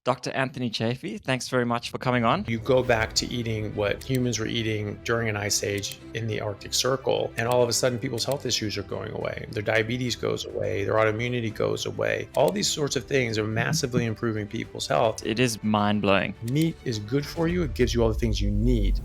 Dr. Anthony Chaffee, thanks very much for coming on. You go back to eating what humans were eating during an ice age in the Arctic Circle, and all of a sudden people's health issues are going away. Their diabetes goes away, their autoimmunity goes away. All these sorts of things are massively improving people's health. It is mind-blowing. Meat is good for you. It gives you all the things you need.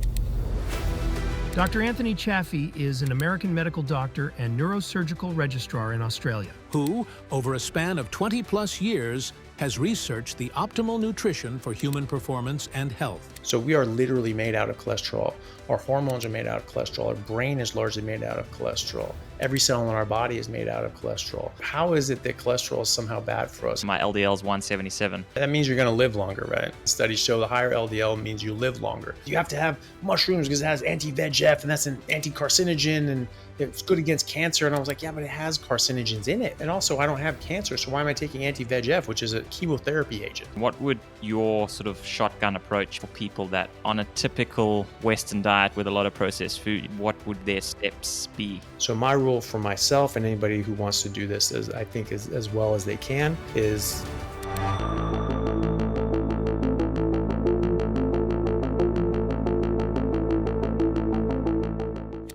Dr. Anthony Chaffee is an American medical doctor and neurosurgical registrar in Australia. Who, over a span of 20-plus years, has researched the optimal nutrition for human performance and health. So we are literally made out of cholesterol. Our hormones are made out of cholesterol. Our brain is largely made out of cholesterol. Every cell in our body is made out of cholesterol. How is it that cholesterol is somehow bad for us? My LDL is 177. That means you're going to live longer, right? Studies show the higher LDL means you live longer. You have to have mushrooms because it has anti-VEGF and that's an anti-carcinogen and it's good against cancer. And I was like, yeah, but it has carcinogens in it. And also I don't have cancer. So why am I taking anti-VEGF, which is a chemotherapy agent? What would your sort of shotgun approach for people that on a typical Western diet with a lot of processed food, what would their steps be? So my rule for myself and anybody who wants to do this, is, I think as well as they can, is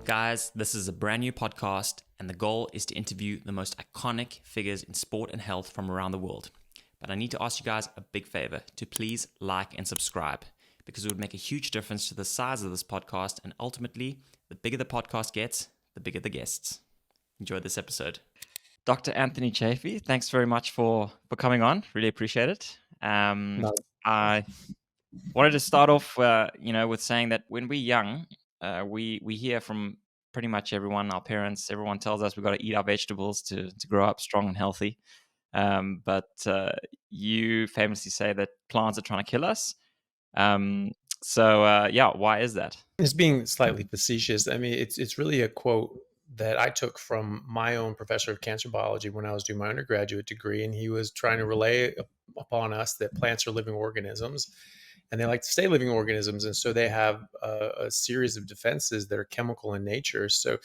Guys, this is a brand new podcast, and the goal is to interview the most iconic figures in sport and health from around the world. But I need to ask you guys a big favor to please like and subscribe, because it would make a huge difference to the size of this podcast, and ultimately, the bigger the podcast gets, the bigger the guests. Enjoy this episode. Dr. Anthony Chaffee, thanks very much for coming on. Really appreciate it. I wanted to start off, with saying that when we're young, we hear from pretty much everyone, our parents, everyone tells us we've got to eat our vegetables to grow up strong and healthy. But you famously say that plants are trying to kill us. Why is that? It's being slightly facetious. I mean, it's really a quote that I took from my own professor of cancer biology when I was doing my undergraduate degree, and he was trying to relay upon us that plants are living organisms, and they like to stay living organisms, and so they have a series of defenses that are chemical in nature. So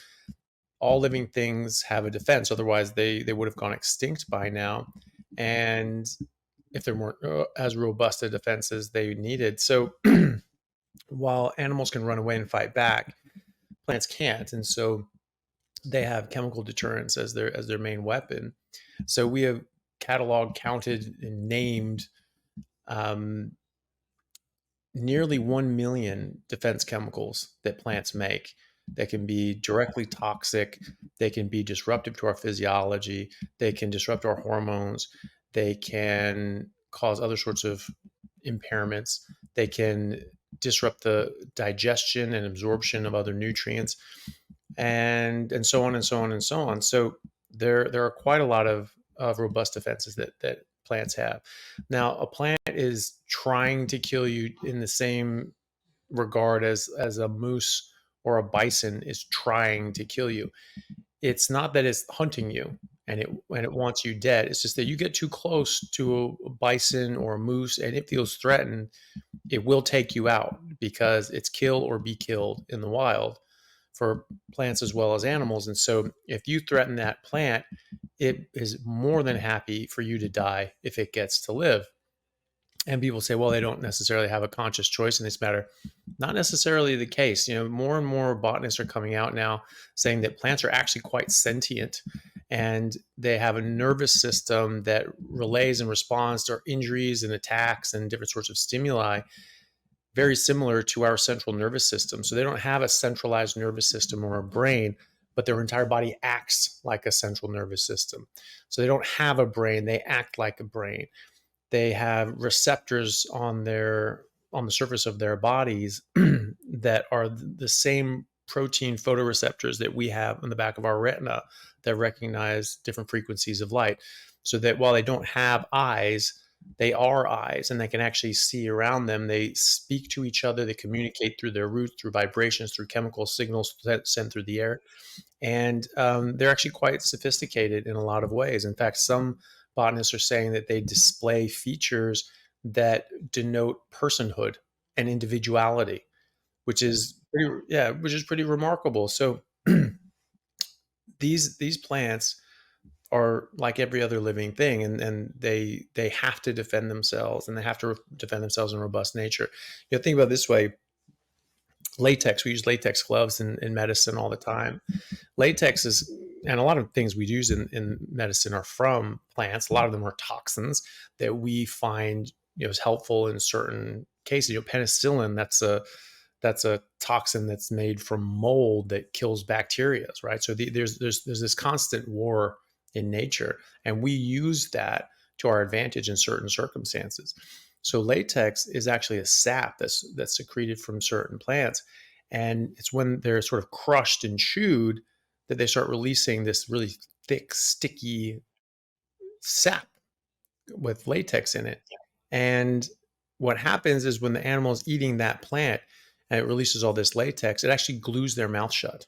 all living things have a defense, otherwise they would have gone extinct by now, and if there weren't as robust a defense as they needed. So while animals can run away and fight back, plants can't, and so they have chemical deterrence as their main weapon. So we have cataloged, counted, and named nearly 1 million defense chemicals that plants make. They can be directly toxic. They can be disruptive to our physiology. They can disrupt our hormones. They can cause other sorts of impairments. They can disrupt the digestion and absorption of other nutrients, and so on and so on and so on. So there are quite a lot of robust defenses that plants have. Now, a plant is trying to kill you in the same regard as a moose or a bison is trying to kill you. It's not that it's hunting you and it wants you dead. It's just that you get too close to a bison or a moose and it feels threatened, it will take you out because it's kill or be killed in the wild for plants as well as animals. And so if you threaten that plant, it is more than happy for you to die if it gets to live. And people say, well, they don't necessarily have a conscious choice in this matter. Not necessarily the case. More and more botanists are coming out now saying that plants are actually quite sentient, and they have a nervous system that relays and responds to injuries and attacks and different sorts of stimuli, very similar to our central nervous system. So they don't have a centralized nervous system or a brain, but their entire body acts like a central nervous system. So they don't have a brain, they act like a brain. They have receptors on the surface of their bodies that are the same protein photoreceptors that we have in the back of our retina that recognize different frequencies of light. So that while they don't have eyes, they are eyes, and they can actually see around them. They speak to each other. They communicate through their roots, through vibrations, through chemical signals sent through the air. And they're actually quite sophisticated in a lot of ways. In fact, some botanists are saying that they display features that denote personhood and individuality, which is pretty remarkable. So these plants are like every other living thing, and they have to defend themselves, and they have to defend themselves in robust nature. Think about it this way: latex. We use latex gloves in medicine all the time. Latex is, and a lot of things we use in medicine are from plants. A lot of them are toxins that we find is helpful in certain cases. Penicillin, that's a toxin that's made from mold that kills bacteria, right? So there's this constant war in nature, and we use that to our advantage in certain circumstances. So latex is actually a sap that's secreted from certain plants, and it's when they're sort of crushed and chewed that they start releasing this really thick, sticky sap with latex in it. And what happens is when the animal is eating that plant and it releases all this latex, it actually glues their mouth shut.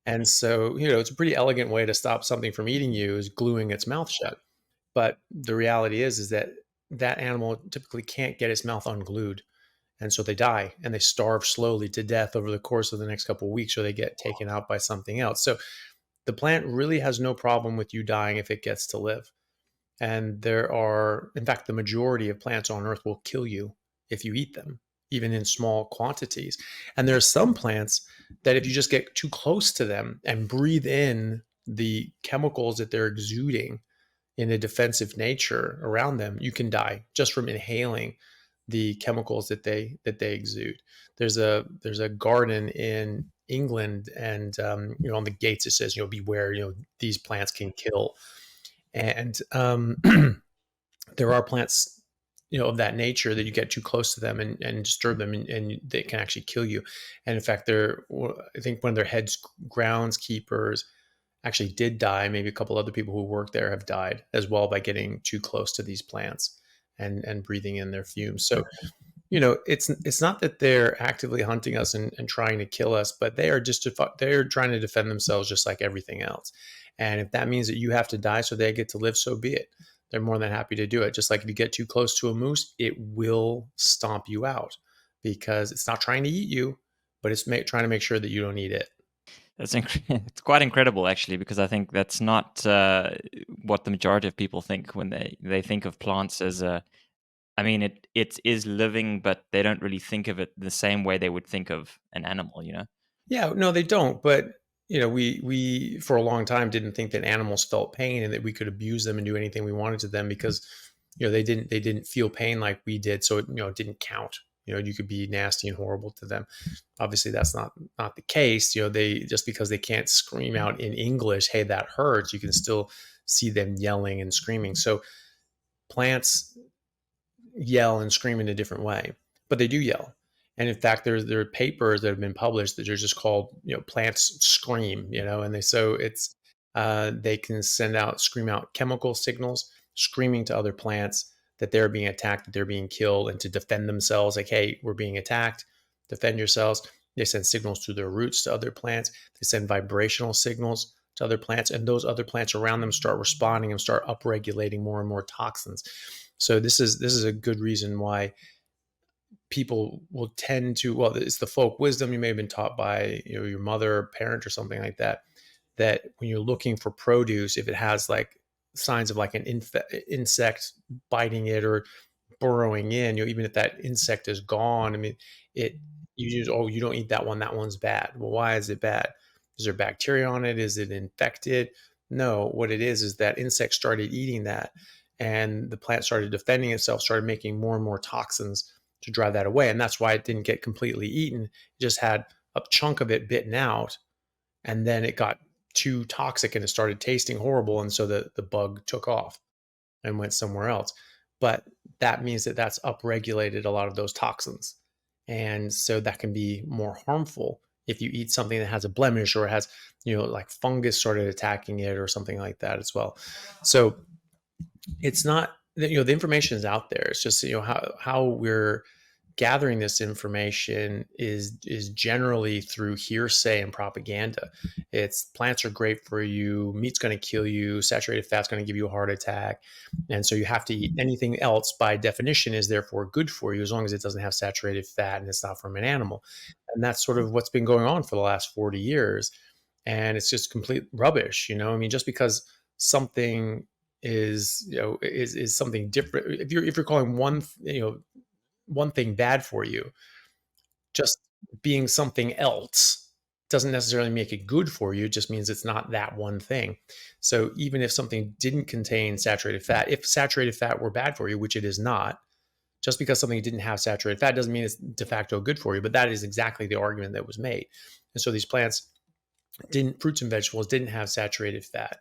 And so, it's a pretty elegant way to stop something from eating you is gluing its mouth shut. But the reality is that that animal typically can't get its mouth unglued. And so they die and they starve slowly to death over the course of the next couple of weeks, or they get taken out by something else. So the plant really has no problem with you dying if it gets to live. And in fact, the majority of plants on Earth will kill you if you eat them, even in small quantities. And there are some plants that if you just get too close to them and breathe in the chemicals that they're exuding in a defensive nature around them, you can die just from inhaling the chemicals that they exude. There's a garden in England, and on the gates it says, beware, these plants can kill. And there are plants, of that nature that you get too close to them and disturb them, and they can actually kill you. And in fact, I think one of their head groundskeepers actually did die. Maybe a couple other people who work there have died as well by getting too close to these plants and breathing in their fumes. So, it's not that they're actively hunting us and trying to kill us, but they're trying to defend themselves just like everything else. And if that means that you have to die so they get to live, so be it. They're more than happy to do it. Just like if you get too close to a moose, it will stomp you out because it's not trying to eat you, but it's trying to make sure that you don't eat it. It's quite incredible, actually, because I think that's not what the majority of people think when they think of plants as it is living, but they don't really think of it the same way they would think of an animal, Yeah, no, they don't. But we for a long time didn't think that animals felt pain and that we could abuse them and do anything we wanted to them because they didn't feel pain like we did, so it didn't count. You could be nasty and horrible to them. Obviously, that's not the case. They just because they can't scream out in English, "Hey, that hurts," you can still see them yelling and screaming. So plants yell and scream in a different way, but they do yell. And in fact, there are papers that have been published that are just called, plants scream, and they can scream out chemical signals, screaming to other plants that they're being attacked, that they're being killed, and to defend themselves, like, hey, we're being attacked, defend yourselves. They send signals through their roots to other plants. They send vibrational signals to other plants, and those other plants around them start responding and start upregulating more and more toxins. So this is a good reason why people will tend to, well, it's the folk wisdom you may have been taught by your mother or parent or something like that, that when you're looking for produce, if it has like signs of like an insect biting it or burrowing in, even if that insect is gone, you don't eat that one, that one's bad. Well, why is it bad? Is there bacteria on it? Is it infected? No, what it is that insect started eating that, and the plant started defending itself, started making more and more toxins to drive that away. And that's why it didn't get completely eaten. It just had a chunk of it bitten out, and then it got too toxic and it started tasting horrible. And so the bug took off and went somewhere else. But that means that that's upregulated a lot of those toxins. And so that can be more harmful if you eat something that has a blemish or has, like fungus started attacking it or something like that as well. So it's not, the information is out there. It's just, how we're gathering this information is generally through hearsay and propaganda. It's plants are great for you, meat's going to kill you, saturated fat's going to give you a heart attack, and so you have to eat anything else by definition is therefore good for you as long as it doesn't have saturated fat and it's not from an animal. And that's sort of what's been going on for the last 40 years, and it's just complete rubbish. Just because something is, is something different. If you're calling one thing bad for you, just being something else doesn't necessarily make it good for you. It just means it's not that one thing. So even if something didn't contain saturated fat, if saturated fat were bad for you, which it is not, just because something didn't have saturated fat doesn't mean it's de facto good for you. But that is exactly the argument that was made. And so these fruits and vegetables didn't have saturated fat.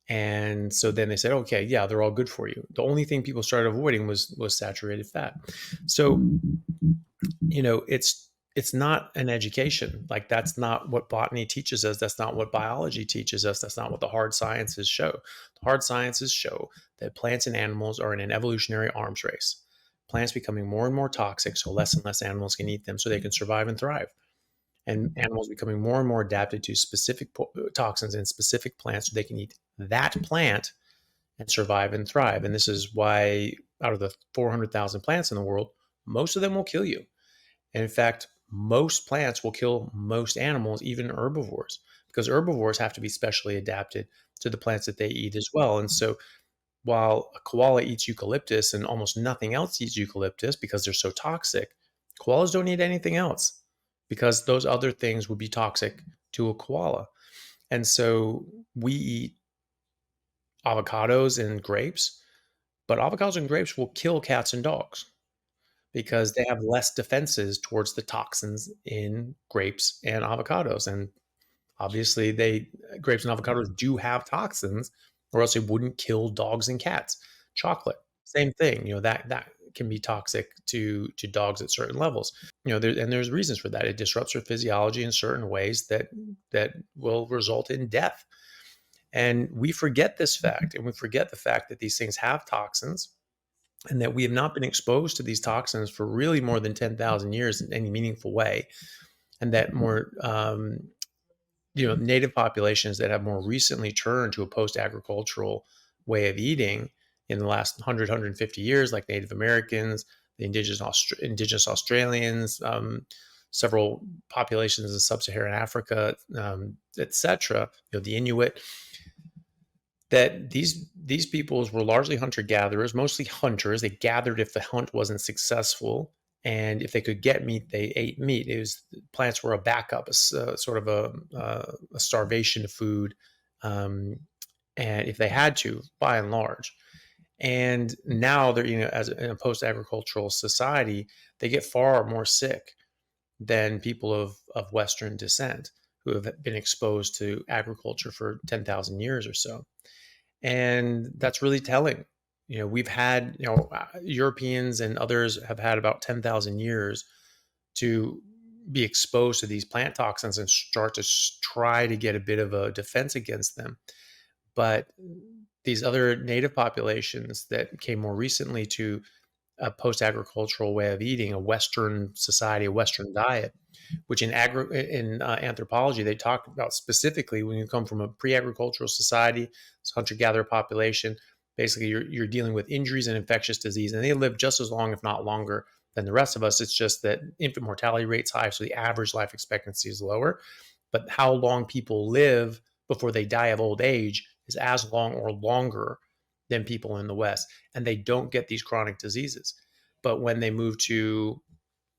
And so then they said, okay, yeah, they're all good for you. The only thing people started avoiding was saturated fat. So, it's not an education. Like, that's not what botany teaches us. That's not what biology teaches us. That's not what the hard sciences show. The hard sciences show that plants and animals are in an evolutionary arms race. Plants becoming more and more toxic, so less and less animals can eat them so they can survive and thrive. And animals becoming more and more adapted to specific toxins in specific plants so they can eat that plant and survive and thrive. And this is why out of the 400,000 plants in the world, most of them will kill you. And in fact, most plants will kill most animals, even herbivores, because herbivores have to be specially adapted to the plants that they eat as well. And so while a koala eats eucalyptus and almost nothing else eats eucalyptus because they're so toxic, koalas don't eat anything else because those other things would be toxic to a koala. And so we eat avocados and grapes, but avocados and grapes will kill cats and dogs because they have less defenses towards the toxins in grapes and avocados. And obviously grapes and avocados do have toxins, or else they wouldn't kill dogs and cats. Chocolate, same thing, that can be toxic to dogs at certain levels. And there's reasons for that. It disrupts their physiology in certain ways that will result in death. And we forget this fact, and we forget the fact that these things have toxins, and that we have not been exposed to these toxins for really more than 10,000 years in any meaningful way. And that more, native populations that have more recently turned to a post-agricultural way of eating in the last 100, 150 years, like Native Americans, the indigenous Australians, several populations in sub-Saharan Africa, etc., the Inuit, that these peoples were largely hunter-gatherers, mostly hunters. They gathered if the hunt wasn't successful, and if they could get meat, they ate meat. Plants were a backup, a sort of a starvation of food, and if they had to, by and large. And now they're, as in a post-agricultural society, they get far more sick than people of Western descent who have been exposed to agriculture for 10,000 years or so. And that's really telling. We've had, Europeans and others have had about 10,000 years to be exposed to these plant toxins and start to try to get a bit of a defense against them. But these other native populations that came more recently to a post-agricultural way of eating, a Western society, a Western diet, which in anthropology, they talk about specifically when you come from a pre-agricultural society, it's hunter-gatherer population, basically you're dealing with injuries and infectious disease, and they live just as long, if not longer, than the rest of us. It's just that infant mortality rate's high, so the average life expectancy is lower. But how long people live before they die of old age is as long or longer than people in the West, and they don't get these chronic diseases. But when they move to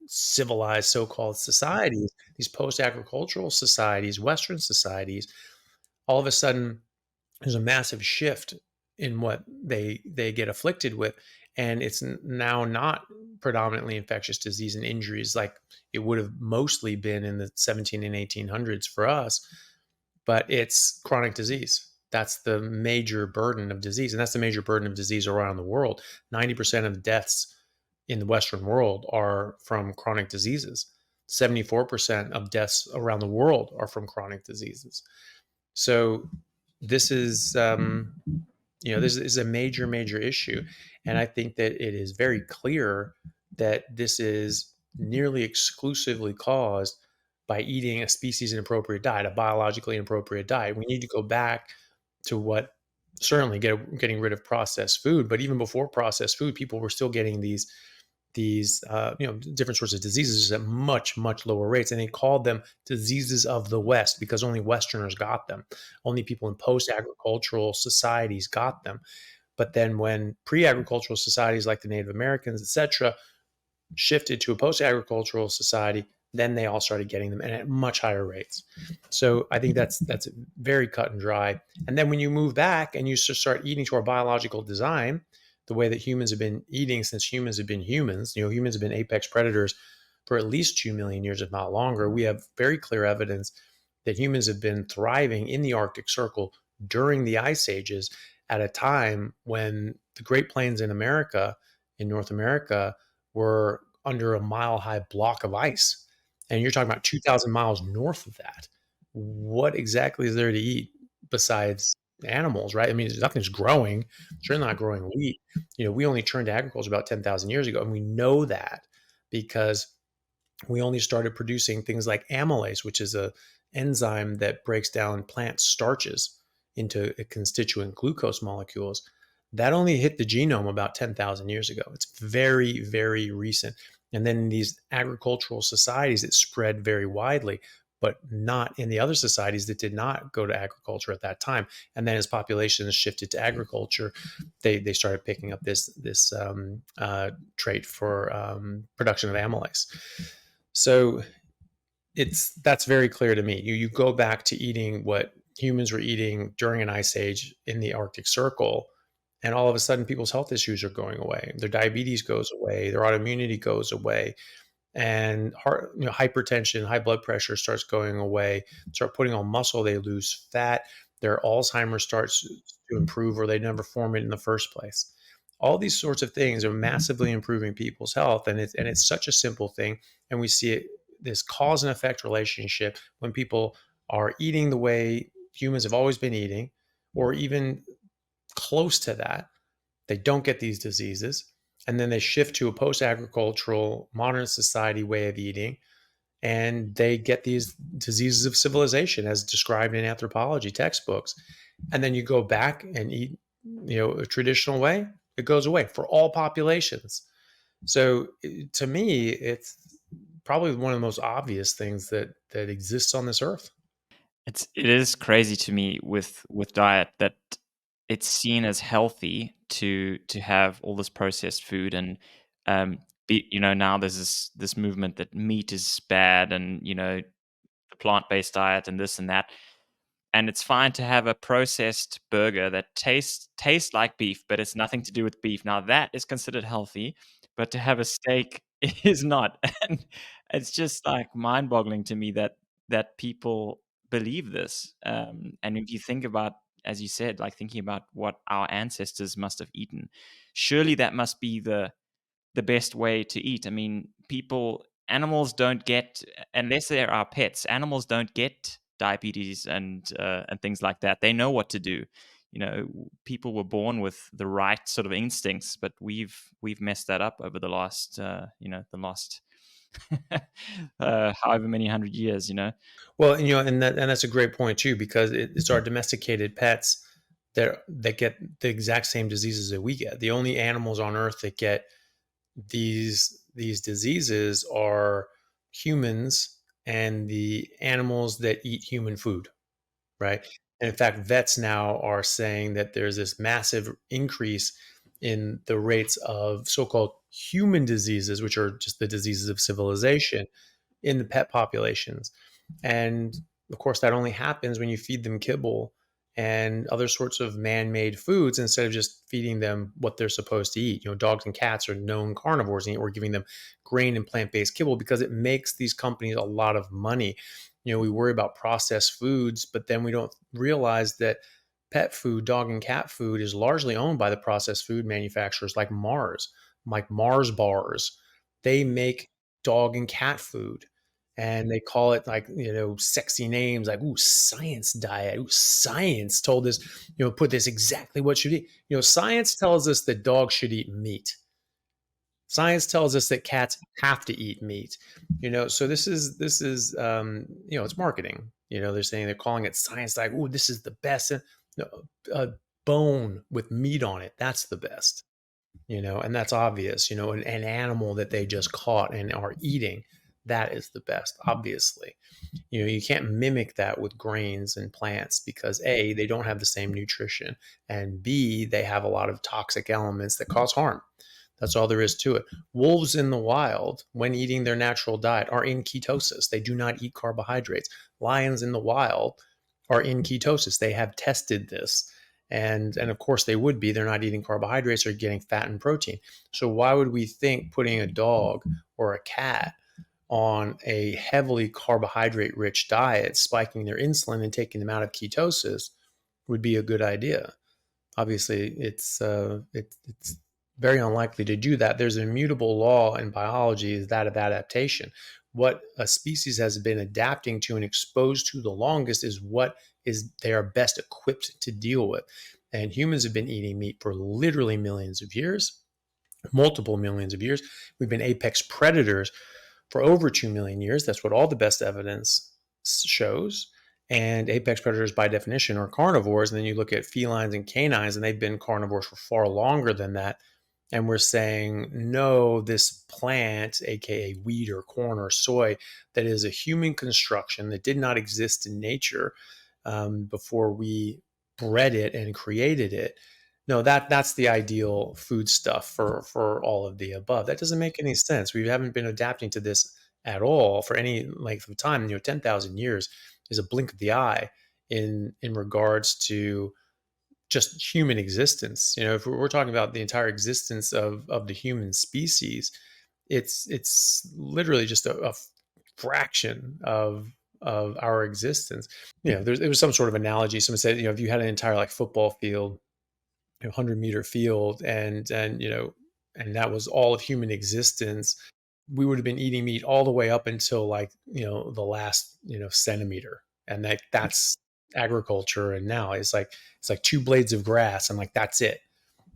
civilized so-called societies, these post-agricultural societies, Western societies, all of a sudden there's a massive shift in what they get afflicted with. And it's now not predominantly infectious disease and injuries like it would have mostly been in the 17 and 1800s for us, but it's chronic disease. That's the major burden of disease. And that's the major burden of disease around the world. 90% of deaths in the Western world are from chronic diseases. 74% of deaths around the world are from chronic diseases. So this is, this is a major, major issue. And I think that it is very clear that this is nearly exclusively caused by eating a species inappropriate diet, a biologically inappropriate diet. We need to go back to what certainly getting rid of processed food, but even before processed food, people were still getting these these different sorts of diseases at much, much lower rates. And they called them diseases of the West because only Westerners got them. Only people in post-agricultural societies got them. But then when pre-agricultural societies like the Native Americans, etc., shifted to a post-agricultural society, then they all started getting them, and at much higher rates. So I think that's very cut and dry. And then when you move back and you start eating to our biological design, the way that humans have been eating since humans have been humans, humans have been apex predators for at least 2 million years, if not longer. We have very clear evidence that humans have been thriving in the Arctic Circle during the ice ages at a time when the Great Plains in America, in North America, were under a mile-high block of ice. And you're talking about 2,000 miles north of that. What exactly is there to eat besides animals, right? I mean, nothing's growing. Sure, not growing wheat. We only turned to agriculture about 10,000 years ago. And we know that because we only started producing things like amylase, which is a enzyme that breaks down plant starches into a constituent glucose molecules. That only hit the genome about 10,000 years ago. It's very, very recent. And then in these agricultural societies, it spread very widely, but not in the other societies that did not go to agriculture at that time. And then as populations shifted to agriculture, they started picking up this trait for production of amylase. So that's very clear to me. You go back to eating what humans were eating during an ice age in the Arctic Circle, and all of a sudden people's health issues are going away. Their diabetes goes away, their autoimmunity goes away, and hypertension, high blood pressure starts going away. Start putting on muscle, they lose fat. Their Alzheimer's starts to improve, or they never form it in the first place. All these sorts of things are massively improving people's health, and it's such a simple thing. And we see it, this cause and effect relationship, when people are eating the way humans have always been eating, or even close to that, they don't get these diseases. And then they shift to a post-agricultural modern society way of eating, and they get these diseases of civilization as described in anthropology textbooks. And then you go back and eat, a traditional way, it goes away for all populations. So to me, it's probably one of the most obvious things that exists on this earth. It is crazy to me with diet that it's seen as healthy to have all this processed food, and now there's this movement that meat is bad, and the plant-based diet and this and that. And it's fine to have a processed burger that tastes like beef, but it's nothing to do with beef. Now that is considered healthy, but to have a steak is not. And it's just like mind-boggling to me that people believe this. And if you think about, as you said, like thinking about what our ancestors must have eaten, surely that must be the best way to eat. I mean, animals don't get, unless they're our pets, animals don't get diabetes and things like that. They know what to do. People were born with the right sort of instincts, but we've messed that up over the last however many 100 years. Well, and that's a great point too, because it's our domesticated pets that get the exact same diseases that we get. The only animals on Earth that get these diseases are humans and the animals that eat human food, right? And in fact, vets now are saying that there's this massive increase in the rates of so-called human diseases, which are just the diseases of civilization, in the pet populations. And of course, that only happens when you feed them kibble and other sorts of man-made foods instead of just feeding them what they're supposed to eat. Dogs and cats are known carnivores, and we're giving them grain and plant-based kibble because it makes these companies a lot of money. We worry about processed foods, but then we don't realize that pet food, dog and cat food, is largely owned by the processed food manufacturers like Mars bars. They make dog and cat food, and they call it like, sexy names like, ooh, science diet. Ooh, science told us, put this exactly what should eat. Science tells us that dogs should eat meat. Science tells us that cats have to eat meat. So this is it's marketing. They're calling it science, like, ooh, this is the best. A bone with meat on it, that's the best. and that's obvious, an animal that they just caught and are eating, that is the best, obviously. You can't mimic that with grains and plants because A, they don't have the same nutrition, and B, they have a lot of toxic elements that cause harm. That's all there is to it. Wolves in the wild, when eating their natural diet, are in ketosis. They do not eat carbohydrates. Lions in the wild are in ketosis. They have tested this. And of course they would be. They're not eating carbohydrates, they're getting fat and protein. So why would we think putting a dog or a cat on a heavily carbohydrate rich diet, spiking their insulin and taking them out of ketosis would be a good idea? Obviously, it's very unlikely to do that. There's an immutable law in biology, is that of adaptation. What a species has been adapting to and exposed to the longest is what is they are best equipped to deal with. And humans have been eating meat for literally millions of years, multiple millions of years. We've been apex predators for over 2 million years. That's what all the best evidence shows. And apex predators, by definition, are carnivores. And then you look at felines and canines, and they've been carnivores for far longer than that. And we're saying, no, this plant, aka wheat or corn or soy, that is a human construction that did not exist in nature before we bred it and created it. No, that's the ideal food stuff for all of the above. That doesn't make any sense. We haven't been adapting to this at all for any length of time. 10,000 years is a blink of the eye in regards to just human existence. If we're talking about the entire existence of the human species, it's literally just a fraction of our existence. There was some sort of analogy. Someone said, if you had an entire like football field, 100-meter field, and that was all of human existence, we would have been eating meat all the way up until like the last centimeter, and that's agriculture. And now it's like 2 blades of grass, and like that's it.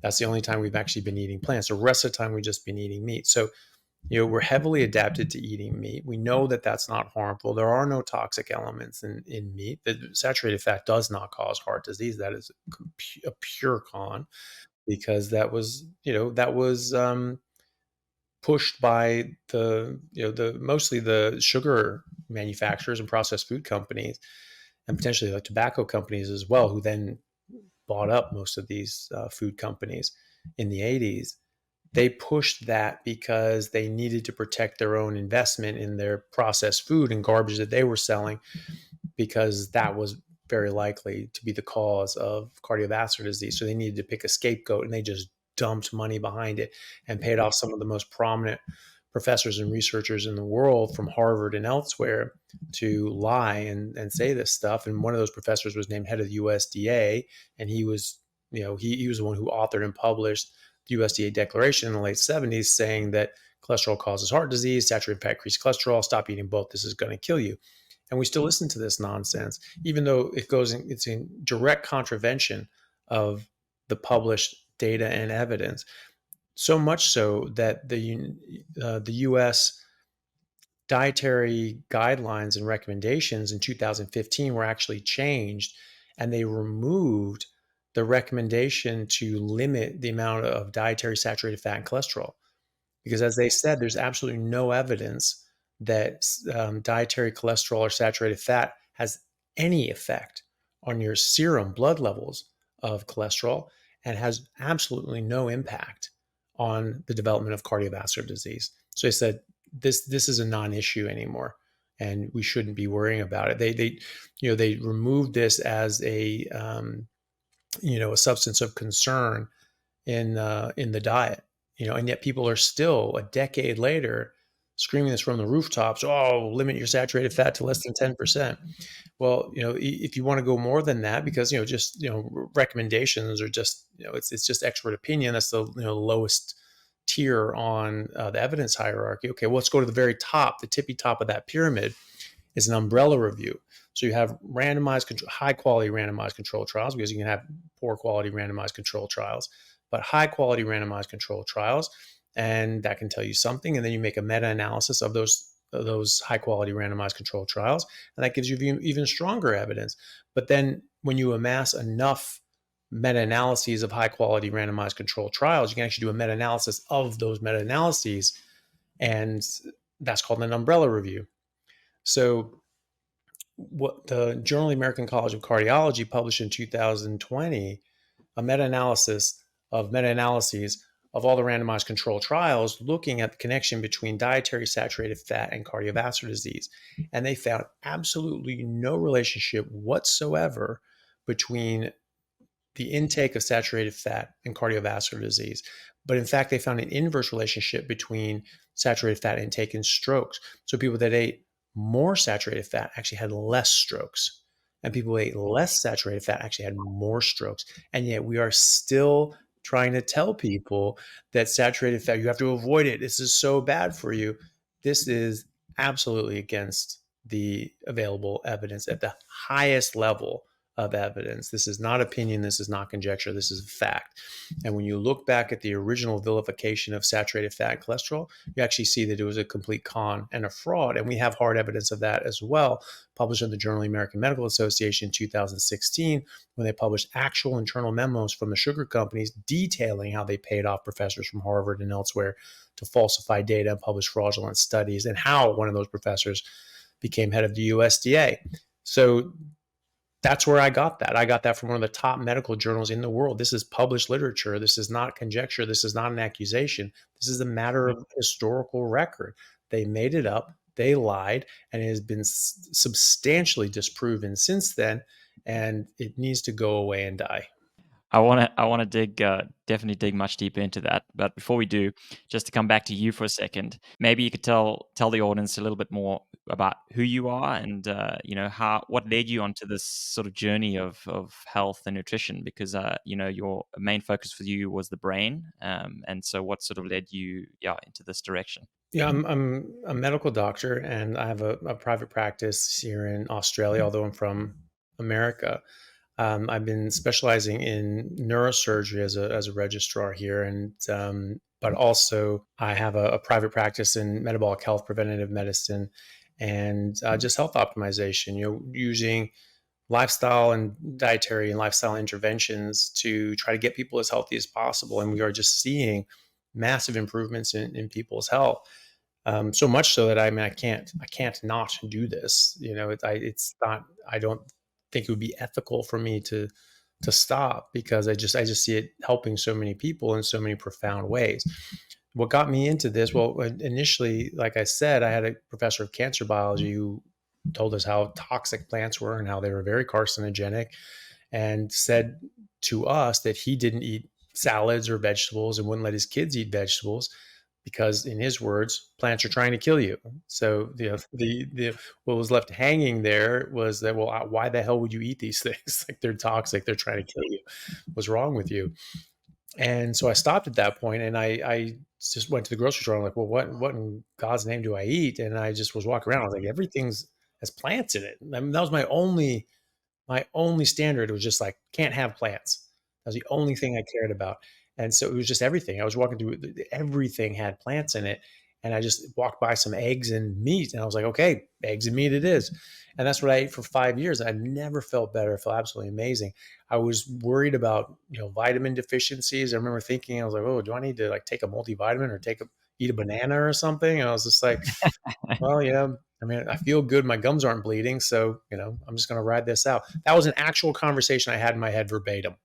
That's the only time we've actually been eating plants. The rest of the time we've just been eating meat. So we're heavily adapted to eating meat. We know that that's not harmful. There are no toxic elements in meat. The saturated fat does not cause heart disease. That is a pure con, because that was pushed by the mostly the sugar manufacturers and processed food companies, and potentially the tobacco companies as well, who then bought up most of these food companies in the 80s. They pushed that because they needed to protect their own investment in their processed food and garbage that they were selling, because that was very likely to be the cause of cardiovascular disease. So they needed to pick a scapegoat, and they just dumped money behind it and paid off some of the most prominent professors and researchers in the world from Harvard and elsewhere to lie and say this stuff. And one of those professors was named head of the USDA, and he was he was the one who authored and published the USDA declaration in the late 70s, saying that cholesterol causes heart disease, saturated fat increases cholesterol, stop eating both, this is going to kill you. And we still listen to this nonsense, even though it's in direct contravention of the published data and evidence. So much so that the U.S. dietary guidelines and recommendations in 2015 were actually changed, and they removed the recommendation to limit the amount of dietary saturated fat and cholesterol. Because as they said, there's absolutely no evidence that dietary cholesterol or saturated fat has any effect on your serum blood levels of cholesterol, and has absolutely no impact on the development of cardiovascular disease. So they said this is a non-issue anymore, and we shouldn't be worrying about it. They removed this as a substance of concern in the diet, and yet people are still a decade later screaming this from the rooftops. Oh, limit your saturated fat to less than 10%. Well, if you want to go more than that, because recommendations are just it's just expert opinion. That's the lowest tier on the evidence hierarchy. Okay, well, let's go to the very top. The tippy top of that pyramid is an umbrella review. So you have high quality randomized control trials, because you can have poor quality randomized control trials, but high quality randomized control trials, and that can tell you something. And then you make a meta-analysis of those high quality randomized control trials, and that gives you even stronger evidence. But then when you amass enough meta-analyses of high-quality randomized controlled trials. You can actually do a meta-analysis of those meta-analyses, and that's called an umbrella review. So what the Journal of the American College of Cardiology published in 2020, a meta-analysis of meta-analyses of all the randomized controlled trials looking at the connection between dietary saturated fat and cardiovascular disease. And they found absolutely no relationship whatsoever between the intake of saturated fat and cardiovascular disease. But in fact, they found an inverse relationship between saturated fat intake and strokes. So people that ate more saturated fat actually had less strokes, and people who ate less saturated fat actually had more strokes. And yet we are still trying to tell people that saturated fat, you have to avoid it. This is so bad for you. This is absolutely against the available evidence at the highest level of evidence. This is not opinion. This is not conjecture. This is fact. And when you look back at the original vilification of saturated fat and cholesterol, you actually see that it was a complete con and a fraud. And we have hard evidence of that as well, published in the Journal of the American Medical Association in 2016, when they published actual internal memos from the sugar companies detailing how they paid off professors from Harvard and elsewhere to falsify data and publish fraudulent studies, and how one of those professors became head of the USDA. So that's where I got that. I got that from one of the top medical journals in the world. This is published literature. This is not conjecture. This is not an accusation. This is a matter of historical record. They made it up. They lied, and it has been substantially disproven since then, and it needs to go away and die. I want to dig definitely dig much deeper into that. But before we do, just to come back to you for a second, maybe you could tell the audience a little bit more about who you are, and what led you onto this sort of journey of health and nutrition, because your main focus for you was the brain, and so what sort of led you into this direction? Yeah, I'm a medical doctor, and I have a private practice here in Australia, although I'm from America. I've been specializing in neurosurgery as a registrar here, and but also I have a private practice in metabolic health, preventative medicine, and just health optimization. Using lifestyle and dietary and lifestyle interventions to try to get people as healthy as possible, and we are just seeing massive improvements in people's health. So much so that I can't not do this. It's not. I don't think it would be ethical for me to stop, because I just see it helping so many people in so many profound ways. What got me into this? Well, initially, like I said, I had a professor of cancer biology who told us how toxic plants were and how they were very carcinogenic, and said to us that he didn't eat salads or vegetables and wouldn't let his kids eat vegetables because, in his words, plants are trying to kill you. So the what was left hanging there was that, well, why the hell would you eat these things? Like, they're toxic, they're trying to kill you. What's wrong with you? And so I stopped at that point, and I just went to the grocery store. I'm like, well, what in God's name do I eat? And I just was walking around. I was like, everything's has plants in it. I mean, that was my only standard. It was just like, can't have plants. That was the only thing I cared about. And so it was just everything. I was walking through, everything had plants in it. And I just walked by some eggs and meat, and I was like, okay, eggs and meat it is. And that's what I ate for 5 years. I never felt better. I felt absolutely amazing. I was worried about, vitamin deficiencies. I remember thinking, I was like, oh, do I need to take a multivitamin or eat a banana or something? And I was just like, well, I mean, I feel good. My gums aren't bleeding. So, I'm just going to ride this out. That was an actual conversation I had in my head verbatim.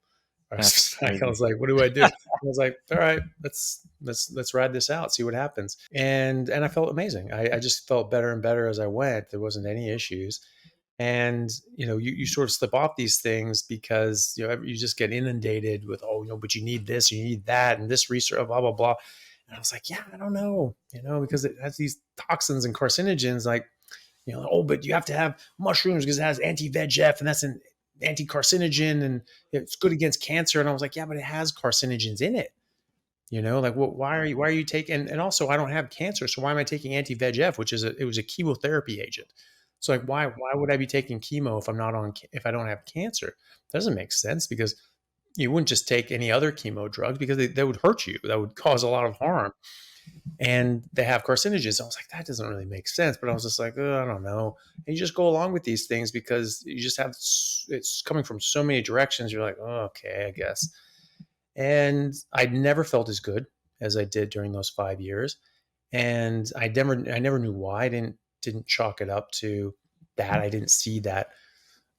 I was like, what do I do? I was like, all right, let's ride this out, see what happens. And I felt amazing. I just felt better and better as I went. There wasn't any issues. And, you sort of slip off these things because, you just get inundated with, but you need this, you need that, and this research, blah, blah, blah. And I was like, yeah, I don't know, because it has these toxins and carcinogens, like, but you have to have mushrooms because it has anti-VEGF, and that's an anti-carcinogen, and it's good against cancer. And I was like, yeah, but it has carcinogens in it. Why are you taking, and also I don't have cancer. So why am I taking anti-VEGF, which it was a chemotherapy agent. So why would I be taking chemo if I don't have cancer? That doesn't make sense, because you wouldn't just take any other chemo drugs, because they would hurt you. That would cause a lot of harm. and they have carcinogens. I was like, that doesn't really make sense. But I was just like, I don't know. And you just go along with these things because you just have, it's coming from so many directions. You're like, oh, okay, I guess. And I never felt as good as I did during those 5 years. And I never knew why. I didn't chalk it up to that. I didn't see that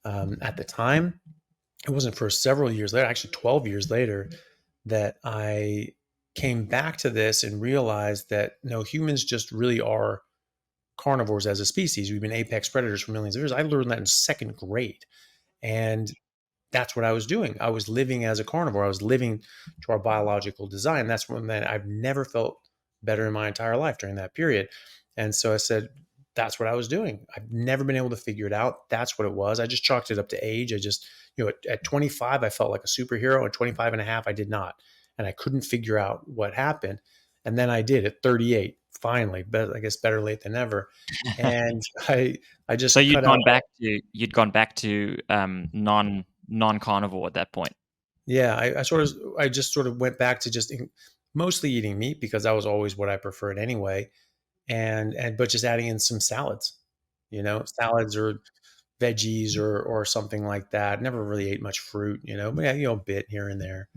at the time. It wasn't for several years later, actually 12 years later, that I came back to this and realized that no, humans just really are carnivores as a species. We've been apex predators for millions of years. I learned that in second grade. And that's what I was doing. I was living as a carnivore. I was living to our biological design. That's when I've never felt better in my entire life during that period. And so I said, that's what I was doing. I've never been able to figure it out. That's what it was. I just chalked it up to age. I just, at 25, I felt like a superhero. At 25 and a half, I did not. And I couldn't figure out what happened. And then I did at 38, finally, but I guess better late than never. And I just So cut out. you'd gone back to non-carnivore at that point. Yeah, I just sort of went back to just mostly eating meat because that was always what I preferred anyway, but just adding in some salads, salads or veggies or something like that. Never really ate much fruit, but yeah, a bit here and there,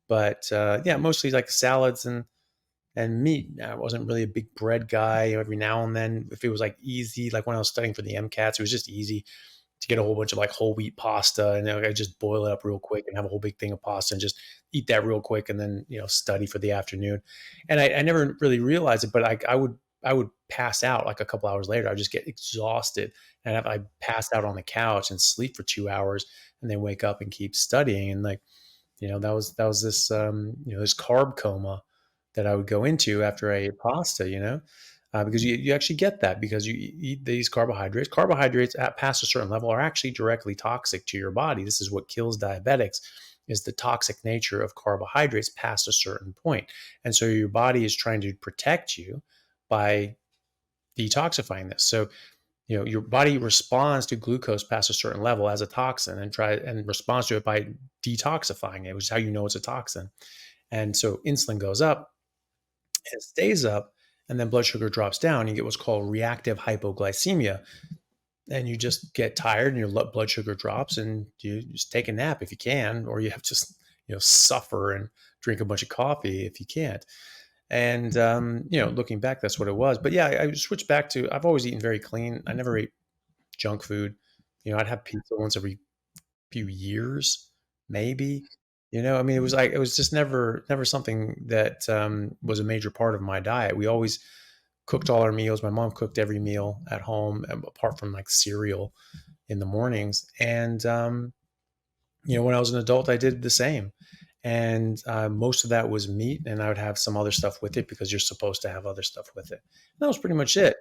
but yeah, mostly like salads and meat. I wasn't really a big bread guy. Every now and then, if it was like easy, like when I was studying for the MCATs, it was just easy to get a whole bunch of like whole wheat pasta, and I just boil it up real quick and have a whole big thing of pasta and just eat that real quick, and then study for the afternoon. And I never really realized it, but I would pass out like a couple hours later. I would just get exhausted, and I passed out on the couch and sleep for 2 hours, and then wake up and keep studying. And like that was this this carb coma that I would go into after I ate pasta. Because you actually get that because you eat these carbohydrates. Carbohydrates at past a certain level are actually directly toxic to your body. This is what kills diabetics, is the toxic nature of carbohydrates past a certain point. And so your body is trying to protect you by detoxifying this. So your body responds to glucose past a certain level as a toxin and responds to it by detoxifying it, which is how you know it's a toxin. And so insulin goes up, it stays up, and then blood sugar drops down. You get what's called reactive hypoglycemia. And you just get tired and your blood sugar drops, and you just take a nap if you can, or you have to just, suffer and drink a bunch of coffee if you can't. And, looking back, that's what it was. But yeah, I switched back to, I've always eaten very clean. I never ate junk food. I'd have pizza once every few years, maybe. I mean, it was just never something that was a major part of my diet. We always cooked all our meals. My mom cooked every meal at home, apart from like cereal in the mornings. And when I was an adult, I did the same. And most of that was meat, and I would have some other stuff with it because you're supposed to have other stuff with it. And that was pretty much it.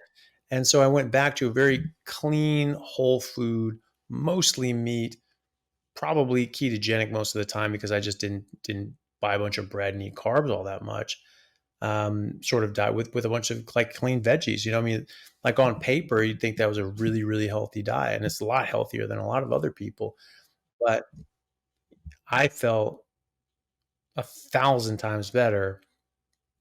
And so I went back to a very clean, whole food, mostly meat, probably ketogenic most of the time because I just didn't buy a bunch of bread and eat carbs all that much. Sort of diet with a bunch of like clean veggies. I mean, like on paper, you'd think that was a really, really healthy diet, and it's a lot healthier than a lot of other people. But I felt 1,000 times better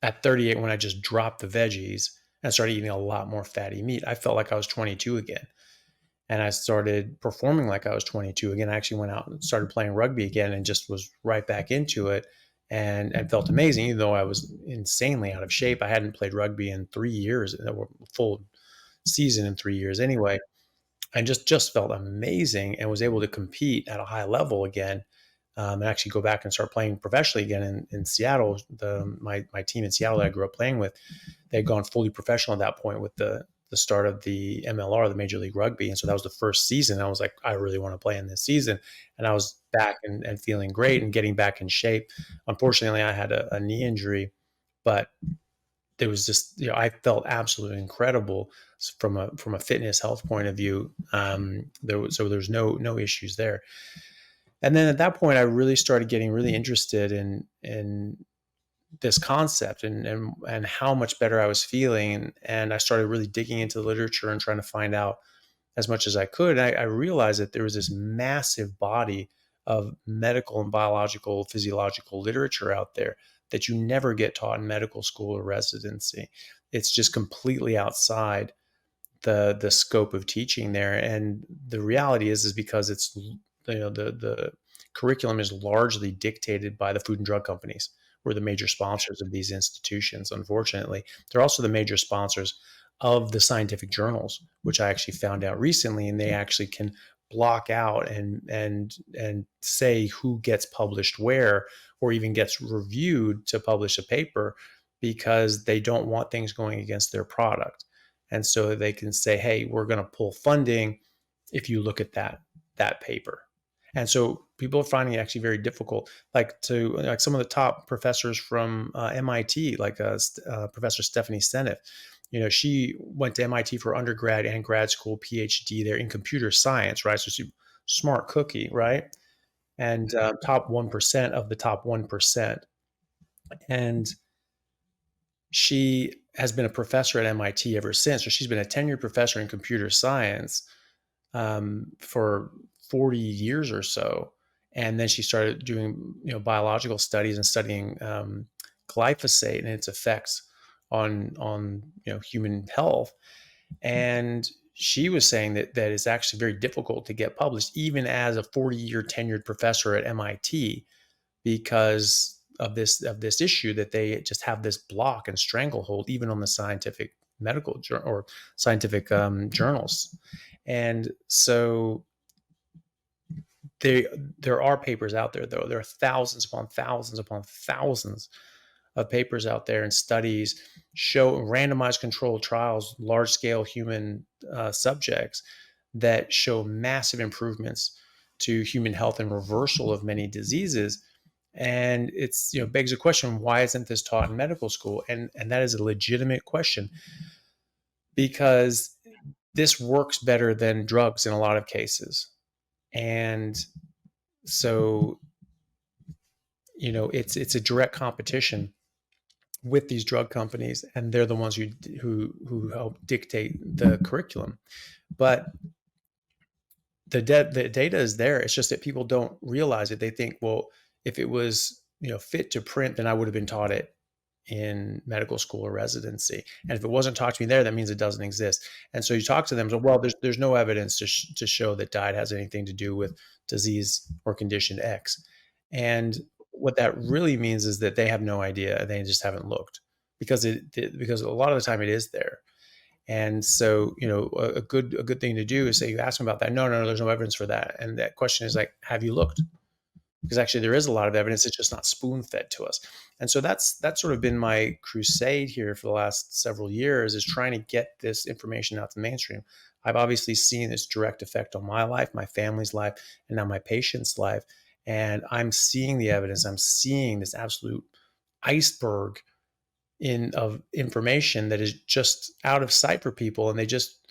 at 38 when I just dropped the veggies and started eating a lot more fatty meat. I felt like I was 22 again. And I started performing like I was 22 again. I actually went out and started playing rugby again and just was right back into it and felt amazing, even though I was insanely out of shape. I hadn't played rugby in 3 years, a full season in 3 years anyway. And just felt amazing and was able to compete at a high level again. And actually go back and start playing professionally again in Seattle. My team in Seattle that I grew up playing with, they had gone fully professional at that point with the start of the MLR, the Major League Rugby. And so that was the first season. I was like, I really want to play in this season. And I was back and feeling great and getting back in shape. Unfortunately, I had a knee injury, but it was just, I felt absolutely incredible from a fitness health point of view. There's no issues there. And then at that point, I really started getting really interested in this concept and how much better I was feeling. And I started really digging into the literature and trying to find out as much as I could. And I realized that there was this massive body of medical and biological, physiological literature out there that you never get taught in medical school or residency. It's just completely outside the scope of teaching there. And the reality is because it's, the curriculum is largely dictated by the food and drug companies. We're the major sponsors of these institutions. Unfortunately, they're also the major sponsors of the scientific journals, which I actually found out recently, and they actually can block out and say who gets published where, or even gets reviewed to publish a paper, because they don't want things going against their product. And so they can say, hey, we're going to pull funding if you look at that paper. And so people are finding it actually very difficult, like some of the top professors from MIT, like Professor Stephanie Seneff. She went to MIT for undergrad and grad school, PhD there in computer science, right? So she's smart cookie, right? And top 1% of the top 1%. And she has been a professor at MIT ever since. So she's been a tenured professor in computer science for 40 years or so. And then she started doing, biological studies and studying glyphosate and its effects on human health. And she was saying that it's actually very difficult to get published, even as a 40-year tenured professor at MIT, because of this issue, that they just have this block and stranglehold even on the scientific medical or scientific journals. And so there are papers out there, though. There are thousands upon thousands upon thousands of papers out there and studies show randomized controlled trials, large scale human subjects, that show massive improvements to human health and reversal of many diseases. And it's, begs the question, why isn't this taught in medical school? And that is a legitimate question, because this works better than drugs in a lot of cases. And so, it's a direct competition with these drug companies, and they're the ones who help dictate the curriculum. But the data is there. It's just that people don't realize it. They think, well, if it was fit to print, then I would have been taught it in medical school or residency. And if it wasn't taught to me there, that means it doesn't exist. And so you talk to them, so, well, there's no evidence to show that diet has anything to do with disease or condition X. And what that really means is that they have no idea. They just haven't looked, because a lot of the time it is there. And so, a good thing to do is say, you ask them about that. No, there's no evidence for that. And that question is like, have you looked? Because actually there is a lot of evidence. It's just not spoon fed to us. And so that's sort of been my crusade here for the last several years, is trying to get this information out to the mainstream. I've obviously seen its direct effect on my life, my family's life, and now my patient's life. And I'm seeing the evidence. I'm seeing this absolute iceberg of information that is just out of sight for people. And they just,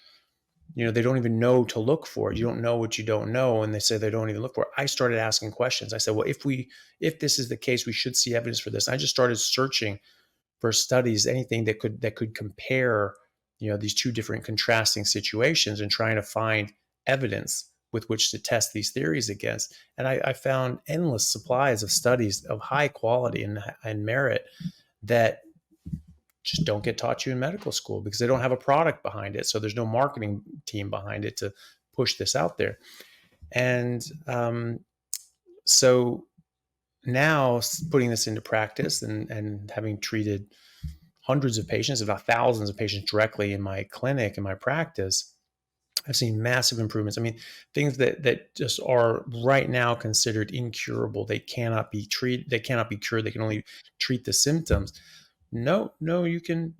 they don't even know to look for it. You don't know what you don't know. And they say they don't even look for it. I started asking questions. I said, well, if this is the case, we should see evidence for this. And I just started searching for studies, anything that could compare, these two different contrasting situations, and trying to find evidence with which to test these theories against. And I found endless supplies of studies of high quality and merit that just don't get taught you in medical school, because they don't have a product behind it. So there's no marketing team behind it to push this out there. And so now, putting this into practice and having treated hundreds of patients, if not thousands of patients directly in my clinic, in my practice, I've seen massive improvements. I mean, things that just are right now considered incurable. They cannot be treated. They cannot be cured. They can only treat the symptoms. No, you can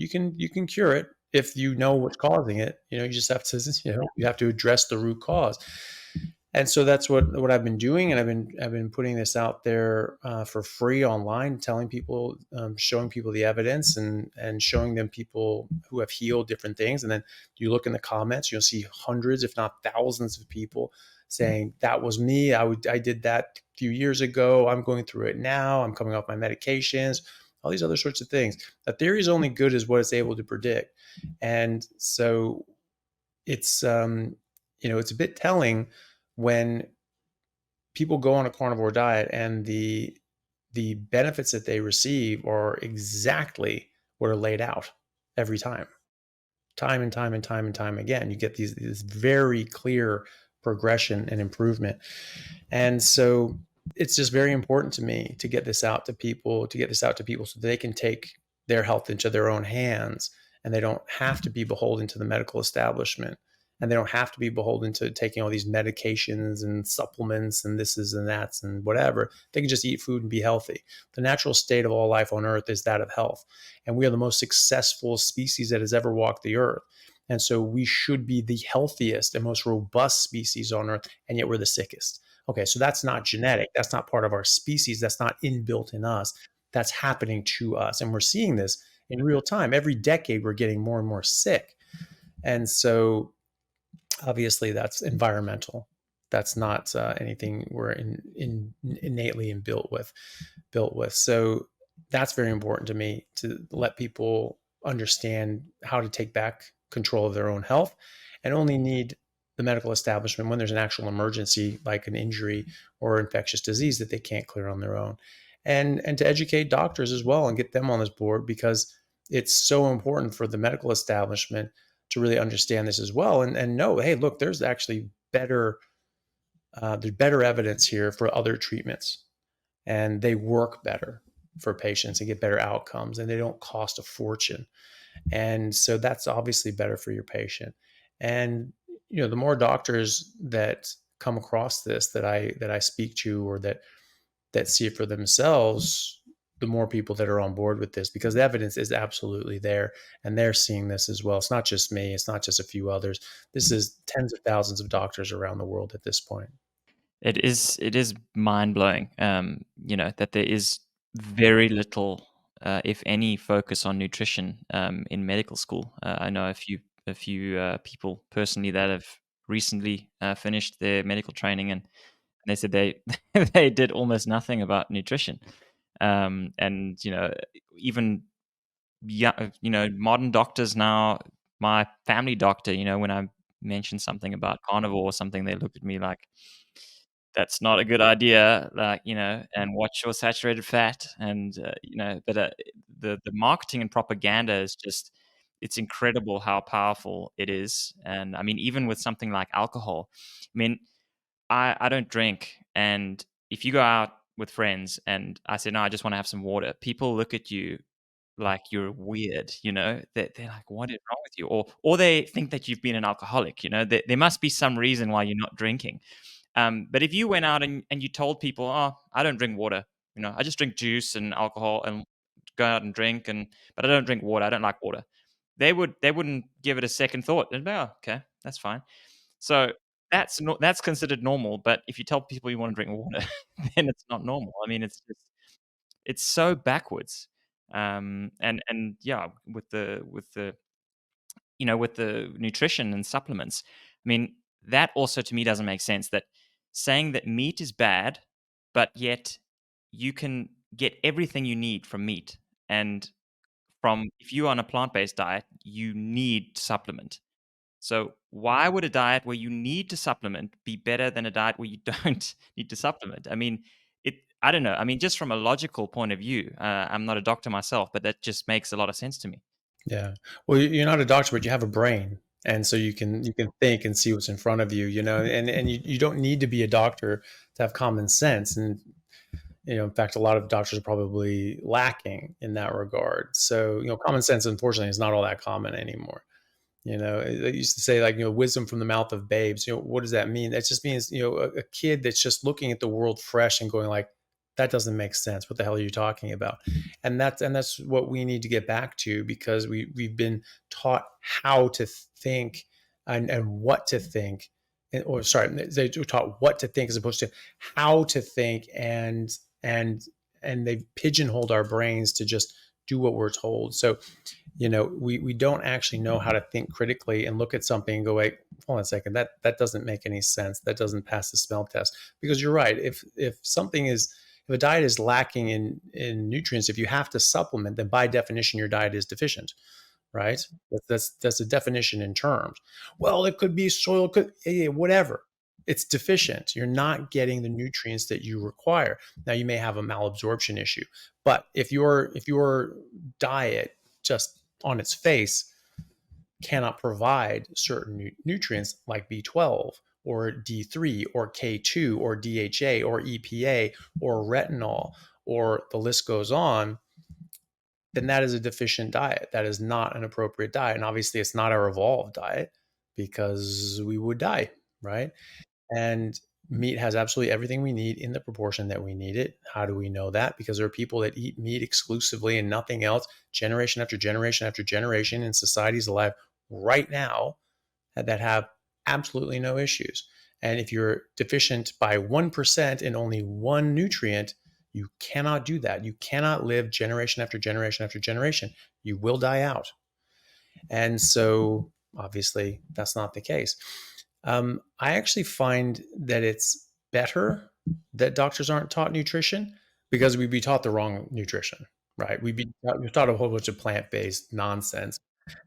cure it if you know what's causing it. You just have to, you have to address the root cause. And so that's what I've been doing. And I've been putting this out there for free online, telling people, showing people the evidence, and showing them people who have healed different things. And then you look in the comments, you'll see hundreds, if not thousands of people saying, that was me. I did that a few years ago. I'm going through it now. I'm coming off my medications, all these other sorts of things. A theory is only good as what it's able to predict. And so it's, it's a bit telling when people go on a carnivore diet and the the benefits that they receive are exactly what are laid out every time and time again. You get this very clear progression and improvement. And so it's just very important to me to get this out to people, so they can take their health into their own hands, and they don't have to be beholden to the medical establishment, and they don't have to be beholden to taking all these medications and supplements and this and that's and whatever. They can just eat food and be healthy. The natural state of all life on earth is that of health. And we are the most successful species that has ever walked the earth. And so we should be the healthiest and most robust species on earth, and yet we're the sickest. Okay, so that's not genetic. That's not part of our species. That's not inbuilt in us. That's happening to us. And we're seeing this in real time. Every decade, we're getting more and more sick. And so obviously that's environmental. That's not anything we're innately built with. So that's very important to me, to let people understand how to take back control of their own health, and only need the medical establishment when there's an actual emergency, like an injury or infectious disease that they can't clear on their own. And to educate doctors as well and get them on this board, because it's so important for the medical establishment to really understand this as well, and know, hey, look, there's actually better evidence here for other treatments, and they work better for patients and get better outcomes, and they don't cost a fortune. And so that's obviously better for your patient. And the more doctors that come across this, that I speak to, or that see it for themselves, the more people that are on board with this, because the evidence is absolutely there, and they're seeing this as well. It's not just me. It's not just a few others. This is tens of thousands of doctors around the world at this point. It is mind blowing, that there is very little, if any, focus on nutrition in medical school. I know a few people personally that have recently finished their medical training, and they said they they did almost nothing about nutrition. And even modern doctors now, my family doctor, when I mentioned something about carnivore or something, they looked at me like, that's not a good idea, and watch your saturated fat. And but the marketing and propaganda is just, it's incredible how powerful it is. And I mean, even with something like alcohol, I mean, I don't drink, and if you go out with friends and I say, no, I just want to have some water, people look at you like you're weird. They're like, what is wrong with you? Or they think that you've been an alcoholic. There must be some reason why you're not drinking. But if you went out and you told people, oh, I don't drink water, I just drink juice and alcohol and go out and drink, but I don't drink water, I don't like water, they wouldn't give it a second thought. They'd be, oh, okay, that's fine. So that's considered normal. But if you tell people you want to drink water, then it's not normal. I mean, it's so backwards. And yeah, with the nutrition and supplements, I mean, that also to me doesn't make sense, that saying that meat is bad, but yet you can get everything you need from meat. And if you're on a plant-based diet, you need to supplement. So why would a diet where you need to supplement be better than a diet where you don't need to supplement? I mean, I don't know. I mean, just from a logical point of view, I'm not a doctor myself, but that just makes a lot of sense to me. Yeah. Well, you're not a doctor, but you have a brain. And so you can think and see what's in front of you, and you don't need to be a doctor to have common sense. And, in fact, a lot of doctors are probably lacking in that regard. So, common sense, unfortunately, is not all that common anymore. They used to say, like, wisdom from the mouth of babes. What does that mean? That just means, a kid that's just looking at the world fresh and going like, that doesn't make sense. What the hell are you talking about? And that's what we need to get back to, because we've been taught how to think and what to think, or sorry, they were taught what to think as opposed to how to think, and they've pigeonholed our brains to just do what we're told. So, we don't actually know how to think critically and look at something and go, wait, hold on a second, that doesn't make any sense. That doesn't pass the smell test. Because you're right. If a diet is lacking in nutrients, if you have to supplement, then by definition, your diet is deficient, right? That's a definition in terms. Well, it could be soil, whatever. it's deficient. You're not getting the nutrients that you require. Now you may have a malabsorption issue, but if your diet just on its face cannot provide certain nutrients like B12 or D3 or K2 or DHA or EPA or retinol, or the list goes on, then that is a deficient diet. That is not an appropriate diet. And obviously it's not our evolved diet, because we would die, right? And meat has absolutely everything we need in the proportion that we need it. How do we know that? Because there are people that eat meat exclusively and nothing else, generation after generation after generation, in societies alive right now that have absolutely no issues. And if you're deficient by 1% in only one nutrient, you cannot do that. You cannot live generation after generation after generation. You will die out. And so obviously that's not the case. I actually find that it's better that doctors aren't taught nutrition, because we'd be taught the wrong nutrition, right? We're taught a whole bunch of plant-based nonsense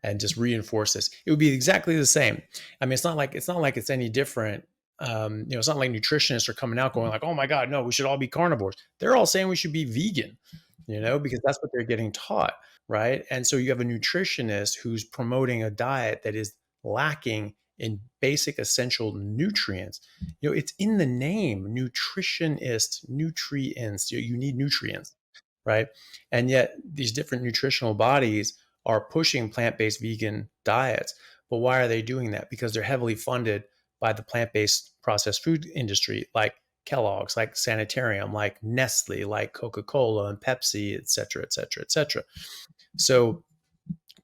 and just reinforce this. It would be exactly the same. I mean, it's not like it's any different. It's not like nutritionists are coming out going like, "Oh my God, no, we should all be carnivores." They're all saying we should be vegan, because that's what they're getting taught, right? And so you have a nutritionist who's promoting a diet that is lacking in basic essential nutrients. It's in the name, nutritionist, nutrients. You need nutrients, right? And yet these different nutritional bodies are pushing plant-based vegan diets. But why are they doing that? Because they're heavily funded by the plant-based processed food industry, like Kellogg's, like Sanitarium, like Nestle, like Coca-Cola and Pepsi, et cetera, et cetera, et cetera. So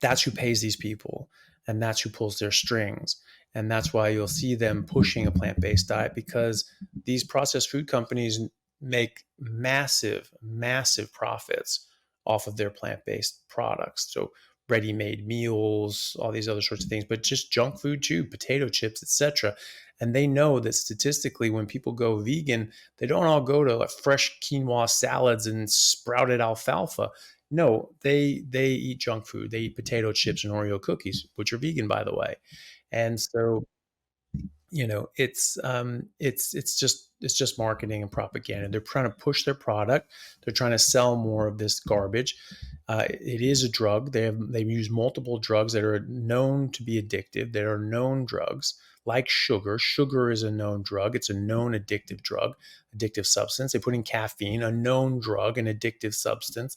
that's who pays these people, and that's who pulls their strings. And that's why you'll see them pushing a plant-based diet, because these processed food companies make massive, massive profits off of their plant-based products. So ready-made meals, all these other sorts of things, but just junk food too, potato chips, etc. And they know that statistically, when people go vegan, they don't all go to like fresh quinoa salads and sprouted alfalfa. No, they eat junk food. They eat potato chips and Oreo cookies, which are vegan, by the way. And so, it's just marketing and propaganda. They're trying to push their product. They're trying to sell more of this garbage. It is a drug. They use multiple drugs that are known to be addictive. That are known drugs, like sugar. Sugar is a known drug. It's a known addictive drug, addictive substance. They put in caffeine, a known drug, an addictive substance,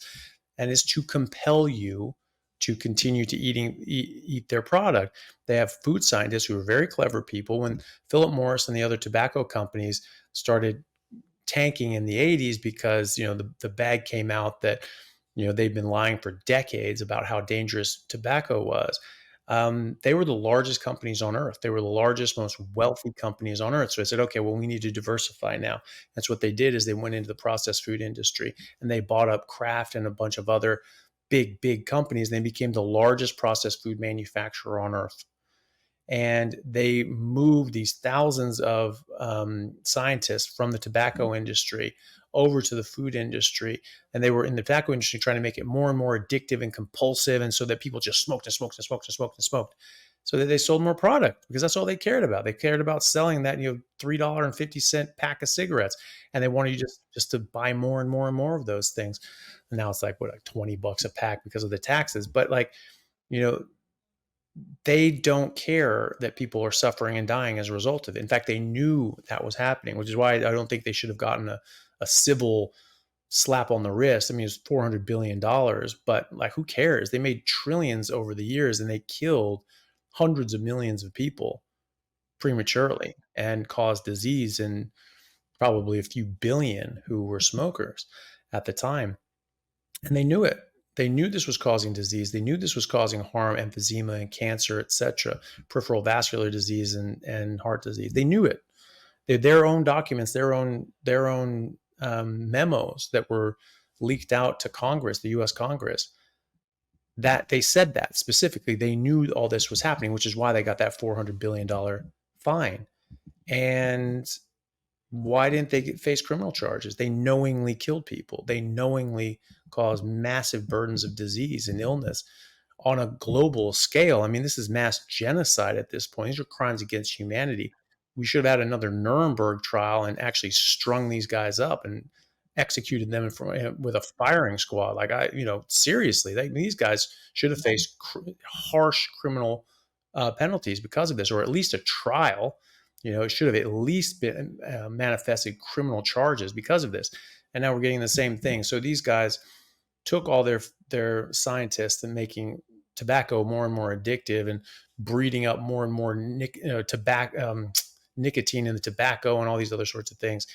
and it's to compel you to continue to eat their product. They have food scientists who are very clever people. When Philip Morris and the other tobacco companies started tanking in the 80s, because the bag came out that they've been lying for decades about how dangerous tobacco was. They were the largest companies on earth. They were the largest, most wealthy companies on earth. So I said, okay, well, we need to diversify now. That's what they did, is they went into the processed food industry and they bought up Kraft and a bunch of other big companies. They became the largest processed food manufacturer on earth. And they moved these thousands of scientists from the tobacco industry over to the food industry. And they were in the tobacco industry trying to make it more and more addictive and compulsive, and so that people just smoked and smoked and smoked and smoked and smoked, so that they sold more product, because that's all they cared about. They cared about selling that $3.50 pack of cigarettes, and they wanted you just to buy more and more and more of those things. And now it's like $20 a pack because of the taxes. But they don't care that people are suffering and dying as a result of it. In fact, they knew that was happening, which is why I don't think they should have gotten a civil slap on the wrist. I mean, it's $400 billion, but who cares? They made trillions over the years, and they killed hundreds of millions of people prematurely and caused disease in probably a few billion who were smokers at the time. And they knew it. They knew this was causing disease. They knew this was causing harm, emphysema and cancer, etc., peripheral vascular disease and heart disease. They knew it. Their own documents, their own memos that were leaked out to Congress, the U.S. Congress, that they said that specifically. They knew all this was happening, which is why they got that $400 billion fine. And why didn't they face criminal charges? They knowingly killed people. They knowingly caused massive burdens of disease and illness on a global scale. I mean, this is mass genocide at this point. These are crimes against humanity. we should have had another Nuremberg trial and actually strung these guys up and executed them with a firing squad. Like seriously, these guys should have faced harsh criminal penalties because of this, or at least a trial. It should have at least been manifested criminal charges because of this. And now we're getting the same thing. So these guys took all their scientists and making tobacco more and more addictive and breeding up more and more nicotine in the tobacco and all these other sorts of things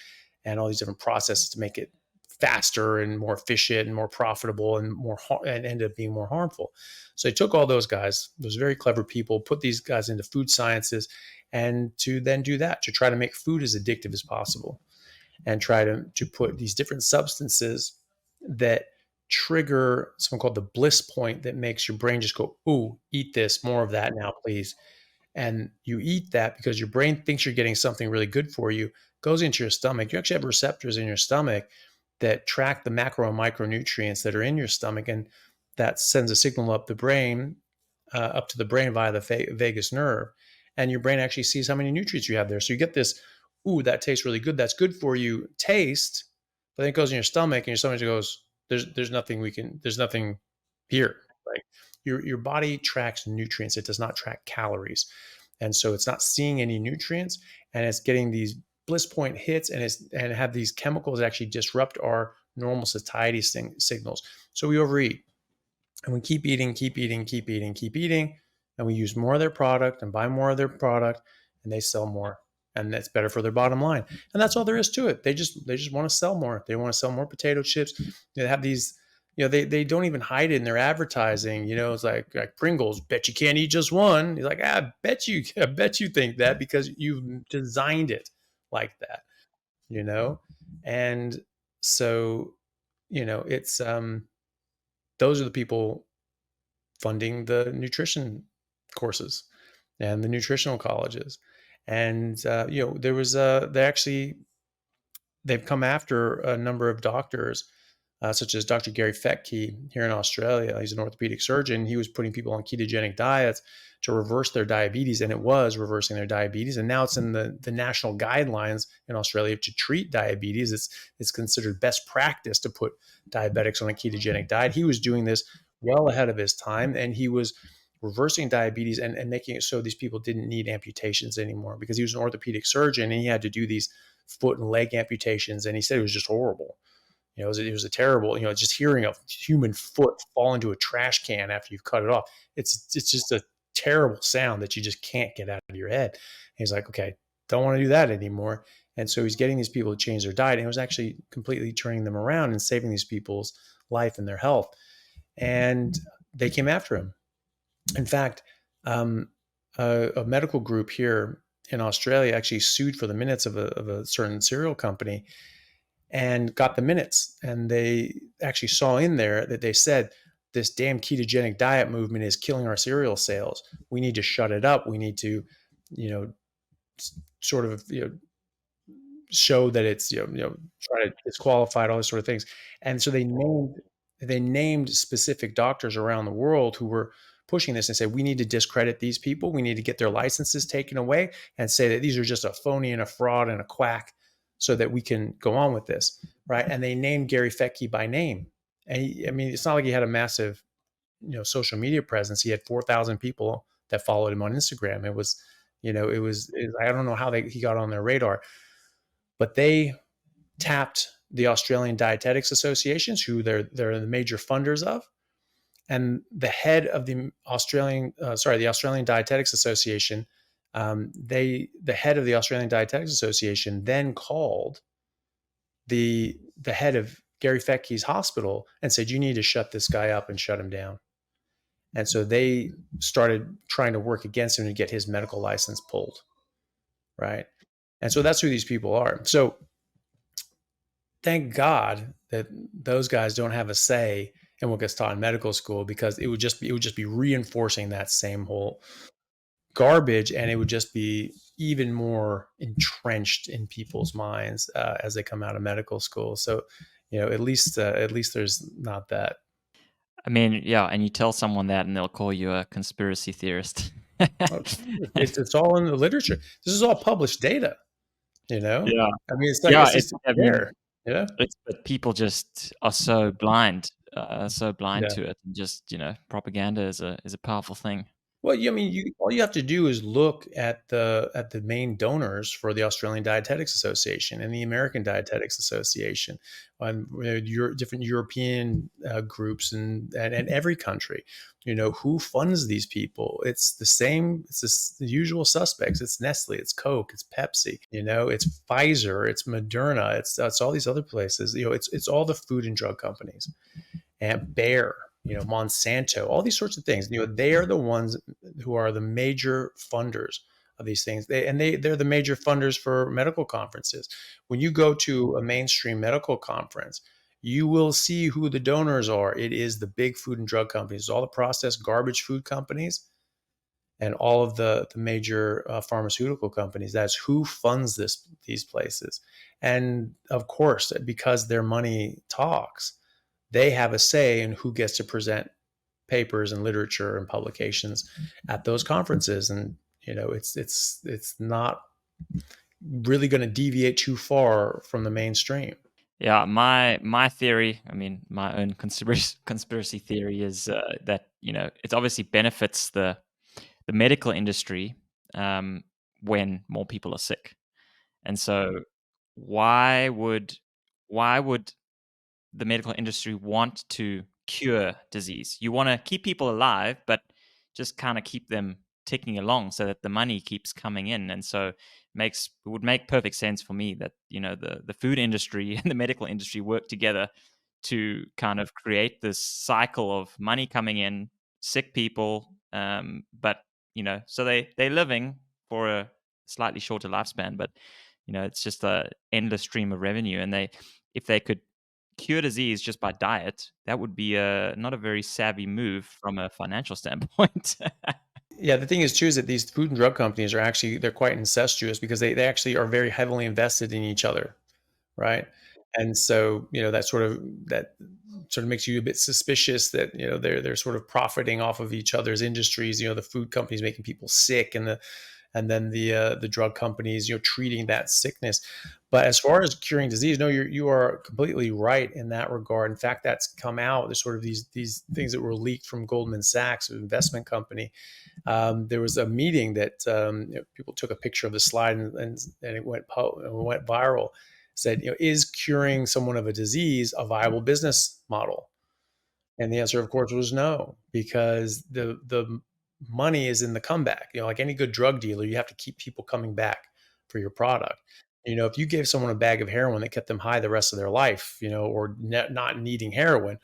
and all these different processes to make it faster and more efficient and more profitable and ended up being more harmful. So they took all those guys, those very clever people, put these guys into food sciences, and to then do that, to try to make food as addictive as possible and try to put these different substances that trigger something called the bliss point that makes your brain just go, ooh, eat this, more of that now, please. And you eat that because your brain thinks you're getting something really good for you, goes into your stomach. You actually have receptors in your stomach that track the macro and micronutrients that are in your stomach. And that sends a signal up to the brain via the vagus nerve. And your brain actually sees how many nutrients you have there. So you get this, ooh, that tastes really good, that's good for you taste, but then it goes in your stomach and your stomach goes, there's nothing here. Like your body tracks nutrients. It does not track calories. And so it's not seeing any nutrients, and it's getting these bliss point hits and have these chemicals that actually disrupt our normal satiety signals. So we overeat and we keep eating, and we use more of their product and buy more of their product, and they sell more. And that's better for their bottom line. And that's all there is to it. They just want to sell more. They want to sell more potato chips. They have these, they don't even hide it in their advertising. It's like Pringles, bet you can't eat just one. He's like, I bet you think that because you've designed it like that, And so, it's, those are the people funding the nutrition courses and the nutritional colleges. And, there was they've come after a number of doctors, such as Dr. Gary Fetke here in Australia. He's an orthopedic surgeon. He was putting people on ketogenic diets to reverse their diabetes, and it was reversing their diabetes. And now it's in the national guidelines in Australia to treat diabetes. It's considered best practice to put diabetics on a ketogenic diet. He was doing this well ahead of his time, and he was reversing diabetes and making it so these people didn't need amputations anymore, because he was an orthopedic surgeon and he had to do these foot and leg amputations. And he said it was just horrible. It was a terrible, just hearing a human foot fall into a trash can after you've cut it off. It's just a terrible sound that you just can't get out of your head. And he's like, okay, don't want to do that anymore. And so he's getting these people to change their diet, and it was actually completely turning them around and saving these people's life and their health. And they came after him. In fact, a medical group here in Australia actually sued for the minutes of a certain cereal company and got the minutes. And they actually saw in there that they said, this damn ketogenic diet movement is killing our cereal sales. We need to shut it up. We need to, sort of, show that it's, try to disqualify it, all those sort of things. And so they named specific doctors around the world who were pushing this and said, we need to discredit these people. We need to get their licenses taken away and say that these are just a phony and a fraud and a quack so that we can go on with this, right? And they named Gary Fetke by name. And it's not like he had a massive, social media presence. He had 4,000 people that followed him on Instagram. It was, I don't know how he got on their radar, but they tapped the Australian Dietetics Associations, who they're the major funders of. And the head of the Australian Dietetics Association, the head of the Australian Dietetics Association then called the head of Gary Fetke's hospital and said, you need to shut this guy up and shut him down. And so they started trying to work against him to get his medical license pulled, right? And so that's who these people are. So thank God that those guys don't have a say in what gets taught in medical school, because it would just be reinforcing that same whole garbage, and it would just be even more entrenched in people's minds as they come out of medical school. So, at least there's not that. Yeah, and you tell someone that and they'll call you a conspiracy theorist. Oh, it's all in the literature. This is all published data, Yeah. I mean, Yeah, it's just I mean, there. Yeah. but people just are so blind, Yeah. to it, and just, propaganda is a powerful thing. Well, I mean, all you have to do is look at the main donors for the Australian Dietetics Association and the American Dietetics Association, on your different European groups and every country. Who funds these people? It's the same. It's the usual suspects. It's Nestle. It's Coke. It's Pepsi. It's Pfizer. It's Moderna. It's all these other places. It's all the food and drug companies and Bayer, Monsanto, all these sorts of things. They are the ones who are the major funders of these things. They're the major funders for medical conferences. When you go to a mainstream medical conference, you will see who the donors are. It is the big food and drug companies, all the processed garbage food companies, and all of the major pharmaceutical companies. That's who funds these places. And of course, because their money talks, they have a say in who gets to present papers and literature and publications at those conferences. And it's not really going to deviate too far from the mainstream. Yeah, my theory, I mean, my own conspiracy theory is that it obviously benefits the medical industry when more people are sick, and so why would why would the medical industry want to cure disease? You want to keep people alive, but just kind of keep them ticking along so that the money keeps coming in. And so it would make perfect sense for me that the food industry and the medical industry work together to kind of create this cycle of money coming in, sick people, but so they're living for a slightly shorter lifespan, but it's just a endless stream of revenue. And if they could cure disease just by diet, that would be not a very savvy move from a financial standpoint. Yeah, the thing is too is that these food and drug companies they're quite incestuous because they actually are very heavily invested in each other, right? And so that sort of makes you a bit suspicious that they're sort of profiting off of each other's industries. The food companies making people sick, and then the drug companies treating that sickness. But as far as curing disease, no, you are completely right in that regard. In fact, that's come out. There's sort of these things that were leaked from Goldman Sachs, an investment company. There was a meeting that people took a picture of the slide, and it went viral. Said, is curing someone of a disease a viable business model? And the answer, of course, was no, because the money is in the comeback. Like any good drug dealer, you have to keep people coming back for your product. If you gave someone a bag of heroin that kept them high the rest of their life, or not needing heroin,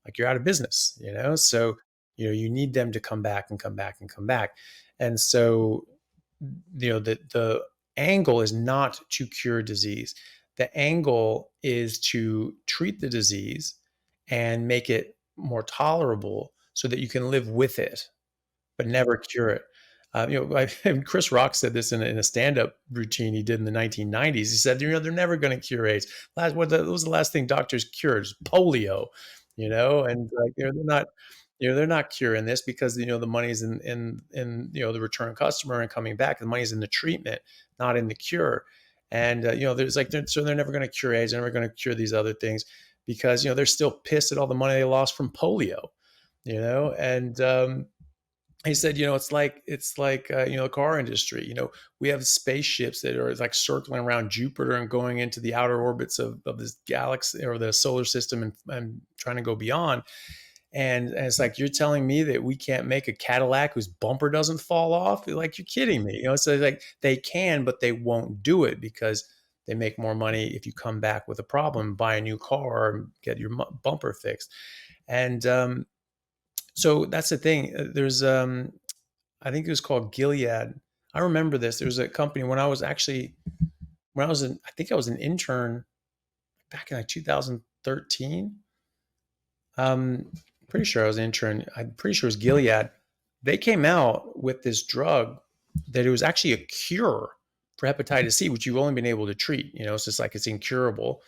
like you're out of business. So you need them to come back and come back and come back. And so the angle is not to cure disease. The angle is to treat the disease and make it more tolerable so that you can live with it, but never cure it. Chris Rock said this in a stand-up routine he did in the 1990s. He said, they're never going to cure AIDS. What was the last thing doctors cured? Polio, and like they're not curing this because the money's in the return customer and coming back. The money's in the treatment, not in the cure. And so they're never going to cure AIDS. They're never going to cure these other things because they're still pissed at all the money they lost from polio. And he said, it's like the car industry. We have spaceships that are like circling around Jupiter and going into the outer orbits of this galaxy or the solar system and trying to go beyond. And it's like, you're telling me that we can't make a Cadillac whose bumper doesn't fall off? Like, you're kidding me. So like they can, but they won't do it because they make more money if you come back with a problem, buy a new car, and get your bumper fixed. And so that's the thing. There's, I think it was called Gilead. I remember this. There was a company I think I was an intern back in like 2013. Pretty sure I was an intern. I'm pretty sure it was Gilead. They came out with this drug that it was actually a cure for hepatitis C, which you've only been able to treat. It's just like it's incurable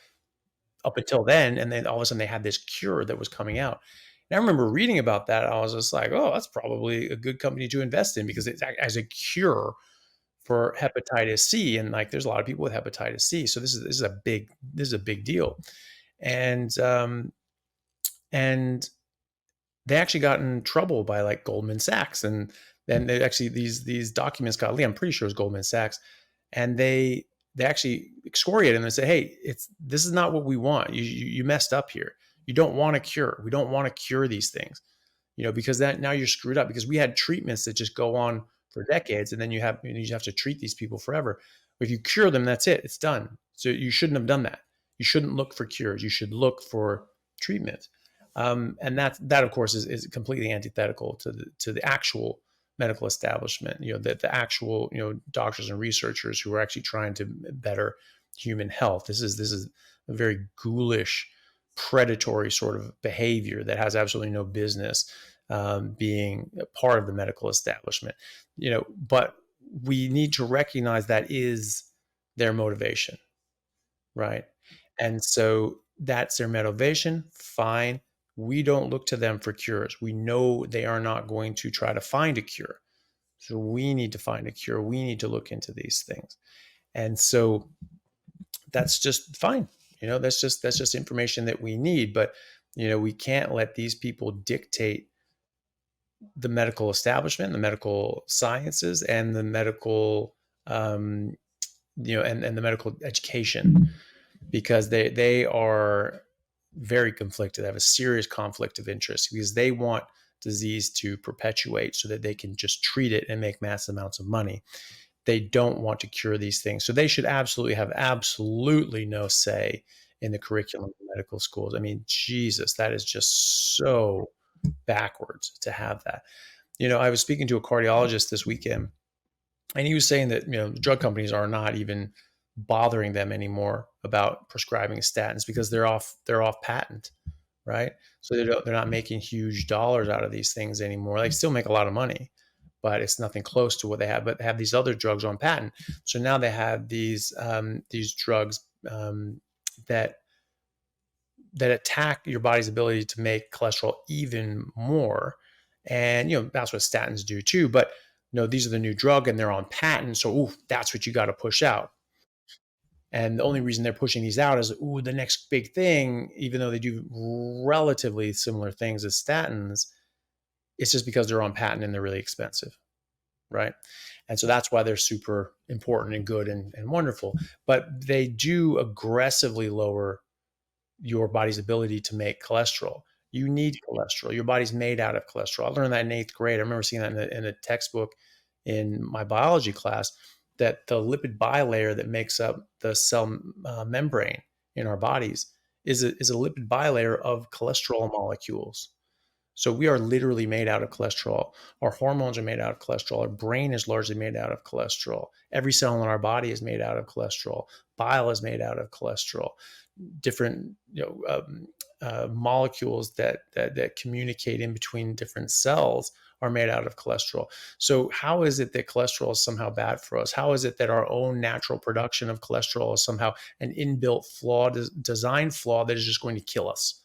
up until then. And then all of a sudden they had this cure that was coming out. And I remember reading about that. I was just like, oh, that's probably a good company to invest in because it's as a cure for hepatitis C. And like, there's a lot of people with hepatitis C. So this is a big deal. And they actually got in trouble by like Goldman Sachs. And then they actually, these documents got leaked. I'm pretty sure it was Goldman Sachs. And they actually excoriated them and say, hey, this is not what we want. You messed up here. You don't want a cure. We don't want to cure these things, because now you're screwed up, because we had treatments that just go on for decades, and then you have to treat these people forever. If you cure them, that's it. It's done. So you shouldn't have done that. You shouldn't look for cures. You should look for treatment. And that of course is completely antithetical to the actual medical establishment, the actual, doctors and researchers who are actually trying to better human health. This is a very ghoulish, predatory sort of behavior that has absolutely no business being a part of the medical establishment, but we need to recognize that is their motivation, right? And so that's their motivation. Fine. We don't look to them for cures. We know they are not going to try to find a cure. So we need to find a cure. We need to look into these things. And so that's just fine. That's just information that we need. But, we can't let these people dictate the medical establishment, the medical sciences, and the medical, and the medical education, because they are very conflicted. They have a serious conflict of interest because they want disease to perpetuate so that they can just treat it and make massive amounts of money. They don't want to cure these things. So they should have absolutely no say in the curriculum of medical schools. I mean, Jesus, that is just so backwards to have that. I was speaking to a cardiologist this weekend, and he was saying that, drug companies are not even bothering them anymore about prescribing statins because they're off patent, right? So they're not making huge dollars out of these things anymore. They still make a lot of money, but it's nothing close to what they have. But they have these other drugs on patent. So now they have these drugs that attack your body's ability to make cholesterol even more. And that's what statins do too. But these are the new drug and they're on patent. So that's what you got to push out. And the only reason they're pushing these out is, the next big thing, even though they do relatively similar things as statins, it's just because they're on patent and they're really expensive, right? And so that's why they're super important and good and wonderful. But they do aggressively lower your body's ability to make cholesterol. You need cholesterol. Your body's made out of cholesterol. I learned that in 8th grade. I remember seeing that in a textbook in my biology class, that the lipid bilayer that makes up the cell membrane in our bodies is a lipid bilayer of cholesterol molecules. So we are literally made out of cholesterol. Our hormones are made out of cholesterol. Our brain is largely made out of cholesterol. Every cell in our body is made out of cholesterol. Bile is made out of cholesterol. Different molecules that communicate in between different cells are made out of cholesterol. So how is it that cholesterol is somehow bad for us? How is it that our own natural production of cholesterol is somehow an inbuilt flaw, design flaw that is just going to kill us,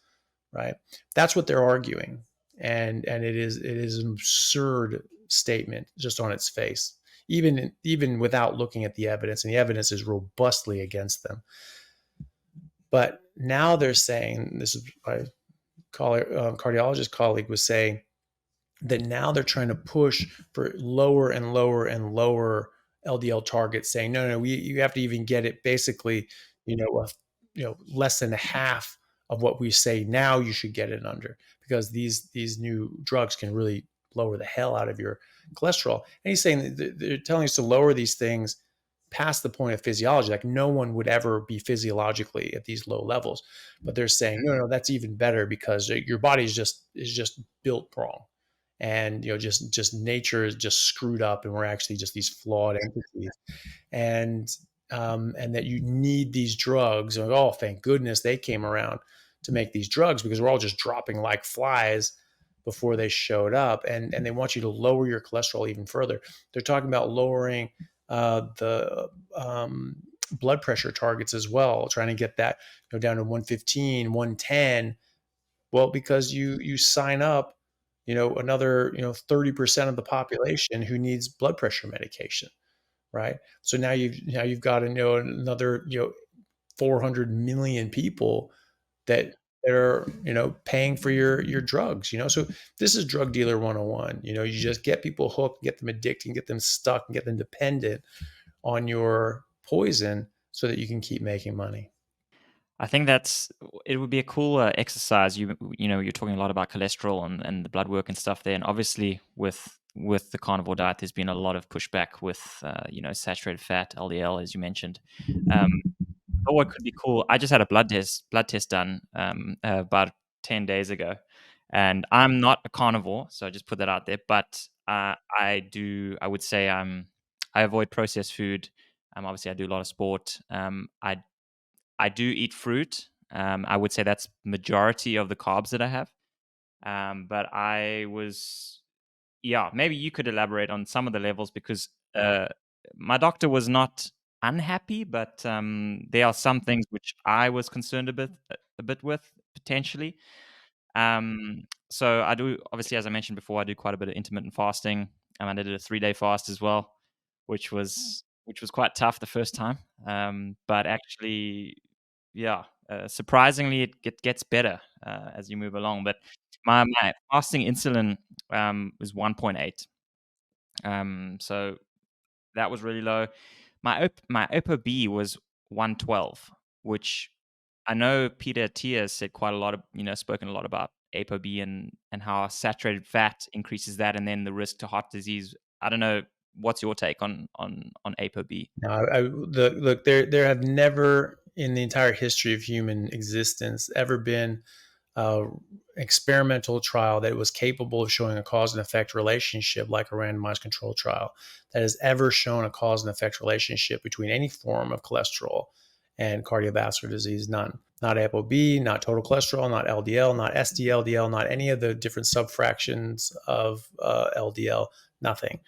right? That's what they're arguing. And it is an absurd statement just on its face, even without looking at the evidence, and the evidence is robustly against them. But now they're saying, this is my cardiologist colleague was saying, that now they're trying to push for lower and lower and lower LDL targets, saying, no, you have to even get it basically, less than a half of what we say now you should get it under, because these new drugs can really lower the hell out of your cholesterol. And he's saying that they're telling us to lower these things past the point of physiology. Like no one would ever be physiologically at these low levels, but they're saying, no, that's even better because your body is just built wrong. And, just nature is just screwed up, and we're actually just these flawed entities. And that you need these drugs. And, oh, thank goodness they came around to make these drugs, because we're all just dropping like flies before they showed up. And they want you to lower your cholesterol even further. They're talking about lowering the blood pressure targets as well, trying to get that down to 115, 110, Well, because you sign up, another, 30% of the population who needs blood pressure medication, right? So now you've got, another, 400 million people that are, paying for your drugs, So this is drug dealer 101. You just get people hooked, get them addicted, get them stuck, and get them dependent on your poison so that you can keep making money. I think it would be a cool exercise. You're talking a lot about cholesterol and the blood work and stuff there, and obviously with the carnivore diet, there's been a lot of pushback with saturated fat, LDL, as you mentioned. Oh, what could be cool? I just had a blood test done about 10 days ago, and I'm not a carnivore, so I just put that out there. But I would say I avoid processed food. Obviously, I do a lot of sport. I do eat fruit. I would say that's majority of the carbs that I have. But yeah, maybe you could elaborate on some of the levels because my doctor was not unhappy, but there are some things which I was concerned a bit with potentially. So I do, obviously, as I mentioned before, I do quite a bit of intermittent fasting. I did a 3-day fast as well, which was quite tough the first time. But actually, yeah, surprisingly, it gets better as you move along. But my fasting insulin was 1.8. So that was really low. My ApoB was 112, which I know Peter Attia has said quite a lot of, spoken a lot about ApoB and how saturated fat increases that, and then the risk to heart disease. I don't know. What's your take on ApoB? Now, look, there have never in the entire history of human existence ever been experimental trial that was capable of showing a cause and effect relationship like a randomized control trial that has ever shown a cause and effect relationship between any form of cholesterol and cardiovascular disease. None. Not ApoB, not total cholesterol, not LDL, not SDLDL, not any of the different subfractions of LDL, nothing.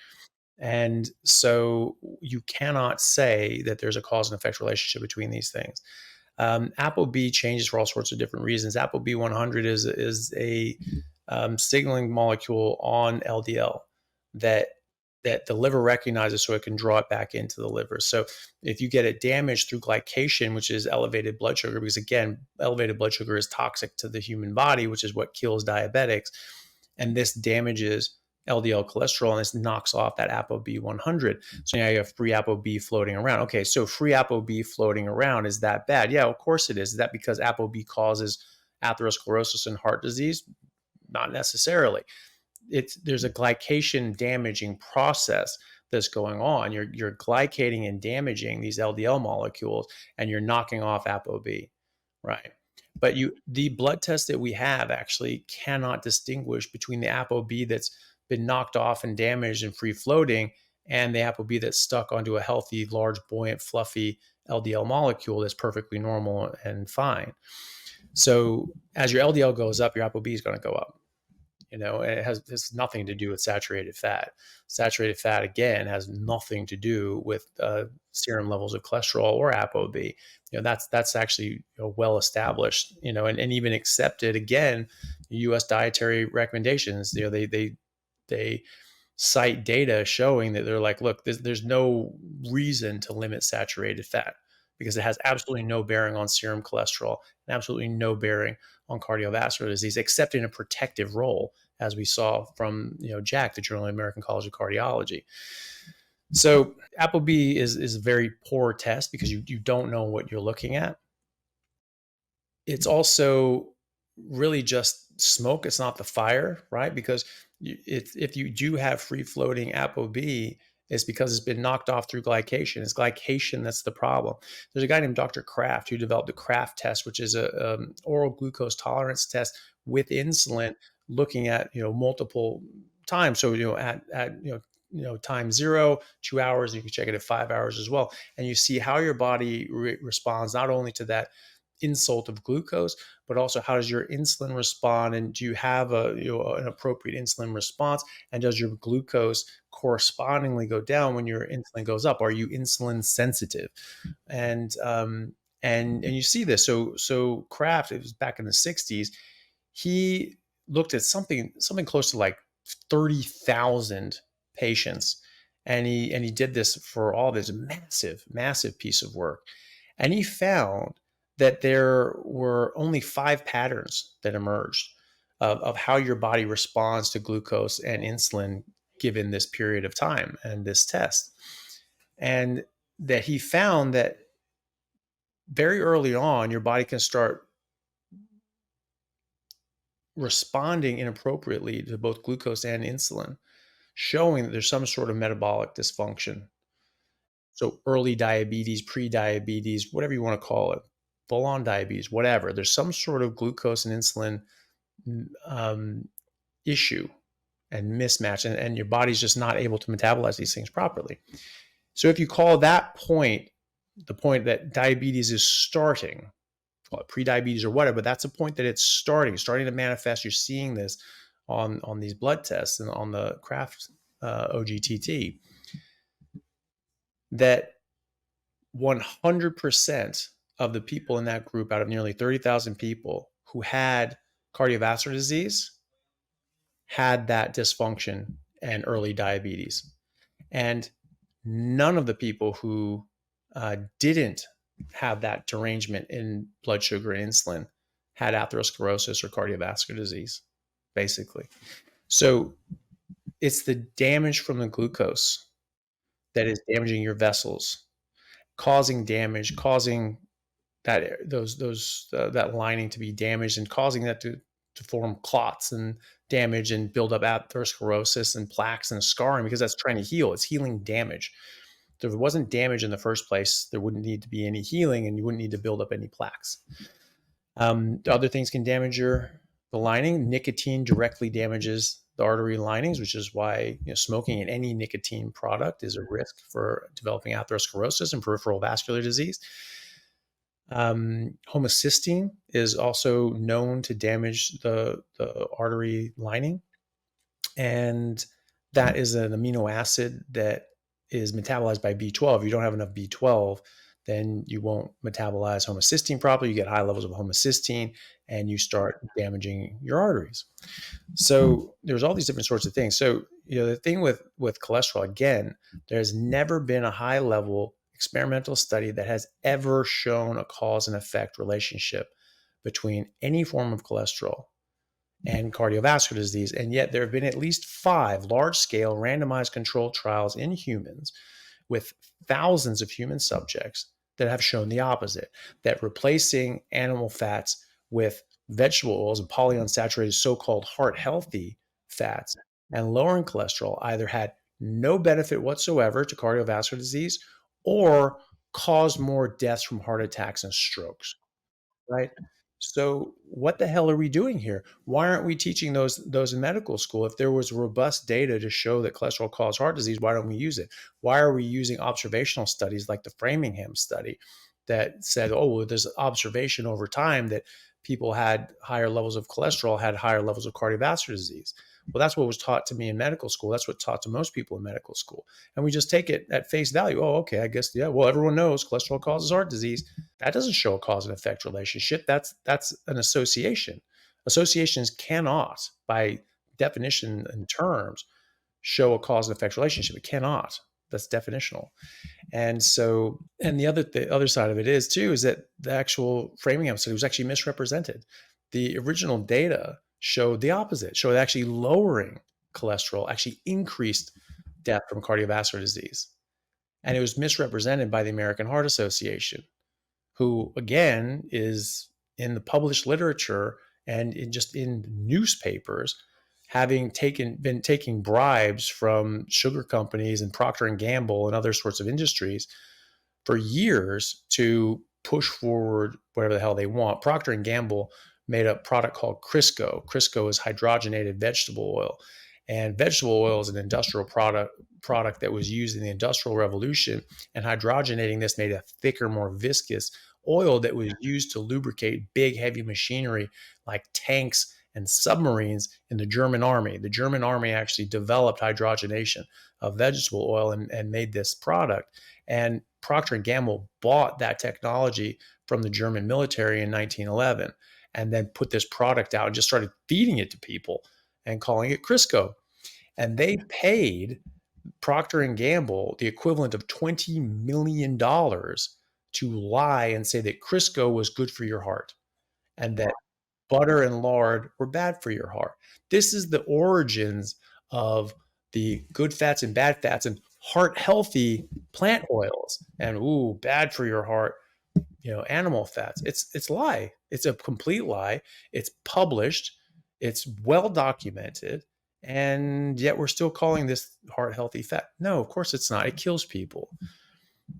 And so you cannot say that there's a cause and effect relationship between these things. ApoB changes for all sorts of different reasons. ApoB 100 is a signaling molecule on LDL that the liver recognizes so it can draw it back into the liver. So if you get it damaged through glycation, which is elevated blood sugar, because again, elevated blood sugar is toxic to the human body, which is what kills diabetics, and this damages LDL cholesterol and this knocks off that ApoB 100. So now you have free ApoB floating around. Okay, so free ApoB floating around, is that bad? Yeah, of course it is. Is that because ApoB causes atherosclerosis and heart disease? Not necessarily. There's a glycation damaging process that's going on. You're glycating and damaging these LDL molecules, and you're knocking off ApoB, right? But the blood test that we have actually cannot distinguish between the ApoB that's been knocked off and damaged and free floating and the ApoB that's stuck onto a healthy, large, buoyant, fluffy LDL molecule that's perfectly normal and fine. So as your LDL goes up, your ApoB is going to go up. And it has nothing to do with saturated fat. Saturated fat, again, has nothing to do with serum levels of cholesterol or ApoB. That's actually well established. And even accepted. Again, U.S. dietary recommendations. They cite data showing that they're like, look, there's no reason to limit saturated fat because it has absolutely no bearing on serum cholesterol and absolutely no bearing on cardiovascular disease, except in a protective role, as we saw from JACC, the Journal of the American College of Cardiology. So ApoB is a very poor test because you don't know what you're looking at. It's also really just smoke. It's not the fire, right? Because if you do have free floating ApoB, it's because it's been knocked off through glycation. It's glycation that's the problem. There's a guy named Dr. Kraft who developed the Kraft test, which is a oral glucose tolerance test with insulin, looking at multiple times. So at time 0, 2 hours, you can check it at 5 hours as well, and you see how your body responds not only to that insult of glucose, but also how does your insulin respond, and do you have an appropriate insulin response, and does your glucose correspondingly go down when your insulin goes up? Are you insulin sensitive? And you see this. So Kraft, it was back in the 60s. he looked at something close to like 30,000 patients, and he did this for all this massive piece of work, and he found that there were only 5 patterns that emerged of how your body responds to glucose and insulin given this period of time and this test. And that he found that very early on, your body can start responding inappropriately to both glucose and insulin, showing that there's some sort of metabolic dysfunction. So early diabetes, pre-diabetes, whatever you want to call it, full-on diabetes, whatever. There's some sort of glucose and insulin issue and mismatch, and your body's just not able to metabolize these things properly. So if you call that point the point that diabetes is starting, call it pre-diabetes or whatever, but that's a point that it's starting to manifest. You're seeing this on these blood tests and on the Kraft OGTT, that 100% of the people in that group, out of nearly 30,000 people who had cardiovascular disease, had that dysfunction and early diabetes. And none of the people who didn't have that derangement in blood sugar and insulin had atherosclerosis or cardiovascular disease, basically. So it's the damage from the glucose that is damaging your vessels, causing damage, causing that that lining to be damaged, and causing that to form clots and damage and build up atherosclerosis and plaques and scarring, because that's trying to heal. It's healing damage. If there wasn't damage in the first place, there wouldn't need to be any healing, and you wouldn't need to build up any plaques. Other things can damage the lining. Nicotine directly damages the artery linings, which is why smoking in any nicotine product is a risk for developing atherosclerosis and peripheral vascular disease. Homocysteine is also known to damage the artery lining, and that is an amino acid that is metabolized by B12. If you don't have enough B12, then you won't metabolize homocysteine properly. You get high levels of homocysteine, and you start damaging your arteries. So there's all these different sorts of things. So the thing with cholesterol, again, there's never been a high level experimental study that has ever shown a cause and effect relationship between any form of cholesterol and cardiovascular disease. And yet there have been at least 5 large-scale randomized controlled trials in humans with thousands of human subjects that have shown the opposite, that replacing animal fats with vegetable oils and polyunsaturated so-called heart-healthy fats and lowering cholesterol either had no benefit whatsoever to cardiovascular disease or caused more deaths from heart attacks and strokes, right? So what the hell are we doing here? Why aren't we teaching those in medical school? If there was robust data to show that cholesterol causes heart disease, why don't we use it? Why are we using observational studies like the Framingham study that said, oh, well, there's observation over time that people had higher levels of cholesterol, had higher levels of cardiovascular disease? Well, that's what was taught to me in medical school. That's what's taught to most people in medical school. And we just take it at face value. Oh, okay, I guess, yeah, well, everyone knows cholesterol causes heart disease. That doesn't show a cause and effect relationship. That's an association. Associations cannot, by definition and terms, show a cause and effect relationship. It cannot. That's definitional. And so, and the other side of it is that the actual Framingham study was actually misrepresented. The original data showed the opposite, showed actually lowering cholesterol actually increased death from cardiovascular disease. And it was misrepresented by the American Heart Association, who again is in the published literature and in newspapers, having been taking bribes from sugar companies and Procter & Gamble and other sorts of industries for years to push forward whatever the hell they want. Procter & Gamble made a product called Crisco. Crisco is hydrogenated vegetable oil. And vegetable oil is an industrial product that was used in the Industrial Revolution. And hydrogenating this made a thicker, more viscous oil that was used to lubricate big, heavy machinery like tanks and submarines in the German army. The German army actually developed hydrogenation of vegetable oil and made this product. And Procter & Gamble bought that technology from the German military in 1911. and then put this product out and just started feeding it to people and calling it Crisco. And they paid Procter and Gamble the equivalent of $20 million to lie and say that Crisco was good for your heart and that butter and lard were bad for your heart. This is the origins of the good fats and bad fats and heart healthy plant oils and bad for your heart, animal fats. It's a lie. It's a complete lie. It's published. It's well documented. And yet we're still calling this heart healthy fat. No, of course it's not. It kills people.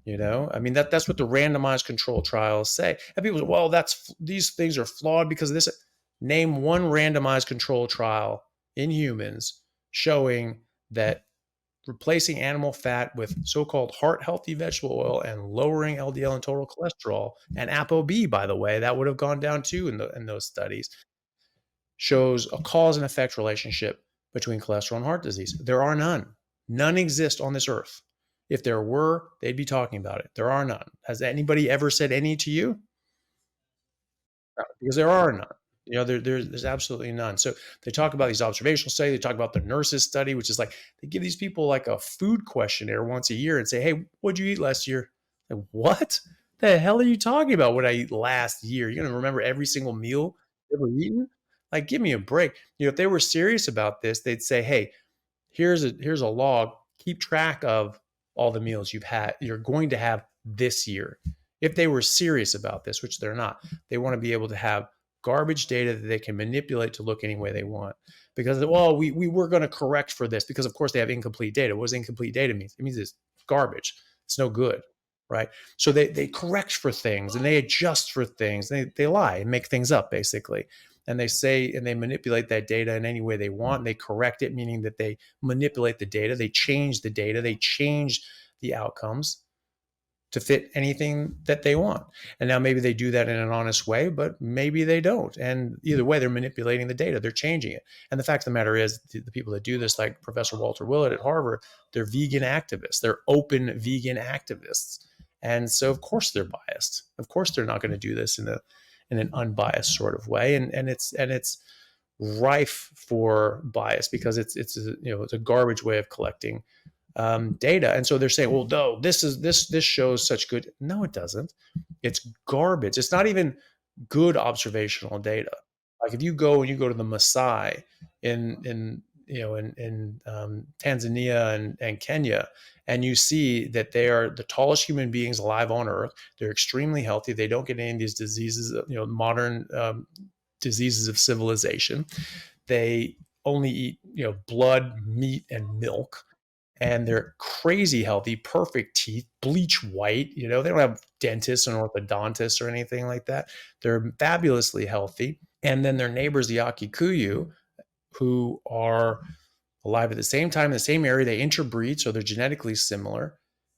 I mean, that's what the randomized control trials say. And people say, well, these things are flawed because of this. Name one randomized control trial in humans showing that replacing animal fat with so-called heart healthy vegetable oil and lowering LDL and total cholesterol and ApoB, by the way, that would have gone down too in those studies, shows a cause and effect relationship between cholesterol and heart disease. There are none. None exist on this earth. If there were, they'd be talking about it. There are none. Has anybody ever said any to you? No, because there are none. There's absolutely none. So they talk about these observational studies. They talk about the nurses study, which is like they give these people like a food questionnaire once a year and say, hey, what'd you eat last year? Like, what the hell are you talking about? What I eat last year? You're going to remember every single meal you've ever eaten? Like, give me a break. If they were serious about this, they'd say, hey, here's a log. Keep track of all the meals you're going to have this year. If they were serious about this, which they're not, they want to be able to have garbage data that they can manipulate to look any way they want. Because, well, we were going to correct for this because, of course, they have incomplete data. What does incomplete data mean? It means it's garbage. It's no good, right? So they correct for things and they adjust for things. They lie and make things up, basically. And they say, and they manipulate that data in any way they want. They correct it, meaning that they manipulate the data. They change the data. They change the outcomes to fit anything that they want. And now maybe they do that in an honest way, but maybe they don't. And either way, they're manipulating the data. They're changing it. And the fact of the matter is the people that do this, like Professor Walter Willett at Harvard, they're vegan activists. They're open vegan activists. And so of course they're biased. Of course they're not going to do this in an unbiased sort of way. And it's rife for bias because it's a garbage way of collecting data. And so they're saying, well, no, this shows such good. No, it doesn't. It's garbage. It's not even good observational data. Like if you go to the Maasai in Tanzania and Kenya, and you see that they are the tallest human beings alive on earth. They're extremely healthy. They don't get any of these diseases, modern diseases of civilization. They only eat, blood, meat, and milk. And they're crazy healthy, perfect teeth, bleach white. They don't have dentists and orthodontists or anything like that. They're fabulously healthy. And then their neighbors, the Akikuyu, who are alive at the same time in the same area, they interbreed, so they're genetically similar.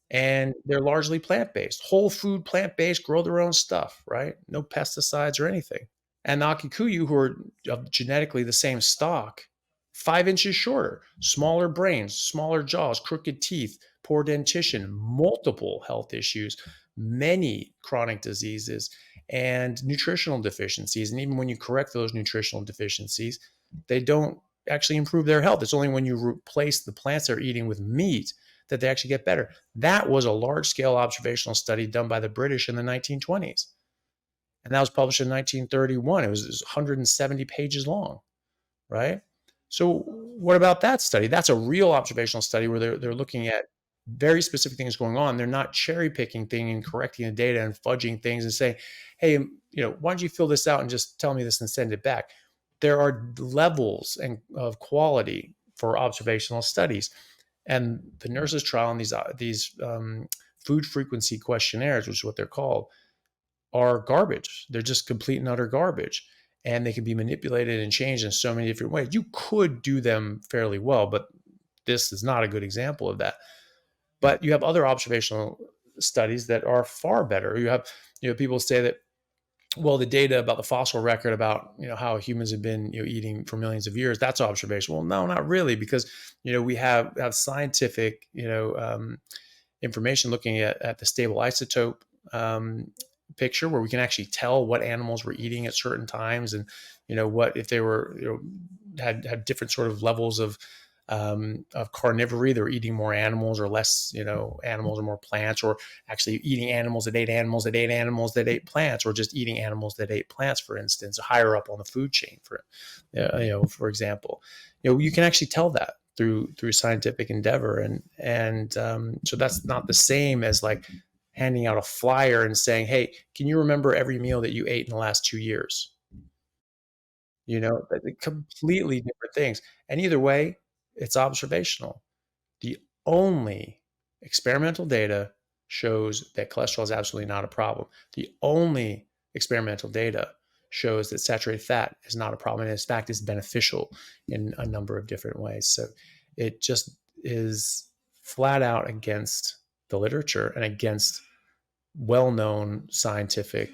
And they're largely plant-based, whole food, plant-based, grow their own stuff, right? No pesticides or anything. And the Akikuyu, who are genetically the same stock, 5 inches shorter, smaller brains, smaller jaws, crooked teeth, poor dentition, multiple health issues, many chronic diseases, and nutritional deficiencies. And even when you correct those nutritional deficiencies, they don't actually improve their health. It's only when you replace the plants they're eating with meat that they actually get better. That was a large-scale observational study done by the British in the 1920s. And that was published in 1931. It was 170 pages long, right? So what about that study? That's a real observational study where they're looking at very specific things going on. They're not cherry picking things and correcting the data and fudging things and saying, hey, why don't you fill this out and just tell me this and send it back? There are levels of quality for observational studies. And the nurses trial and these food frequency questionnaires, which is what they're called, are garbage. They're just complete and utter garbage. And they can be manipulated and changed in so many different ways. You could do them fairly well, but this is not a good example of that. But you have other observational studies that are far better. You have, people say that, well, the data about the fossil record about, how humans have been, eating for millions of years, that's observational. Well, no, not really, because, we have scientific, information looking at the stable isotope picture where we can actually tell what animals were eating at certain times, and what if they were had different sort of levels of carnivory. They're eating more animals or less, animals or more plants, or actually eating animals that ate animals that ate animals that ate plants, or just eating animals that ate plants, for instance, higher up on the food chain, for example. You can actually tell that through scientific endeavor, and so that's not the same as like handing out a flyer and saying, hey, can you remember every meal that you ate in the last 2 years? Completely different things. And either way, it's observational. The only experimental data shows that cholesterol is absolutely not a problem. The only experimental data shows that saturated fat is not a problem, and in fact is beneficial in a number of different ways. So it just is flat out against the literature and against well-known scientific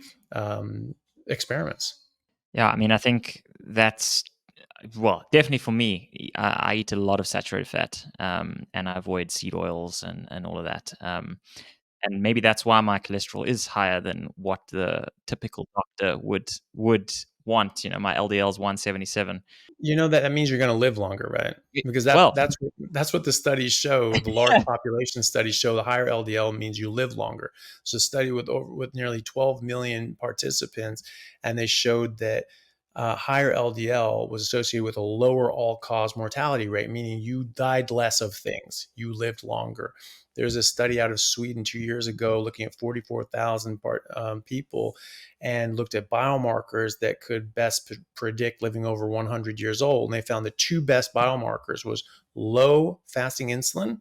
experiments. Yeah, I mean, I think that's, well, definitely for me, I eat a lot of saturated fat, and I avoid seed oils and all of that. And maybe that's why my cholesterol is higher than what the typical doctor would want. My LDL is 177. That means you're going to live longer, right? Because Well, that's what the studies show. The large population studies show the higher LDL means you live longer. So a study with nearly 12 million participants, and they showed that higher LDL was associated with a lower all-cause mortality rate, meaning you died less of things, you lived longer. There's a study out of Sweden 2 years ago looking at 44,000 people, and looked at biomarkers that could best predict living over 100 years old. And they found the two best biomarkers was low fasting insulin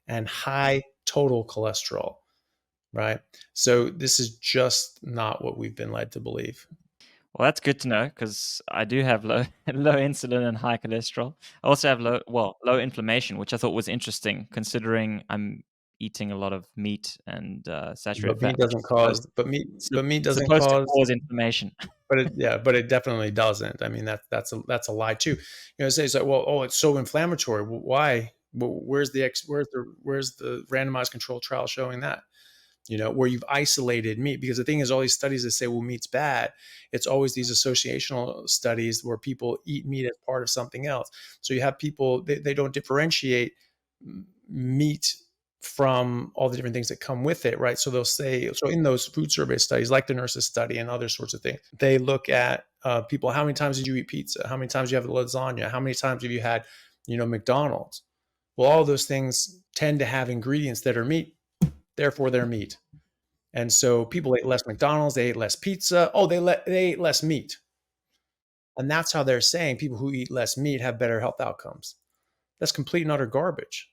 and high total cholesterol, right? So this is just not what we've been led to believe. Well, that's good to know, because I do have low insulin and high cholesterol. I also have low inflammation, which I thought was interesting, considering I'm eating a lot of meat and saturated fat. Meat doesn't cause, but meat doesn't supposed to cause cause inflammation. But it definitely doesn't. I mean, that's a lie too. Say it's like, well, it's so inflammatory. Well, why? Well, where's the randomized control trial showing that? Where you've isolated meat? Because the thing is, all these studies that say, well, meat's bad, it's always these associational studies where people eat meat as part of something else. So you have people, they don't differentiate meat from all the different things that come with it, right? So they'll say, so in those food survey studies, like the nurses study and other sorts of things, they look at people, how many times did you eat pizza? How many times do you have lasagna? How many times have you had, McDonald's? Well, all those things tend to have ingredients that are meat, therefore they're meat. And so people ate less McDonald's, they ate less pizza. Oh, they ate less meat. And that's how they're saying people who eat less meat have better health outcomes. That's complete and utter garbage.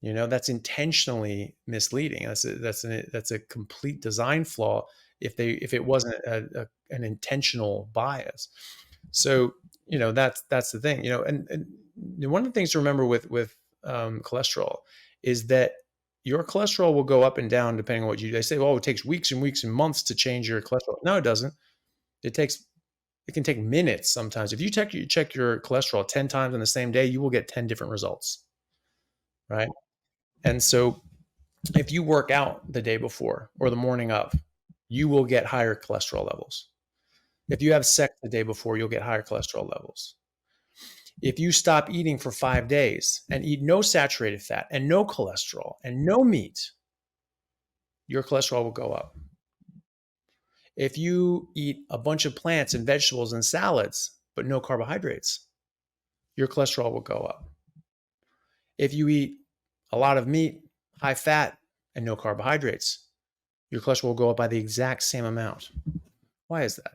That's intentionally misleading. That's a complete design flaw if it wasn't an intentional bias. So that's the thing. And one of the things to remember with cholesterol is that your cholesterol will go up and down depending on what they say. Oh, it takes weeks and weeks and months to change your cholesterol. No, it doesn't. It can take minutes sometimes. If you check your cholesterol 10 times in the same day, you will get 10 different results, right? And so if you work out the day before or the morning of, you will get higher cholesterol levels. If you have sex the day before, you'll get higher cholesterol levels. If you stop eating for 5 days and eat no saturated fat and no cholesterol and no meat, your cholesterol will go up. If you eat a bunch of plants and vegetables and salads, but no carbohydrates, your cholesterol will go up. If you eat a lot of meat, high fat, and no carbohydrates, your cholesterol will go up by the exact same amount. Why is that?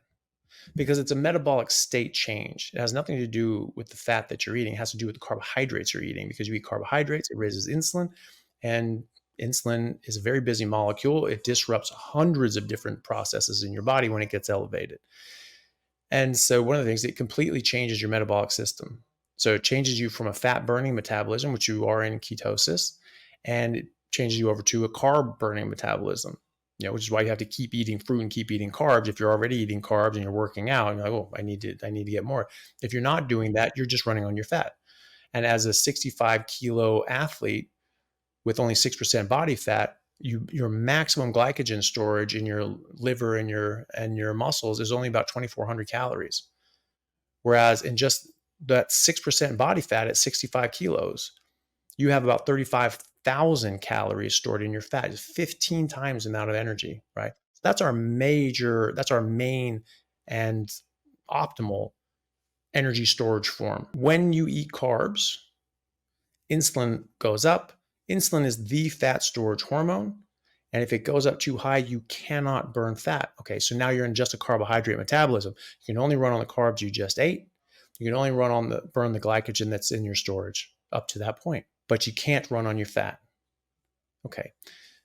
Because it's a metabolic state change. It has nothing to do with the fat that you're eating. It has to do with the carbohydrates you're eating. Because you eat carbohydrates, it raises insulin, and insulin is a very busy molecule. It disrupts hundreds of different processes in your body when it gets elevated. And so one of the things, it completely changes your metabolic system. So it changes you from a fat burning metabolism, which you are in ketosis, and it changes you over to a carb burning metabolism, which is why you have to keep eating fruit and keep eating carbs. If you're already eating carbs and you're working out, and you're like, oh, I need to get more. If you're not doing that, you're just running on your fat. And as a 65 kilo athlete with only 6% body fat, your maximum glycogen storage in your liver and your muscles is only about 2,400 calories. Whereas in just that 6% body fat at 65 kilos, you have about 35,000 calories stored in your fat. It's 15 times the amount of energy, right? That's our main and optimal energy storage form. When you eat carbs, insulin goes up. Insulin is the fat storage hormone. And if it goes up too high, you cannot burn fat. Okay, so now you're in just a carbohydrate metabolism. You can only run on the carbs you just ate. You can only burn the glycogen that's in your storage up to that point, but you can't run on your fat. Okay,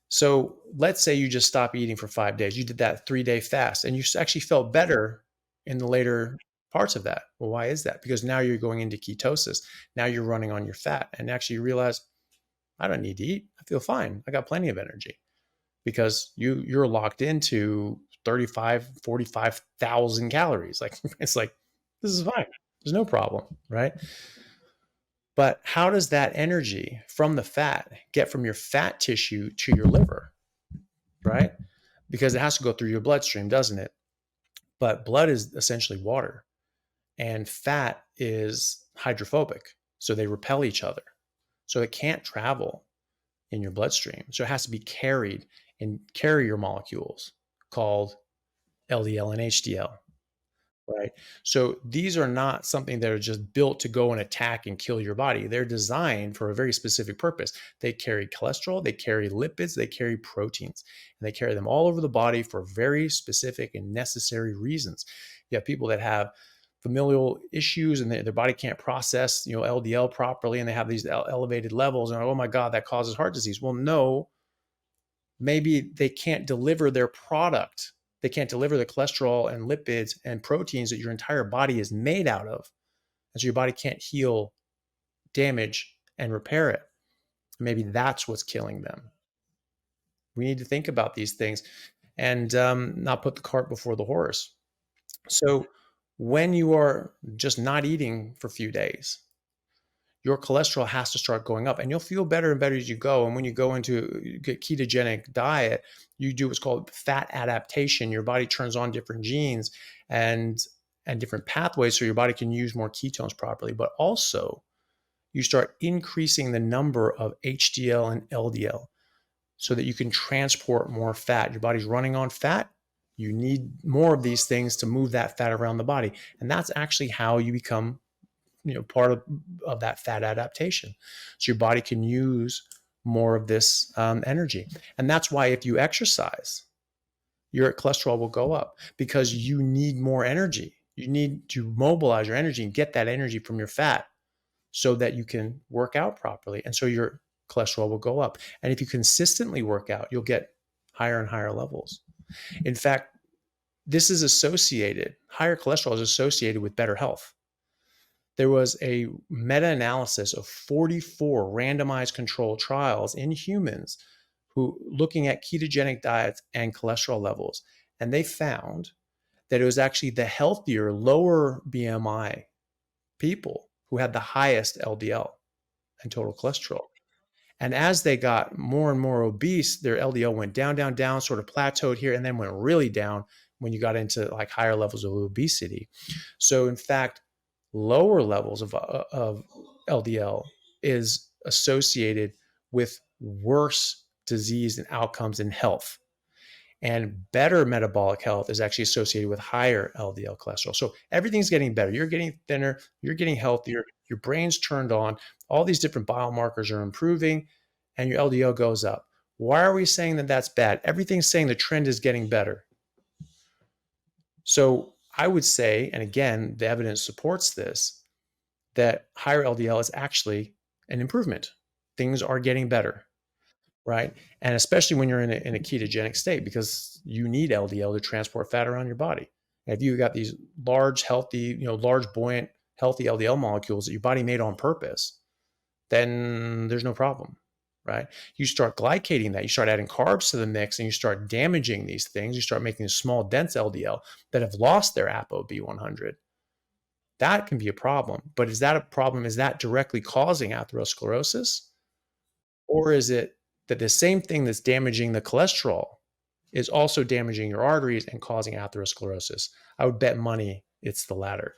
so let's say you just stop eating for 5 days. You did that 3-day fast and you actually felt better in the later parts of that. Well, why is that? Because now you're going into ketosis. Now you're running on your fat and actually you realize, I don't need to eat. I feel fine. I got plenty of energy because you're locked into 45,000 calories. Like, it's like, this is fine. There's no problem, right? But how does that energy from the fat get from your fat tissue to your liver, right? Because it has to go through your bloodstream, doesn't it? But blood is essentially water and fat is hydrophobic. So they repel each other. So it can't travel in your bloodstream. So it has to be carried in carrier molecules called LDL and HDL, right? So these are not something that are just built to go and attack and kill your body. They're designed for a very specific purpose. They carry cholesterol, they carry lipids, they carry proteins, and they carry them all over the body for very specific and necessary reasons. You have people that have familial issues and their body can't process, LDL properly, and they have these elevated levels, and oh my God, that causes heart disease. Well, no, maybe they can't deliver their product. They can't deliver the cholesterol and lipids and proteins that your entire body is made out of. And so your body can't heal damage and repair it. Maybe that's what's killing them. We need to think about these things and not put the cart before the horse. So when you are just not eating for a few days, your cholesterol has to start going up and you'll feel better and better as you go. And when you go into ketogenic diet, you do what's called fat adaptation. Your body turns on different genes and different pathways so your body can use more ketones properly. But also you start increasing the number of HDL and LDL so that you can transport more fat. Your body's running on fat. You need more of these things to move that fat around the body. And that's actually how you become part of that fat adaptation. So your body can use more of this energy. And that's why if you exercise, your cholesterol will go up because you need more energy. You need to mobilize your energy and get that energy from your fat so that you can work out properly. And so your cholesterol will go up. And if you consistently work out, you'll get higher and higher levels. In fact, this is associated, higher cholesterol is associated with better health. There was a meta-analysis of 44 randomized controlled trials in humans who looking at ketogenic diets and cholesterol levels. And they found that it was actually the healthier, lower BMI people who had the highest LDL and total cholesterol. And as they got more and more obese, their LDL went down, down, down, sort of plateaued here, and then went really down when you got into like higher levels of obesity. So in fact, lower levels of LDL is associated with worse disease and outcomes in health. And better metabolic health is actually associated with higher LDL cholesterol. So everything's getting better. You're getting thinner, you're getting healthier, your brain's turned on, all these different biomarkers are improving, and your LDL goes up. Why are we saying that that's bad? Everything's saying the trend is getting better. So I would say, and again, the evidence supports this, that higher LDL is actually an improvement. Things are getting better, right? And especially when you're in a ketogenic state, because you need LDL to transport fat around your body. And if you've got these large, healthy, large, buoyant, healthy LDL molecules that your body made on purpose, then there's no problem, right? You start glycating that, you start adding carbs to the mix, and you start damaging these things. You start making small, dense LDL that have lost their ApoB100. That can be a problem. But is that a problem? Is that directly causing atherosclerosis? Or is it that the same thing that's damaging the cholesterol is also damaging your arteries and causing atherosclerosis. I would bet money it's the latter.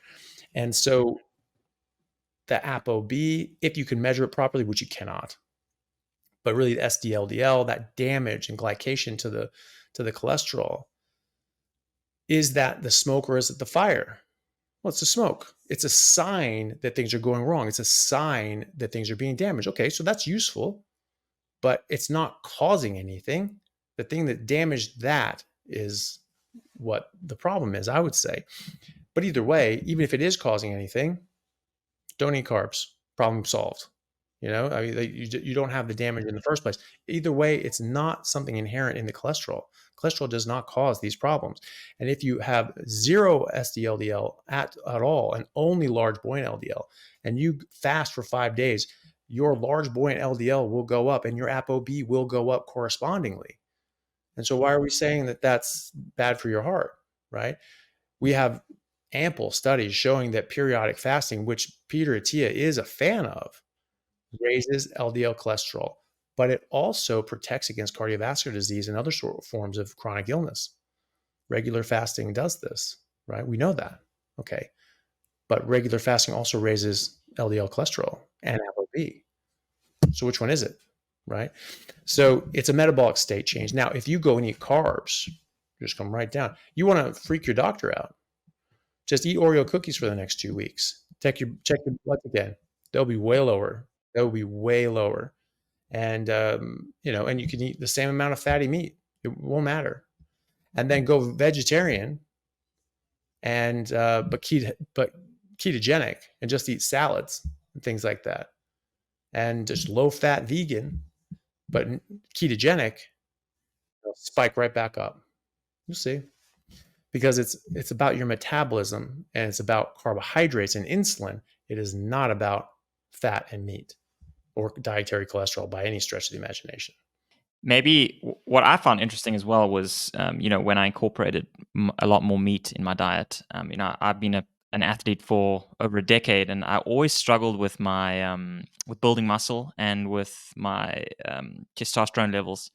And so the ApoB, if you can measure it properly, which you cannot, but really the SD-LDL, that damage and glycation to the cholesterol, is that the smoke or is it the fire? Well, it's the smoke. It's a sign that things are going wrong. It's a sign that things are being damaged. Okay, so that's useful, but it's not causing anything. The thing that damaged that is what the problem is, I would say. But either way, even if it is causing anything, don't eat carbs. Problem solved. I mean, you don't have the damage in the first place. Either way, it's not something inherent in the cholesterol. Cholesterol does not cause these problems. And if you have zero SD-LDL at all and only large buoyant LDL, and you fast for 5 days, your large buoyant LDL will go up and your ApoB will go up correspondingly. And so why are we saying that that's bad for your heart, right? We have ample studies showing that periodic fasting, which Peter Attia is a fan of, raises LDL cholesterol, but it also protects against cardiovascular disease and other forms of chronic illness. Regular fasting does this, right? We know that. Okay. But regular fasting also raises LDL cholesterol and ApoB. So which one is it, right? So it's a metabolic state change. Now, if you go and eat carbs, just come right down. You want to freak your doctor out. Just eat Oreo cookies for the next 2 weeks. Check your blood again. They'll be way lower. They'll be way lower. And, and you can eat the same amount of fatty meat. It won't matter. And then go vegetarian and, but ketogenic and just eat salads and things like that. And just low fat vegan, but ketogenic, it'll spike right back up. You'll see. Because it's about your metabolism and it's about carbohydrates and insulin. It is not about fat and meat or dietary cholesterol by any stretch of the imagination. Maybe what I found interesting as well was, when I incorporated a lot more meat in my diet. I've been an athlete for over a decade, and I always struggled with my with building muscle and with my testosterone levels.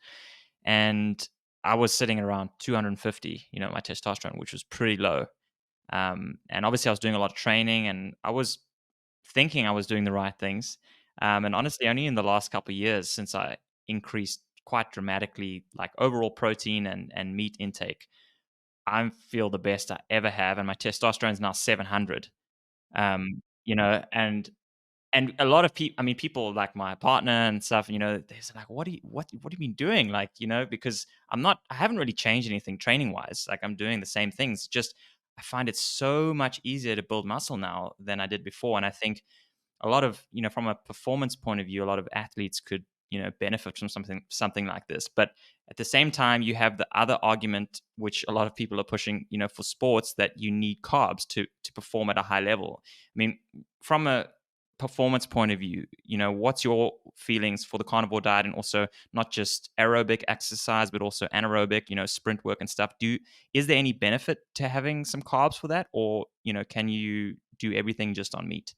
And I was sitting around 250, my testosterone, which was pretty low. And obviously I was doing a lot of training and I was thinking I was doing the right things. And honestly, only in the last couple of years since I increased quite dramatically, like overall protein and meat intake, I feel the best I ever have. And my testosterone is now 700, and a lot of people, people like my partner and stuff, they're like, what have you been doing? Like, because I haven't really changed anything training wise. Like I'm doing the same things. Just, I find it so much easier to build muscle now than I did before. And I think a lot of, from a performance point of view, a lot of athletes could, benefit from something like this. But at the same time, you have the other argument, which a lot of people are pushing, for sports, that you need carbs to perform at a high level. I mean, from a performance point of view, what's your feelings for the carnivore diet, and also not just aerobic exercise, but also anaerobic, sprint work and stuff? Is there any benefit to having some carbs for that, or can you do everything just on meat?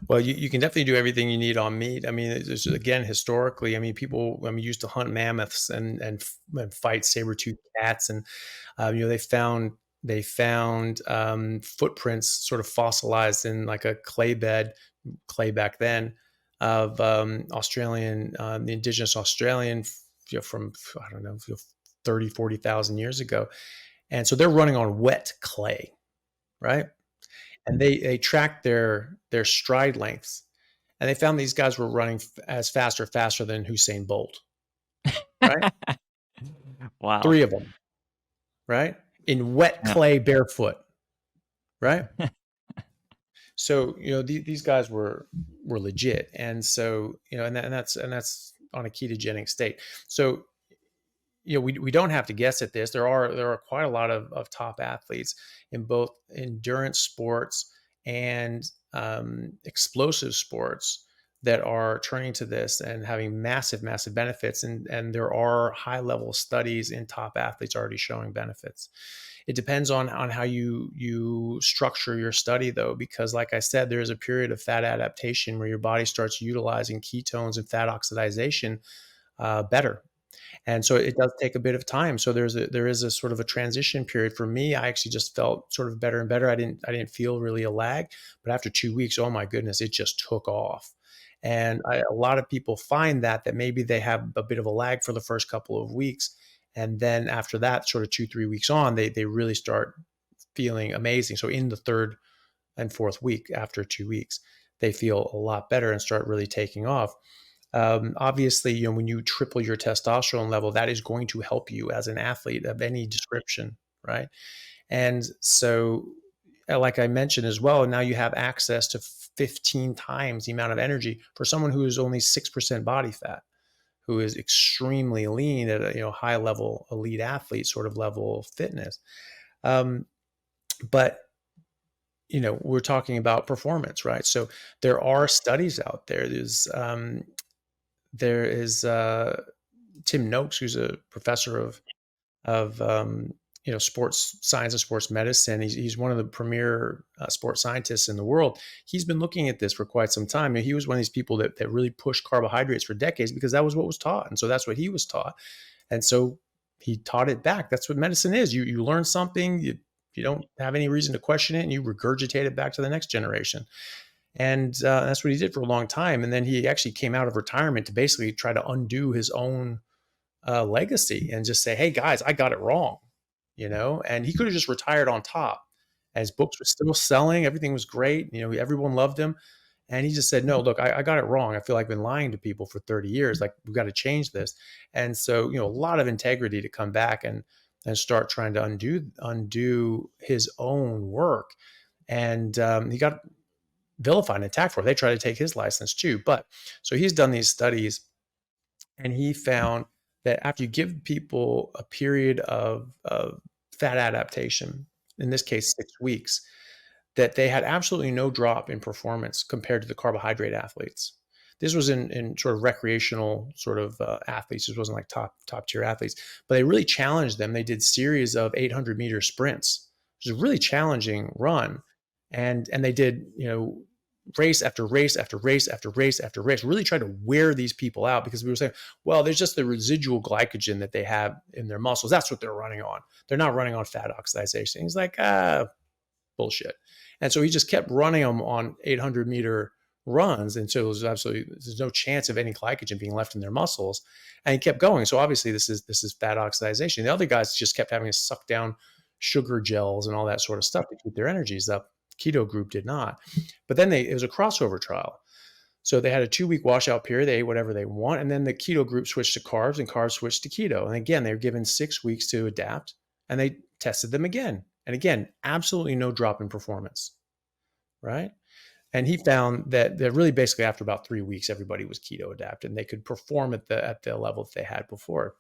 Well, you can definitely do everything you need on meat. I mean, again, historically, people, used to hunt mammoths and fight saber-toothed cats, and they found footprints sort of fossilized in like a clay back then of Australian, the indigenous Australian, from, I don't know, 30, 40,000 years ago. And so they're running on wet clay, right? And they tracked their stride lengths, and they found these guys were running as faster than Usain Bolt, right? Wow. 3 of them, right? In wet clay, barefoot, right? So, these guys were legit. And so, and that's on a ketogenic state. So, we don't have to guess at this. There are quite a lot of top athletes in both endurance sports and explosive sports that are turning to this and having massive benefits. And there are high level studies in top athletes already showing benefits. It depends on how you structure your study, though, because like I said, there is a period of fat adaptation where your body starts utilizing ketones and fat oxidation better. And so it does take a bit of time. So there is a sort of a transition period for me. I actually just felt sort of better and better. I didn't feel really a lag, but after 2 weeks, oh my goodness, it just took off. And a lot of people find that maybe they have a bit of a lag for the first couple of weeks. And then after that, sort of 2-3 weeks on, they really start feeling amazing. So in the third and fourth week, after 2 weeks, they feel a lot better and start really taking off. Obviously, when you triple your testosterone level, that is going to help you as an athlete of any description, right? And so, like I mentioned as well, now you have access to 15 times the amount of energy for someone who is only 6% body fat, who is extremely lean at a high level elite athlete sort of level of fitness. But we're talking about performance, right? So there are studies out there. There is Tim Noakes, who's a professor of sports science and sports medicine. He's one of the premier sports scientists in the world. He's been looking at this for quite some time. And he was one of these people that really pushed carbohydrates for decades because that was what was taught, and so that's what he was taught, and so he taught it back. That's what medicine is. You learn something, you don't have any reason to question it, and you regurgitate it back to the next generation. And that's what he did for a long time. And then he actually came out of retirement to basically try to undo his own legacy and just say, hey, guys, I got it wrong, and he could have just retired on top. And his books were still selling. Everything was great. Everyone loved him. And he just said, no, look, I got it wrong. I feel like I've been lying to people for 30 years. Like, we've got to change this. And so, a lot of integrity to come back and start trying to undo his own work. And he got vilified and attacked for it. They tried to take his license too. But so he's done these studies, and he found that after you give people a period of fat adaptation, in this case 6 weeks, that they had absolutely no drop in performance compared to the carbohydrate athletes. This was in sort of recreational sort of athletes. This wasn't like top tier athletes, but they really challenged them. They did series of 800-meter sprints, which is a really challenging run. And they did, race after race after race after race after race, really tried to wear these people out, because we were saying, well, there's just the residual glycogen that they have in their muscles. That's what they're running on. They're not running on fat oxidation. He's like, bullshit. And so he just kept running them on 800-meter runs. And so there's no chance of any glycogen being left in their muscles. And he kept going. So obviously this is fat oxidation. The other guys just kept having to suck down sugar gels and all that sort of stuff to keep their energies up. Keto group did not. But then it was a crossover trial. So they had a 2-week washout period. They ate whatever they want. And then the keto group switched to carbs, and carbs switched to keto. And again, they were given 6 weeks to adapt, and they tested them again. And again, absolutely no drop in performance, right? And he found that really basically after about 3 weeks, everybody was keto adapted, and they could perform at the level that they had before.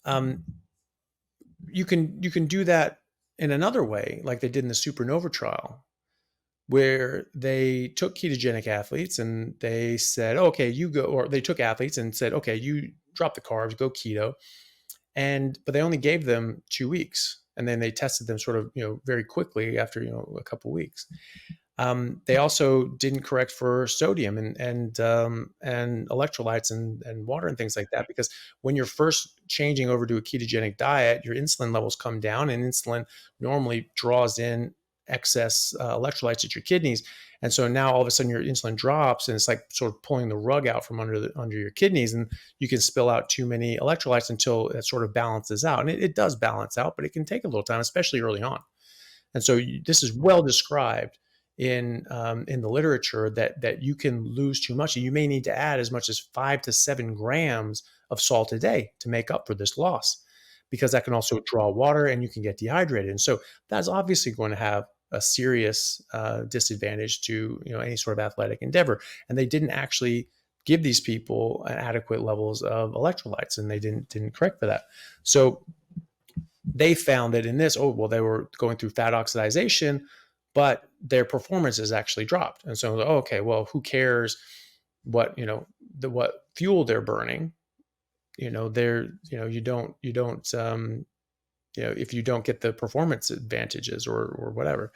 You can do that in another way, like they did in the Supernova trial, where they took ketogenic athletes and they said, okay, you go, or they took athletes and said, okay, you drop the carbs, go keto. But they only gave them 2 weeks. And then they tested them sort of, very quickly after, a couple of weeks. They also didn't correct for sodium and electrolytes and water and things like that, because when you're first changing over to a ketogenic diet, your insulin levels come down, and insulin normally draws in excess electrolytes at your kidneys. And so now all of a sudden your insulin drops, and it's like sort of pulling the rug out from under your kidneys, and you can spill out too many electrolytes until it sort of balances out. And it does balance out, but it can take a little time, especially early on. And so this is well described in the literature that you can lose too much. You may need to add as much as 5 to 7 grams of salt a day to make up for this loss, because that can also draw water and you can get dehydrated. And so that's obviously going to have a serious disadvantage to any sort of athletic endeavor. And they didn't actually give these people adequate levels of electrolytes, and they didn't correct for that. So they found that in this, they were going through fat oxidation, but their performance has actually dropped. And so, okay, well, who cares what fuel they're burning? You don't if you don't get the performance advantages or whatever.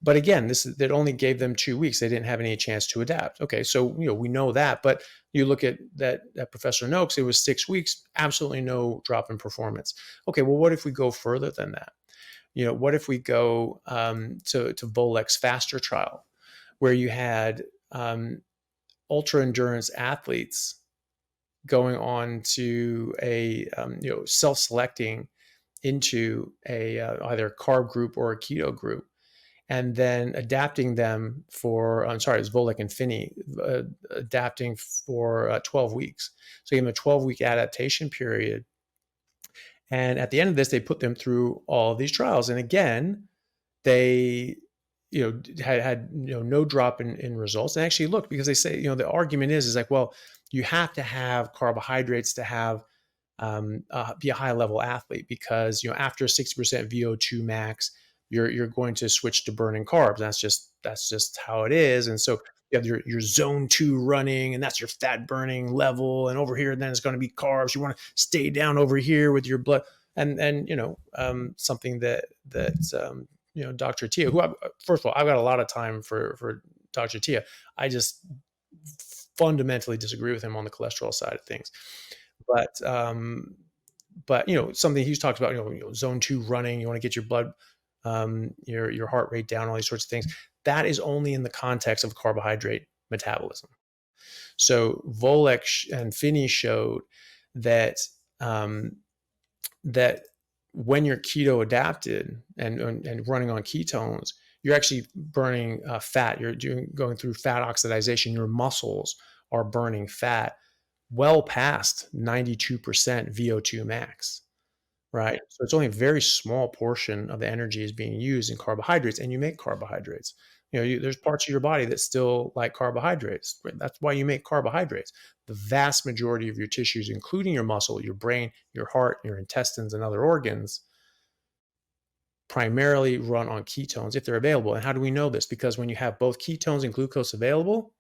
But again, that only gave them 2 weeks. They didn't have any chance to adapt. Okay, so we know that, but you look at that Professor Noakes, it was 6 weeks, absolutely no drop in performance. Okay, well, what if we go further than that? What if we go to Volek's faster trial, where you had ultra endurance athletes going on to a self-selecting into a either carb group or a keto group, and then adapting them for, it's Volek and Finney, adapting for 12 weeks. So you give them a 12-week adaptation period. And at the end of this, they put them through all of these trials. And again, they had no drop in results. And actually, look, because they say, the argument is like, well, you have to have carbohydrates to have be a high level athlete, because after 60% VO2 max, you're going to switch to burning carbs. That's just how it is. And so you have your zone 2 running, and that's your fat burning level. And over here, then it's going to be carbs. You want to stay down over here with your blood. And something that Dr. Tia, who first of all, I've got a lot of time for Dr. Tia. I just fundamentally disagree with him on the cholesterol side of things. But something he's talked about, zone 2 running, you want to get your blood, your heart rate down, all these sorts of things. That is only in the context of carbohydrate metabolism. So Volek and Finney showed that that when you're keto adapted and running on ketones, you're actually burning fat. You're going through fat oxidation. Your muscles are burning fat well past 92% VO2 max, right? So it's only a very small portion of the energy is being used in carbohydrates, and you make carbohydrates. There's parts of your body that still like carbohydrates. That's why you make carbohydrates. The vast majority of your tissues, including your muscle, your brain, your heart, your intestines, and other organs, primarily run on ketones if they're available. And how do we know this? Because when you have both ketones and glucose available,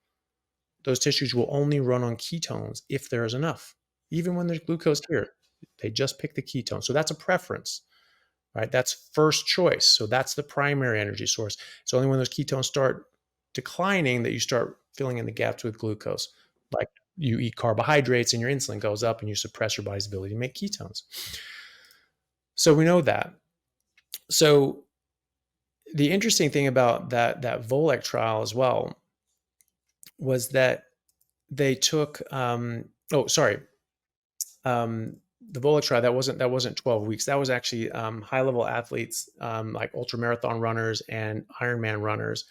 those tissues will only run on ketones if there is enough. Even when there's glucose here, they just pick the ketone. So that's a preference, right? That's first choice. So that's the primary energy source. It's only when those ketones start declining that you start filling in the gaps with glucose. Like you eat carbohydrates and your insulin goes up and you suppress your body's ability to make ketones. So we know that. So the interesting thing about that Volek trial as well was that they took the Volek trial, that wasn't 12 weeks. That was actually high level athletes like ultra marathon runners and Ironman runners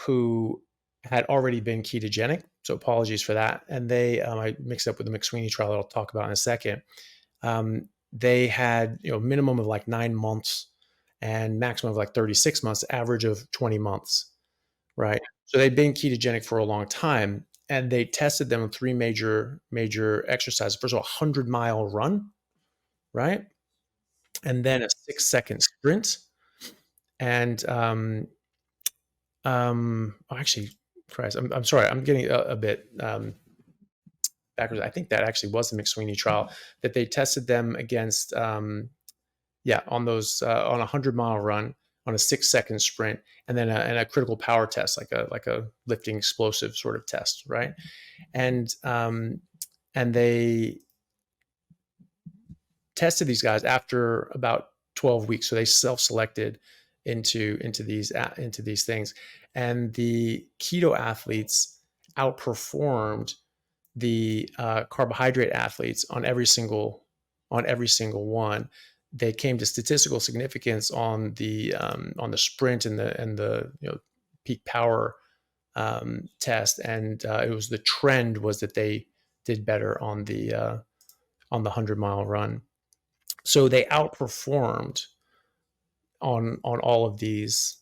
who had already been ketogenic. So apologies for that. And they I mixed up with the McSweeney trial that I'll talk about in a second. They had minimum of like 9 months and maximum of like 36 months, average of 20 months, right? So they'd been ketogenic for a long time, and they tested them on 3 major exercises. First of all, 100-mile run, right? And then a 6-second sprint. And actually, Christ, I'm sorry, I'm getting a bit backwards. I think that actually was the McSweeney trial that they tested them against, on those on a 100-mile run, on a 6-second sprint, and then a critical power test, like a lifting explosive sort of test, right? And they tested these guys after about 12 weeks. So they self-selected into these things, and the keto athletes outperformed the carbohydrate athletes on every single one. They came to statistical significance on the sprint and the peak power test, and it was the trend was that they did better on the 100-mile run. So they outperformed on all of these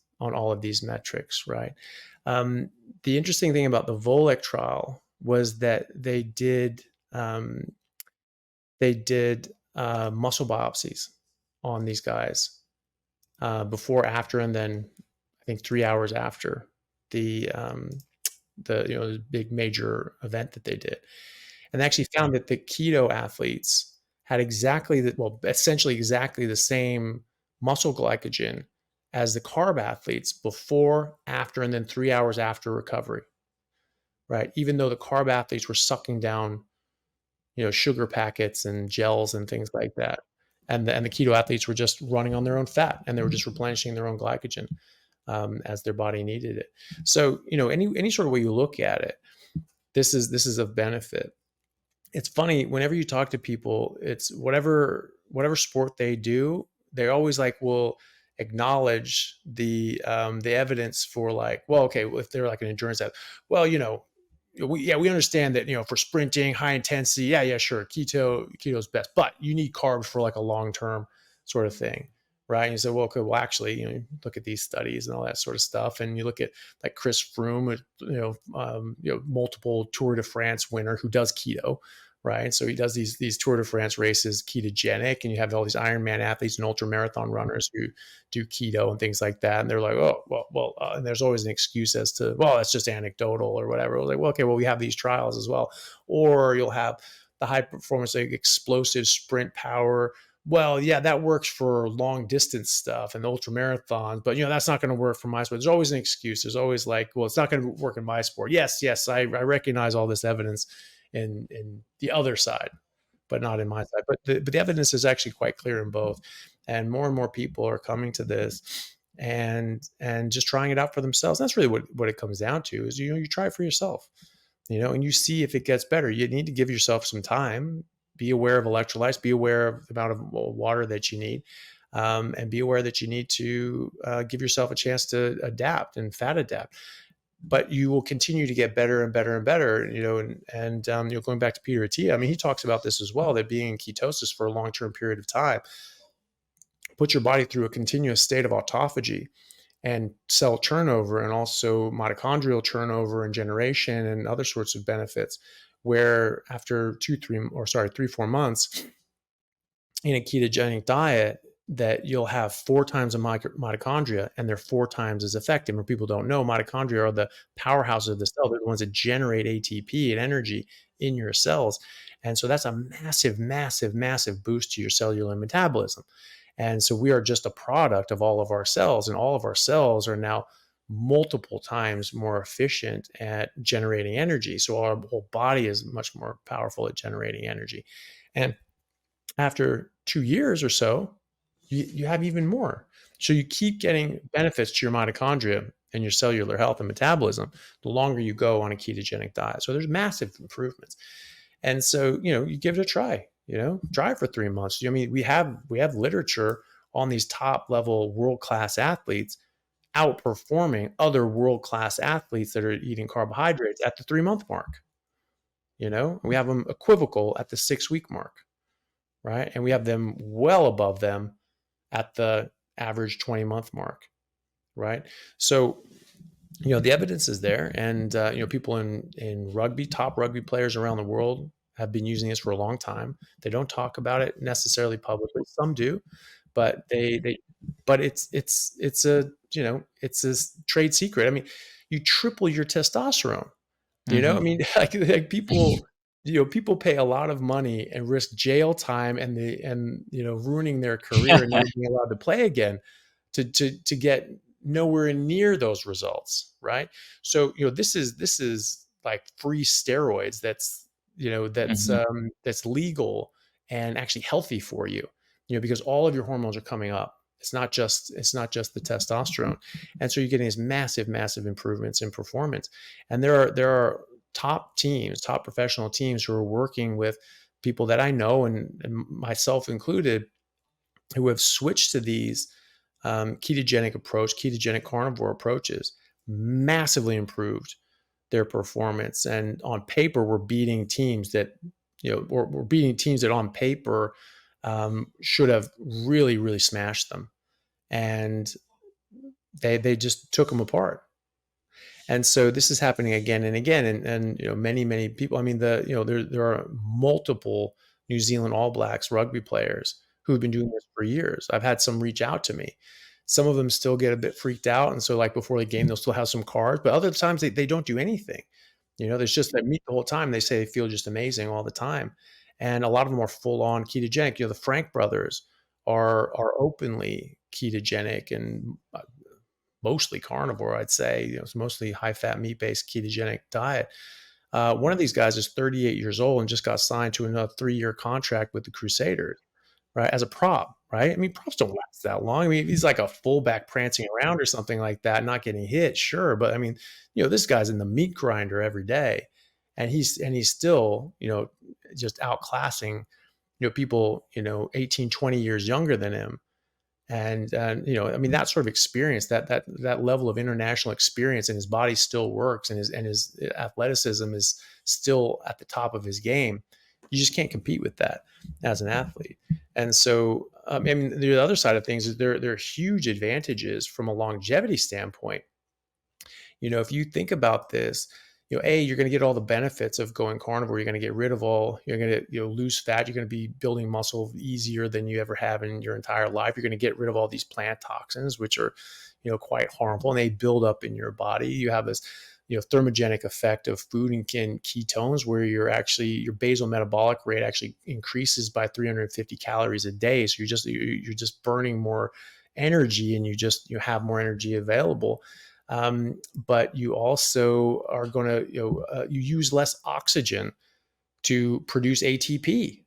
metrics, right? The interesting thing about the Volek trial was that they did muscle biopsies on these guys before, after, and then I think 3 hours after the big major event that they did, and they actually found that the keto athletes had essentially exactly the same muscle glycogen as the carb athletes before, after, and then 3 hours after recovery, right? Even though the carb athletes were sucking down, sugar packets and gels and things like that. And the keto athletes were just running on their own fat, and they were just replenishing their own glycogen as their body needed it. So, any sort of way you look at it, this is of benefit. It's funny, whenever you talk to people, it's whatever sport they do, they always will acknowledge the evidence for if they're like an endurance athlete, we understand that, for sprinting, high intensity, yeah, sure, keto's best, but you need carbs for like a long-term sort of thing, right? And you say, well, okay, well, actually, look at these studies and all that sort of stuff, and you look at like Chris Froome, multiple Tour de France winner who does keto, right? So he does these Tour de France races ketogenic, and you have all these Ironman athletes and ultra marathon runners who do keto and things like that. And they're like, and there's always an excuse as to, well, that's just anecdotal or whatever. Like, well, okay, well, we have these trials as well. Or you'll have the high performance, like explosive sprint power. Well, yeah, that works for long distance stuff and ultra marathons, but that's not going to work for my sport. There's always an excuse. There's always it's not going to work in my sport. Yes, I recognize all this evidence in the other side, but not in my side. But the evidence is actually quite clear in both, and more people are coming to this and just trying it out for themselves. That's really what it comes down to is you try it for yourself, and you see if it gets better. You need to give yourself some time. Be aware of electrolytes. Be aware of the amount of water that you need. And be aware that you need to give yourself a chance to adapt and fat adapt. But you will continue to get better and better and better, and going back to Peter Attia, he talks about this as well, that being in ketosis for a long-term period of time, put your body through a continuous state of autophagy and cell turnover, and also mitochondrial turnover and generation and other sorts of benefits, where after 3-4 months in a ketogenic diet, that you'll have 4 times the mitochondria, and they're 4 times as effective. And people don't know, mitochondria are the powerhouses of the cell. They're the ones that generate ATP and energy in your cells. And so that's a massive, massive, massive boost to your cellular metabolism. And so we are just a product of all of our cells, and all of our cells are now multiple times more efficient at generating energy. So our whole body is much more powerful at generating energy. And after 2 years or so, you have even more. So you keep getting benefits to your mitochondria and your cellular health and metabolism the longer you go on a ketogenic diet. So there's massive improvements. And so, you give it a try, try it for 3 months. We have literature on these top level world-class athletes outperforming other world-class athletes that are eating carbohydrates at the 3-month mark. We have them equivocal at the 6-week mark, right? And we have them well above them at the average 20-month mark, right? So, the evidence is there, and people in rugby, top rugby players around the world have been using this for a long time. They don't talk about it necessarily publicly. Some do, but but it's a trade secret. You triple your testosterone. Like people. People pay a lot of money and risk jail time and ruining their career and not being allowed to play again to get nowhere near those results, right? So this is like free steroids that's legal and actually healthy for you, because all of your hormones are coming up. It's not just the testosterone, and so you're getting these massive improvements in performance. And there are top professional teams who are working with people that I know, and myself included, who have switched to these ketogenic carnivore approaches, massively improved their performance. And on paper, we're beating teams that, on paper should have really smashed them. And they just took them apart. And so this is happening again and again, and many people. There are multiple New Zealand All Blacks rugby players who've been doing this for years. I've had some reach out to me. Some of them still get a bit freaked out, and so like before the game, they'll still have some carbs, but other times they don't do anything. There's just that meat the whole time. They say they feel just amazing all the time, and a lot of them are full on ketogenic. The Frank brothers are openly ketogenic and mostly carnivore, I'd say. It's mostly high-fat, meat-based ketogenic diet. One of these guys is 38 years old and just got signed to another 3-year contract with the Crusaders, right, as a prop, right? I mean, props don't last that long. I mean, he's like a fullback prancing around or something like that, not getting hit, sure. But I mean, this guy's in the meat grinder every day, and he's still, just outclassing, people, 18, 20 years younger than him. And I mean, that sort of experience, that level of international experience, and his body still works, and his athleticism is still at the top of his game. You just can't compete with that as an athlete. And so, I mean, the other side of things is there are huge advantages from a longevity standpoint. If you think about this, you're going to get all the benefits of going carnivore. You're going to get rid of you're going to lose fat. You're going to be building muscle easier than you ever have in your entire life. You're going to get rid of all these plant toxins, which are, quite harmful, and they build up in your body. You have this, thermogenic effect of food and ketones, where your basal metabolic rate actually increases by 350 calories a day. So you're just burning more energy, and you have more energy available. But you also are going to, you use less oxygen to produce ATP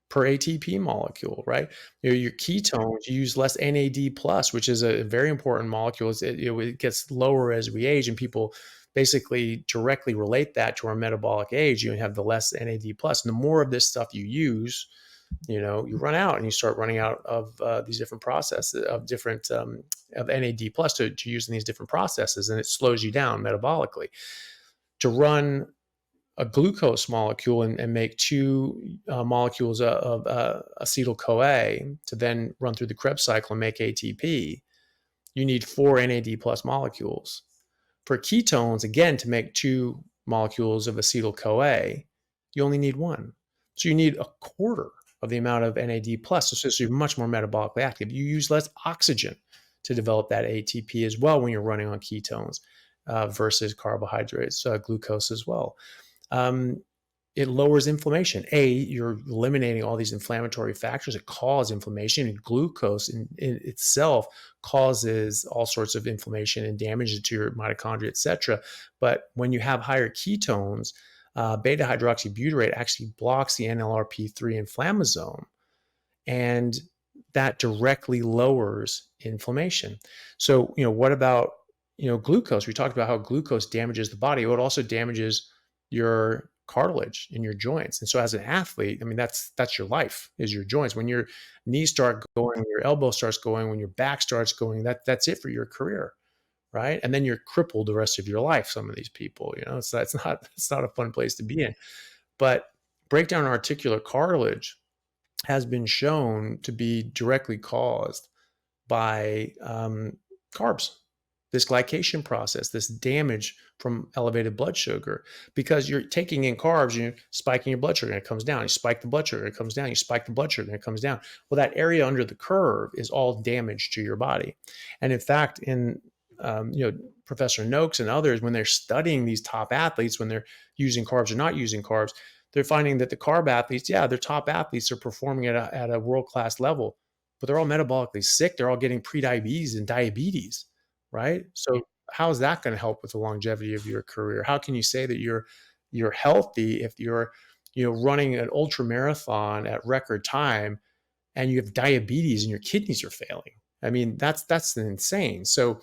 per ATP molecule, right? Your ketones, you use less NAD plus, which is a very important molecule. It gets lower as we age, and people basically directly relate that to our metabolic age. You have the less NAD plus, and the more of this stuff you use, you run out, and you start running out of these different processes of different of NAD plus to use in these different processes, and it slows you down metabolically. To run a glucose molecule and make two molecules of acetyl-CoA to then run through the Krebs cycle and make ATP, you need 4 NAD plus molecules. For ketones, again, to make 2 molecules of acetyl-CoA, you only need 1. So you need a quarter of the amount of NAD plus. So you're much more metabolically active. You use less oxygen to develop that ATP as well when you're running on ketones versus carbohydrates, glucose as well. It lowers inflammation. You're eliminating all these inflammatory factors that cause inflammation, and glucose in itself causes all sorts of inflammation and damage to your mitochondria, etc. But when you have higher ketones, beta hydroxybutyrate actually blocks the NLRP3 inflammasome, and that directly lowers inflammation. So, what about, glucose? We talked about how glucose damages the body. It also damages your cartilage in your joints. And so as an athlete, I mean, that's your life, is your joints. When your knees start going, when your elbow starts going, when your back starts going, that's it for your career. Right. And then you're crippled the rest of your life. Some of these people, it's not a fun place to be in. But breakdown in articular cartilage has been shown to be directly caused by carbs, this glycation process, this damage from elevated blood sugar, because you're taking in carbs, you're spiking your blood sugar, and it comes down. You spike the blood sugar, it comes down. You spike the blood sugar, and it comes down. Well, that area under the curve is all damage to your body. And in fact, in Professor Noakes and others, when they're studying these top athletes, when they're using carbs or not using carbs, they're finding that the carb athletes, their top athletes are performing at a world-class level, but they're all metabolically sick. They're all getting prediabetes and diabetes, right? So how is that going to help with the longevity of your career? How can you say that you're healthy if you're running an ultra marathon at record time and you have diabetes and your kidneys are failing? I mean, that's insane. So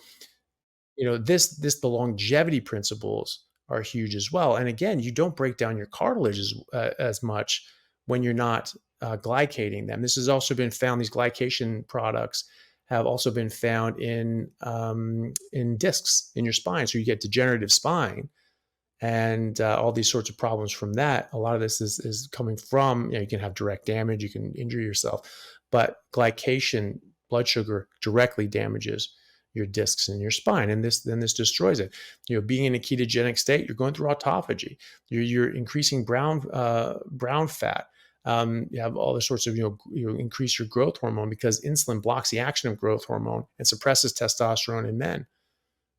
the longevity principles are huge as well. And again, you don't break down your cartilage as much when you're not glycating them. This has also been found. These glycation products have also been found in discs in your spine. So you get degenerative spine and all these sorts of problems from that. A lot of this is coming from, you can have direct damage, you can injure yourself, but glycation, blood sugar, directly damages your discs in your spine, and this destroys it. Being in a ketogenic state, you're going through autophagy. You're increasing brown fat. You have all the sorts of you increase your growth hormone, because insulin blocks the action of growth hormone and suppresses testosterone in men,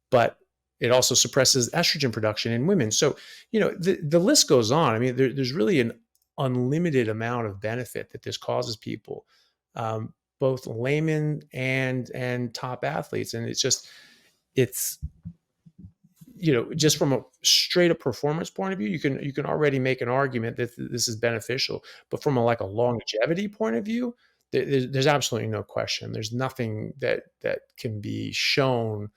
but it also suppresses estrogen production in women. So the list goes on. I mean, there's really an unlimited amount of benefit that this causes people. both laymen and top athletes. And it's just from a straight up performance point of view, you can already make an argument that this is beneficial. But from a longevity point of view, there's absolutely no question. There's nothing that can be shown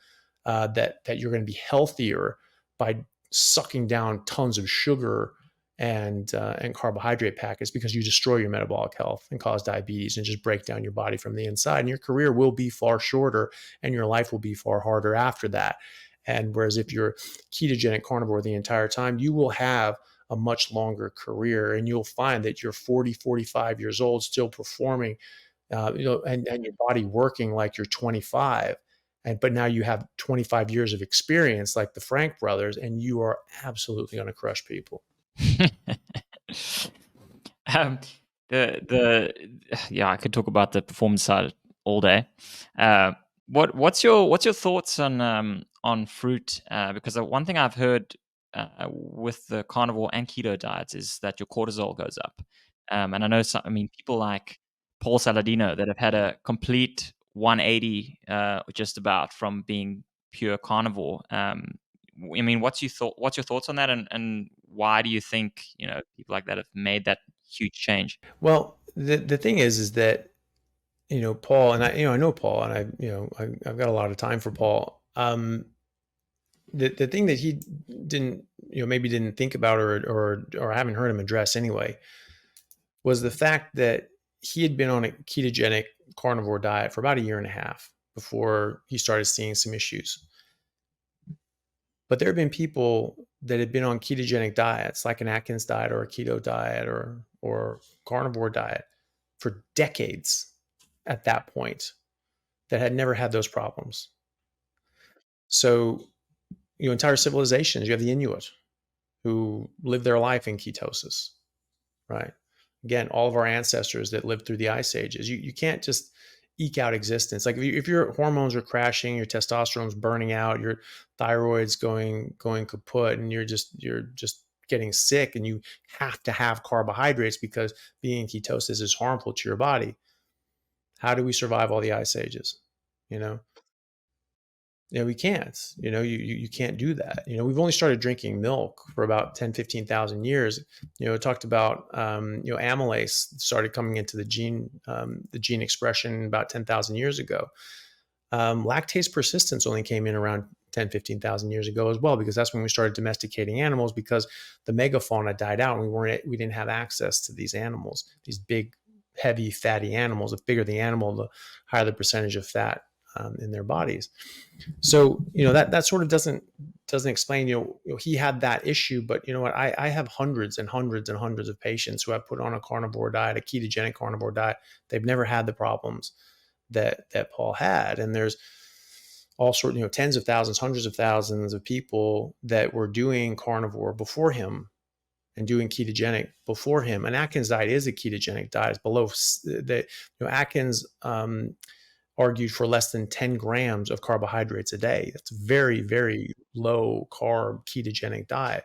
that you're going to be healthier by sucking down tons of sugar and carbohydrate packets, because you destroy your metabolic health and cause diabetes and just break down your body from the inside. And your career will be far shorter, and your life will be far harder after that. And whereas if you're ketogenic carnivore the entire time, you will have a much longer career, and you'll find that you're 40, 45 years old, still performing, and your body working like you're 25. But now you have 25 years of experience like the Frank brothers, and you are absolutely going to crush people. I could talk about the performance side all day. What's your thoughts on fruit? Because one thing I've heard with the carnivore and keto diets is that your cortisol goes up. And I know people like Paul Saladino that have had a complete 180 just about from being pure carnivore. What's your thoughts on that, and why do you think people like that have made that huge change? Well, the thing is that Paul, and I know Paul, and I've got a lot of time for Paul. The thing that he didn't maybe didn't think about or I haven't heard him address anyway was the fact that he had been on a ketogenic carnivore diet for about a year and a half before he started seeing some issues. But there have been people that had been on ketogenic diets, like an Atkins diet or a keto diet or carnivore diet, for decades at that point, that had never had those problems. So, entire civilizations, you have the Inuit who live their life in ketosis, right? Again, all of our ancestors that lived through the ice ages, you can't just eke out existence. Like if your hormones are crashing, your testosterone's burning out, your thyroid's going kaput, and you're just getting sick, and you have to have carbohydrates because being in ketosis is harmful to your body. How do we survive all the ice ages? We can't. You can't do that. We've only started drinking milk for about 10, 15,000 years. It talked about, amylase started coming into the gene expression about 10,000 years ago. Lactase persistence only came in around 10, 15,000 years ago as well, because that's when we started domesticating animals, because the megafauna died out and we didn't have access to these animals, these big, heavy, fatty animals. The bigger the animal, the higher the percentage of fat in their bodies. So, that sort of doesn't explain, he had that issue, but you know what? I have hundreds and hundreds and hundreds of patients who I've put on a carnivore diet, a ketogenic carnivore diet. They've never had the problems that Paul had. And there's all sorts, tens of thousands, hundreds of thousands of people that were doing carnivore before him and doing ketogenic before him. And Atkins diet is a ketogenic diet. It's below that. Atkins argued for less than 10 grams of carbohydrates a day. That's very, very low carb ketogenic diet.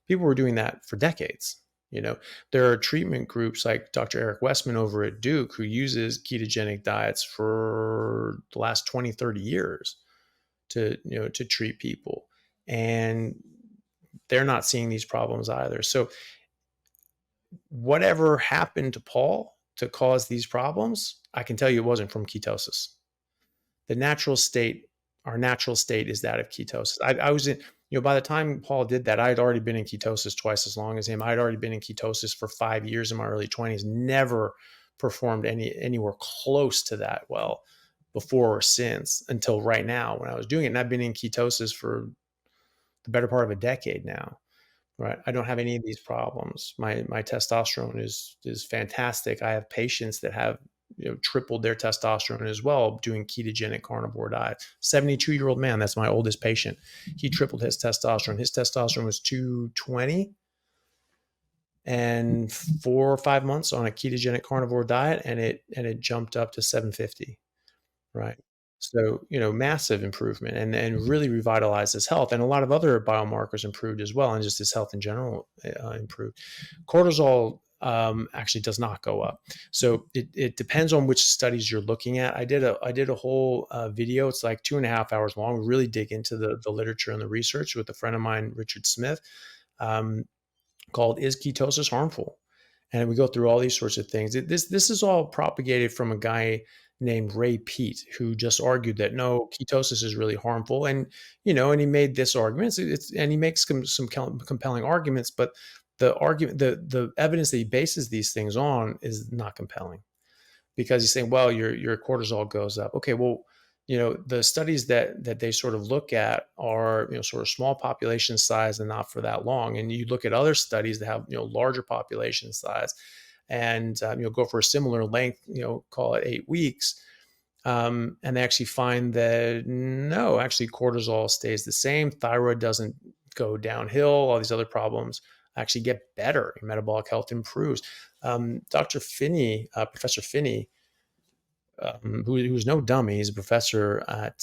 People were doing that for decades. There are treatment groups like Dr. Eric Westman over at Duke who uses ketogenic diets for the last 20, 30 years to treat people. And they're not seeing these problems either. So whatever happened to Paul to cause these problems, I can tell you it wasn't from ketosis. Our natural state is that of ketosis. I was in, by the time Paul did that, I had already been in ketosis twice as long as him. I had already been in ketosis for 5 years in my early 20s, never performed anywhere close to that well before or since, until right now when I was doing it. And I've been in ketosis for the better part of a decade now. Right. I don't have any of these problems. My testosterone is fantastic. I have patients that have tripled their testosterone as well doing ketogenic carnivore diet. 72-year-old man, that's my oldest patient. He tripled his testosterone. His testosterone was 220, and 4 or 5 months on a ketogenic carnivore diet, and it jumped up to 750. Right. So, massive improvement, and really revitalized his health. And a lot of other biomarkers improved as well. And just his health in general improved. Cortisol actually does not go up. So it depends on which studies you're looking at. I did a whole video. It's like 2.5 hours long. We really dig into the literature and the research with a friend of mine, Richard Smith, called "Is Ketosis Harmful?" And we go through all these sorts of things. This is all propagated from a guy named Ray Peat, who just argued that no, ketosis is really harmful, and and he made this argument. And he makes some compelling arguments, but the evidence that he bases these things on is not compelling, because he's saying, well, your cortisol goes up. Okay, well, the studies that they sort of look at are sort of small population size and not for that long. And you look at other studies that have larger population size, and go for a similar length, call it 8 weeks, and they actually find that no, actually cortisol stays the same, thyroid doesn't go downhill, all these other problems actually get better, your metabolic health improves. Dr. Finney, Professor Finney, who's no dummy, he's a professor at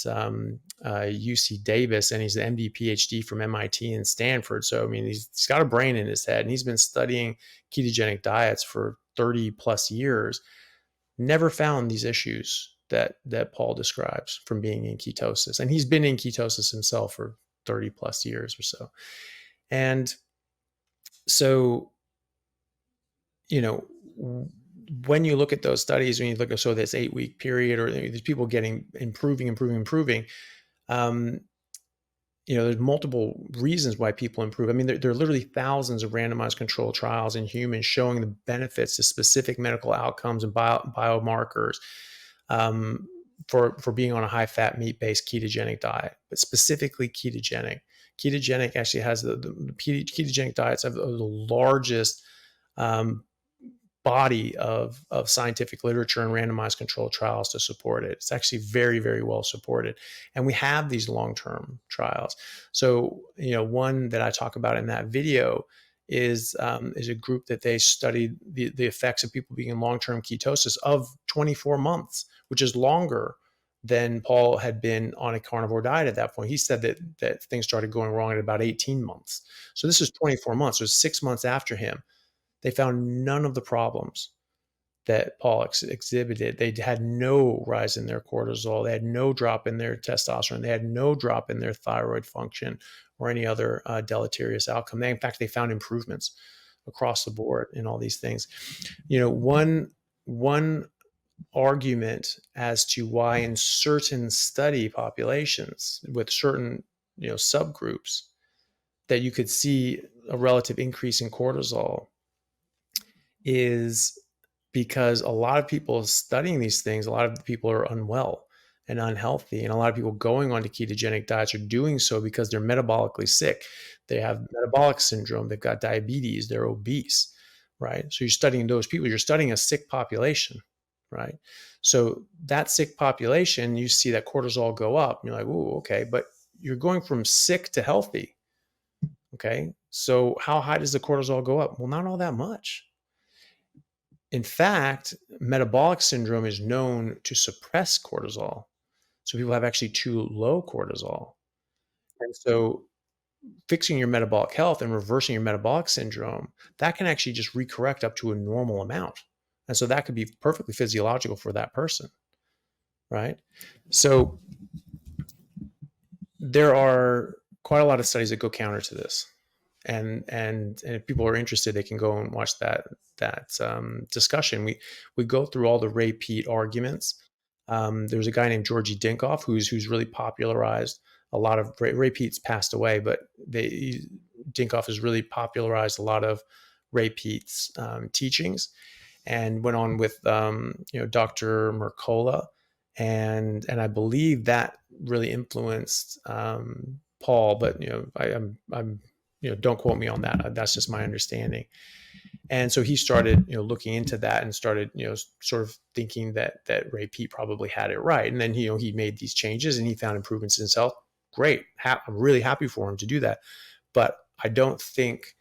UC Davis, and he's an MD PhD from MIT and Stanford. So, I mean, he's got a brain in his head, and he's been studying ketogenic diets for 30 plus years, never found these issues that Paul describes from being in ketosis. And he's been in ketosis himself for 30 plus years or so. And so, when you look at those studies, when you look at this 8-week period, or these people getting improving, there's multiple reasons why people improve. I mean, there are literally thousands of randomized controlled trials in humans showing the benefits to specific medical outcomes and biomarkers for being on a high-fat, meat-based ketogenic diet, but specifically ketogenic. Ketogenic actually has the ketogenic diets have the largest body of scientific literature and randomized controlled trials to support it. It's actually very, very well supported. And we have these long-term trials. So, one that I talk about in that video is a group that they studied the effects of people being in long-term ketosis of 24 months, which is longer than Paul had been on a carnivore diet at that point. He said that things started going wrong at about 18 months. So this is 24 months. So 6 months after him. They found none of the problems that Paul exhibited. They had no rise in their cortisol. They had no drop in their testosterone. They had no drop in their thyroid function or any other deleterious outcome. In fact, they found improvements across the board in all these things. One argument as to why in certain study populations with certain subgroups that you could see a relative increase in cortisol is because a lot of people studying these things, a lot of people are unwell and unhealthy. And a lot of people going on to ketogenic diets are doing so because they're metabolically sick. They have metabolic syndrome. They've got diabetes. They're obese, right? So you're studying those people. You're studying a sick population, right? So that sick population, you see that cortisol go up. And you're like, ooh, okay. But you're going from sick to healthy. Okay. So how high does the cortisol go up? Well, not all that much. In fact, metabolic syndrome is known to suppress cortisol. So people have actually too low cortisol. And so fixing your metabolic health and reversing your metabolic syndrome, that can actually just recorrect up to a normal amount. And so that could be perfectly physiological for that person, right? So there are quite a lot of studies that go counter to this. And if people are interested, they can go and watch that discussion. We go through all the Ray Peat arguments. There's a guy named Georgi Dinkoff who's really popularized a lot of Ray Peat's passed away, but Dinkoff has really popularized a lot of Ray Peat's teachings, and went on with Dr. Mercola, and I believe that really influenced Paul, but I'm don't quote me on that. That's just my understanding. And so he started, looking into that and started, sort of thinking that Ray Peat probably had it right. And then, he made these changes and he found improvements in his health. Great. I'm really happy for him to do that. But I don't think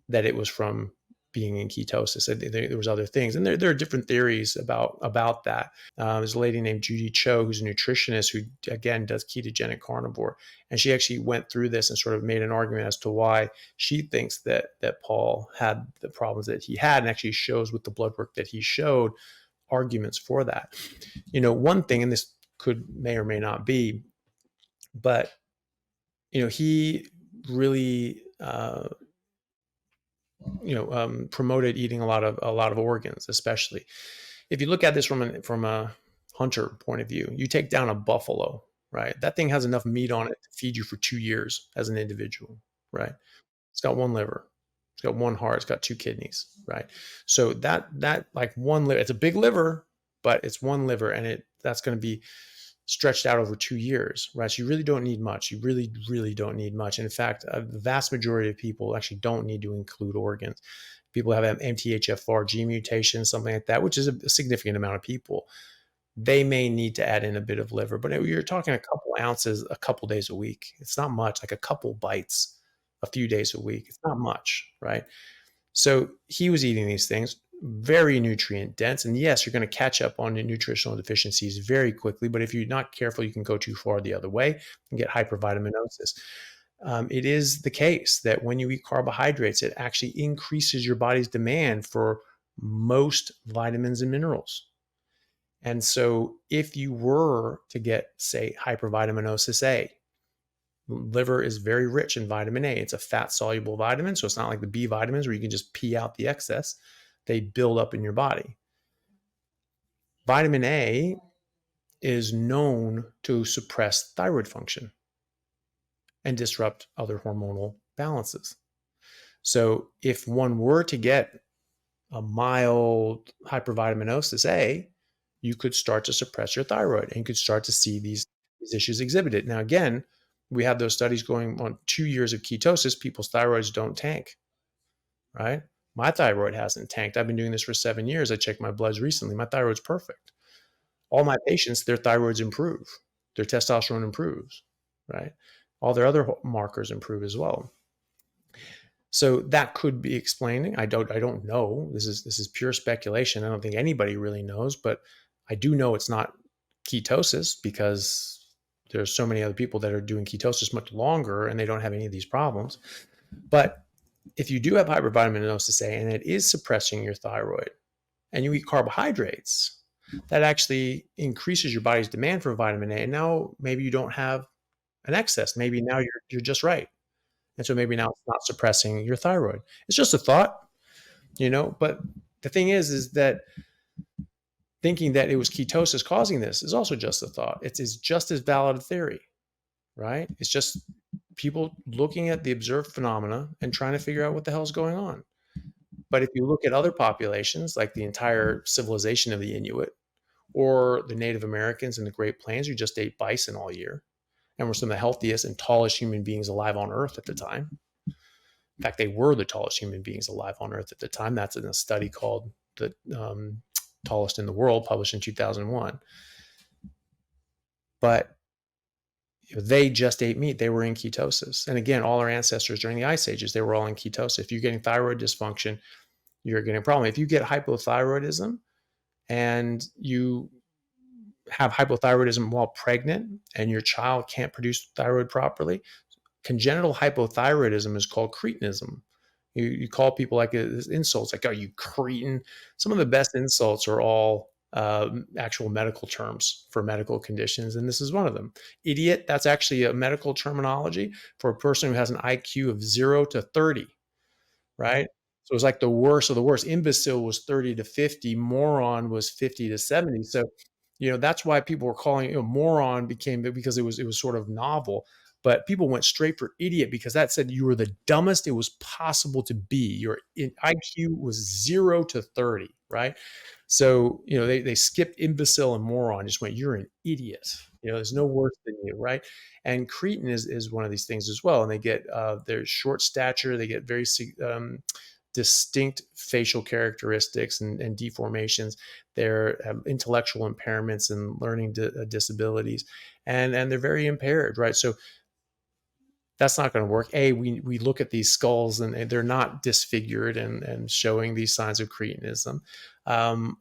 that it was from being in ketosis. There was other things, and there are different theories about that. There's a lady named Judy Cho, who's a nutritionist who, again, does ketogenic carnivore, and she actually went through this and sort of made an argument as to why she thinks that Paul had the problems that he had, and actually shows with the blood work that he showed arguments for that. One thing, and this may or may not be, but he really promoted eating a lot of organs, especially if you look at this from a hunter point of view. You take down a buffalo, right? That thing has enough meat on it to feed you for 2 years as an individual, right? It's got one liver, it's got one heart, it's got 2 kidneys, right? So that like one liver, it's a big liver, but it's one liver, and that's going to be stretched out over 2 years, right? So you really don't need much. You really, really don't need much. And in fact, the vast majority of people actually don't need to include organs. People have MTHFR gene mutations, something like that, which is a significant amount of people. They may need to add in a bit of liver, but you're talking a couple ounces, a couple days a week. It's not much, like a couple bites, a few days a week. It's not much, right? So he was eating these things, very nutrient dense. And yes, you're going to catch up on your nutritional deficiencies very quickly. But if you're not careful, you can go too far the other way and get hypervitaminosis. It is the case that when you eat carbohydrates, it actually increases your body's demand for most vitamins and minerals. And so if you were to get, say, hypervitaminosis A, liver is very rich in vitamin A. It's a fat-soluble vitamin, so it's not like the B vitamins where you can just pee out the excess. They build up in your body. Vitamin A is known to suppress thyroid function and disrupt other hormonal balances. So if one were to get a mild hypervitaminosis A, you could start to suppress your thyroid and you could start to see these issues exhibited. Now, again, we have those studies going on 2 years of ketosis. People's thyroids don't tank, right? My thyroid hasn't tanked. I've been doing this for 7 years. I checked my bloods recently. My thyroid's perfect. All my patients, their thyroids improve. Their testosterone improves, right? All their other markers improve as well. So that could be explaining. I don't know. This is pure speculation. I don't think anybody really knows, but I do know it's not ketosis because there's so many other people that are doing ketosis much longer and they don't have any of these problems. But if you do have hypervitaminosis A and it is suppressing your thyroid and you eat carbohydrates, that actually increases your body's demand for vitamin A. And now maybe you don't have an excess. Maybe now you're just right. And so maybe now it's not suppressing your thyroid. It's just a thought, but the thing is that thinking that it was ketosis causing this is also just a thought. It's just as valid a theory, right? It's just people looking at the observed phenomena and trying to figure out what the hell is going on. But if you look at other populations, like the entire civilization of the Inuit or the Native Americans in the Great Plains who just ate bison all year and were some of the healthiest and tallest human beings alive on Earth at the time. In fact, they were the tallest human beings alive on Earth at the time. That's in a study called The Tallest in the World, published in 2001. But they just ate meat. They were in ketosis. And again, all our ancestors during the ice ages, they were all in ketosis. If you're getting thyroid dysfunction, you're getting a problem. If you get hypothyroidism and you have hypothyroidism while pregnant and your child can't produce thyroid properly, congenital hypothyroidism is called cretinism. You call people like insults, like, "Oh, you cretin." Some of the best insults are all actual medical terms for medical conditions, and this is one of them. Idiot, that's actually a medical terminology for a person who has an IQ of 0 to 30, right? So it's like the worst of the worst. Imbecile was 30 to 50. Moron was 50 to 70. So, that's why people were calling moron because it was sort of novel. But people went straight for idiot because that said you were the dumbest it was possible to be. Your IQ was 0 to 30, right? So, they skipped imbecile and moron, just went, you're an idiot. There's no worse than you, right? And cretin is one of these things as well. And they get their short stature, they get very distinct facial characteristics and deformations. They have intellectual impairments and learning disabilities, and they're very impaired, right? So That's not going to work. We look at these skulls and they're not disfigured and showing these signs of cretinism.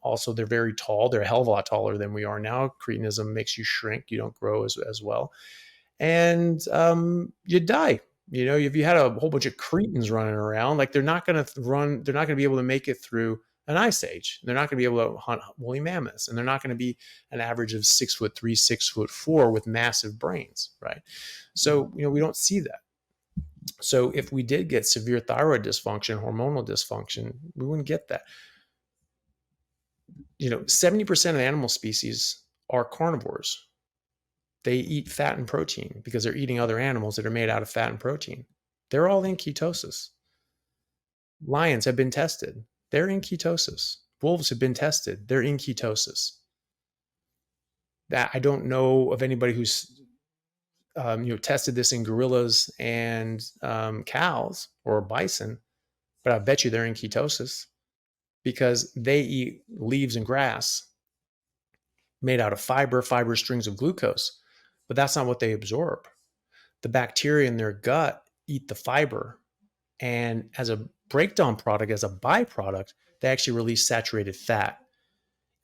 Also, they're very tall. They're a hell of a lot taller than we are now. Cretinism makes you shrink. You don't grow as well. And you die. If you had a whole bunch of cretins running around, like they're not going to be able to make it through an ice age. They're not going to be able to hunt woolly mammoths, and they're not going to be an average of 6'3", 6'4" with massive brains, right? So, we don't see that. So if we did get severe thyroid dysfunction, hormonal dysfunction, we wouldn't get that. 70% of animal species are carnivores. They eat fat and protein because they're eating other animals that are made out of fat and protein. They're all in ketosis. Lions have been tested. They're in ketosis. Wolves have been tested. They're in ketosis. That I don't know of anybody who's tested this in gorillas and cows or bison, but I bet you they're in ketosis because they eat leaves and grass made out of fiber strings of glucose, but that's not what they absorb. The bacteria in their gut eat the fiber, and as a breakdown product, as a byproduct, they actually release saturated fat.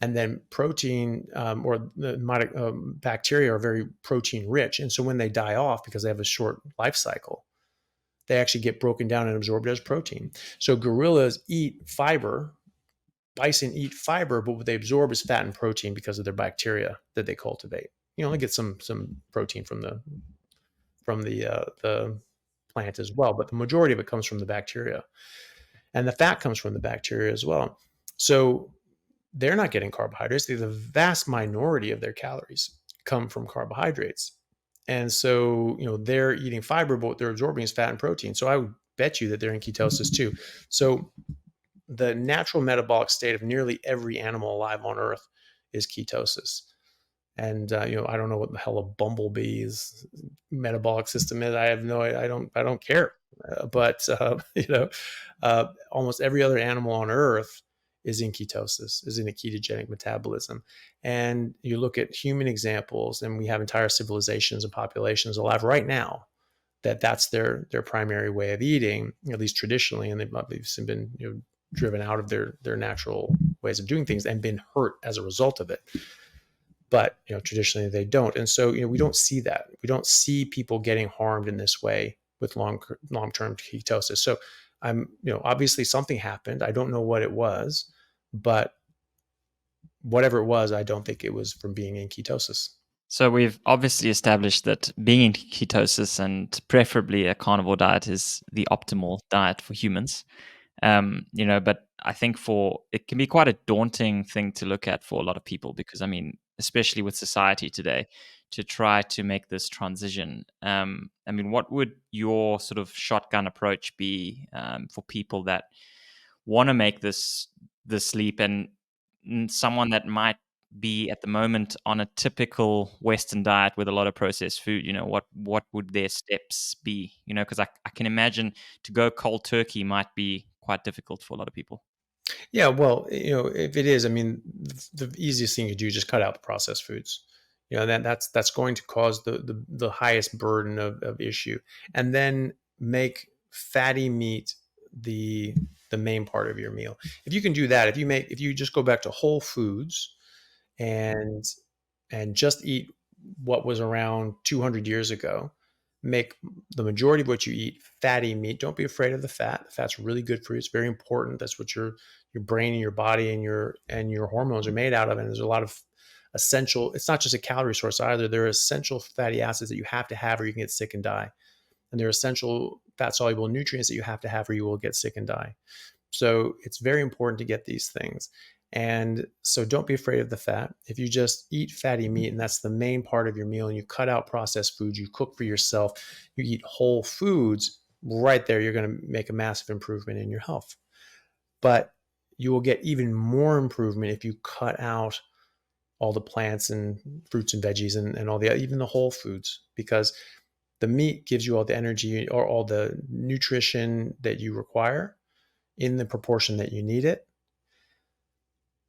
And then protein or the bacteria are very protein rich. And so when they die off, because they have a short life cycle, they actually get broken down and absorbed as protein. So gorillas eat fiber, bison eat fiber, but what they absorb is fat and protein because of their bacteria that they cultivate. You only get some protein from the plant as well, but the majority of it comes from the bacteria, and the fat comes from the bacteria as well. So they're not getting carbohydrates. The vast minority of their calories come from carbohydrates. And so, they're eating fiber, but what they're absorbing is fat and protein. So I would bet you that they're in ketosis too. So the natural metabolic state of nearly every animal alive on Earth is ketosis. And I don't know what the hell a bumblebee's metabolic system is. I don't care. But almost every other animal on Earth is in ketosis, is in a ketogenic metabolism. And you look at human examples, and we have entire civilizations and populations alive right now that's their primary way of eating, at least traditionally, and they've obviously been driven out of their natural ways of doing things and been hurt as a result of it. But traditionally they don't, and so we don't see that. We don't see people getting harmed in this way with long-term ketosis. So I'm obviously something happened. I don't know what it was, but whatever it was, I don't think it was from being in ketosis. So we've obviously established that being in ketosis and preferably a carnivore diet is the optimal diet for humans. But I think it can be quite a daunting thing to look at for a lot of people because, especially with society today, to try to make this transition. What would your sort of shotgun approach be for people that want to make this leap, and someone that might be at the moment on a typical Western diet with a lot of processed food? What would their steps be? Because I can imagine to go cold turkey might be quite difficult for a lot of people. Yeah, well, if it is, the easiest thing to do is just cut out the processed foods. That's going to cause the highest burden of issue, and then make fatty meat the main part of your meal. If you can do that, if you just go back to whole foods and just eat what was around 200 years ago, make the majority of what you eat fatty meat. Don't be afraid of the fat. The fat's really good for you. It's very important. That's what your brain and your body and your hormones are made out of. And there's a lot of essential, it's not just a calorie source either. There are essential fatty acids that you have to have or you can get sick and die. And there are essential fat soluble nutrients that you have to have or you will get sick and die. So it's very important to get these things. And so don't be afraid of the fat. If you just eat fatty meat and that's the main part of your meal, and you cut out processed foods, you cook for yourself, you eat whole foods, right there, you're going to make a massive improvement in your health. But you will get even more improvement if you cut out all the plants and fruits and veggies and all even the whole foods, because the meat gives you all the energy or all the nutrition that you require in the proportion that you need it.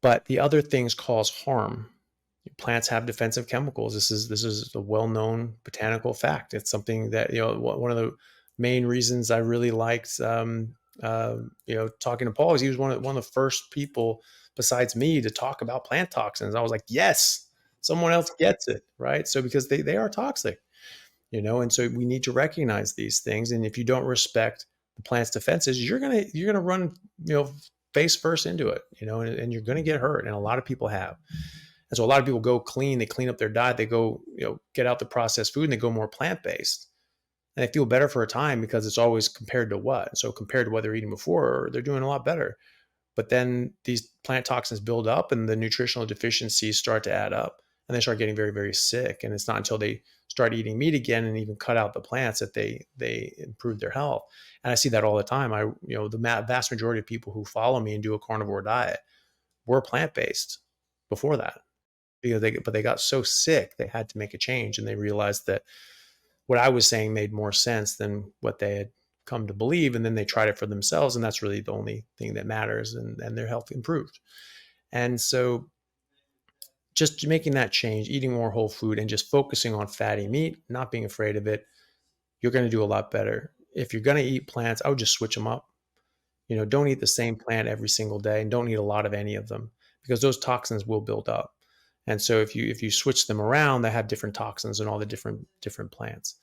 But the other things cause harm. Plants have defensive chemicals. This is a well-known botanical fact. It's something that, one of the main reasons I really liked, talking to Paul is he was one of the first people besides me to talk about plant toxins. I was like, yes, someone else gets it, right? So because they are toxic, and so we need to recognize these things. And if you don't respect the plant's defenses, you're gonna run, face first into it, and you're gonna get hurt. And a lot of people have. And so a lot of people go clean, they clean up their diet, they go, get out the processed food and they go more plant-based. And they feel better for a time because it's always compared to what? So compared to what they're eating before, they're doing a lot better. But then these plant toxins build up and the nutritional deficiencies start to add up and they start getting very, very sick. And it's not until they start eating meat again and even cut out the plants that they improve their health. And I see that all the time. The vast majority of people who follow me and do a carnivore diet were plant-based before that. Because they got so sick, they had to make a change, and they realized that what I was saying made more sense than what they had come to believe. And then they tried it for themselves, and that's really the only thing that matters, and their health improved. And so just making that change, eating more whole food and just focusing on fatty meat, not being afraid of it, you're going to do a lot better. If you're going to eat plants, I would just switch them up. Don't eat the same plant every single day, and don't eat a lot of any of them, because those toxins will build up. And so if you switch them around, they have different toxins in all the different plants.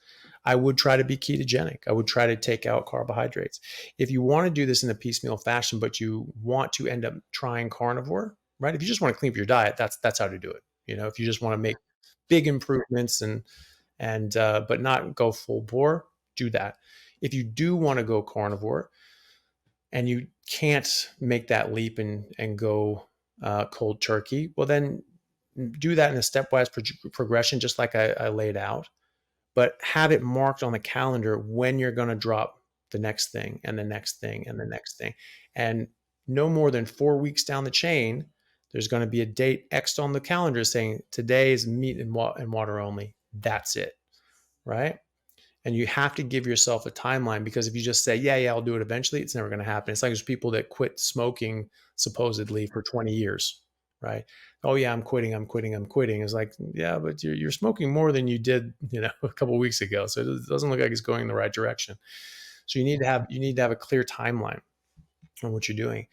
I would try to be ketogenic. I would try to take out carbohydrates. If you want to do this in a piecemeal fashion, but you want to end up trying carnivore, right? If you just want to clean up your diet, that's how to do it. If you just want to make big improvements and but not go full bore, do that. If you do want to go carnivore and you can't make that leap and go cold turkey, well then do that in a stepwise progression, just like I laid out, but have it marked on the calendar when you're going to drop the next thing and the next thing and the next thing. And no more than 4 weeks down the chain, there's going to be a date X'd on the calendar saying today is meat and water only. That's it, right? And you have to give yourself a timeline, because if you just say, yeah, I'll do it eventually, it's never going to happen. It's like there's people that quit smoking supposedly for 20 years, right? Oh yeah, I'm quitting. It's like, yeah, but you're smoking more than you did, a couple of weeks ago. So it doesn't look like it's going in the right direction. So you need to have a clear timeline on what you're doing.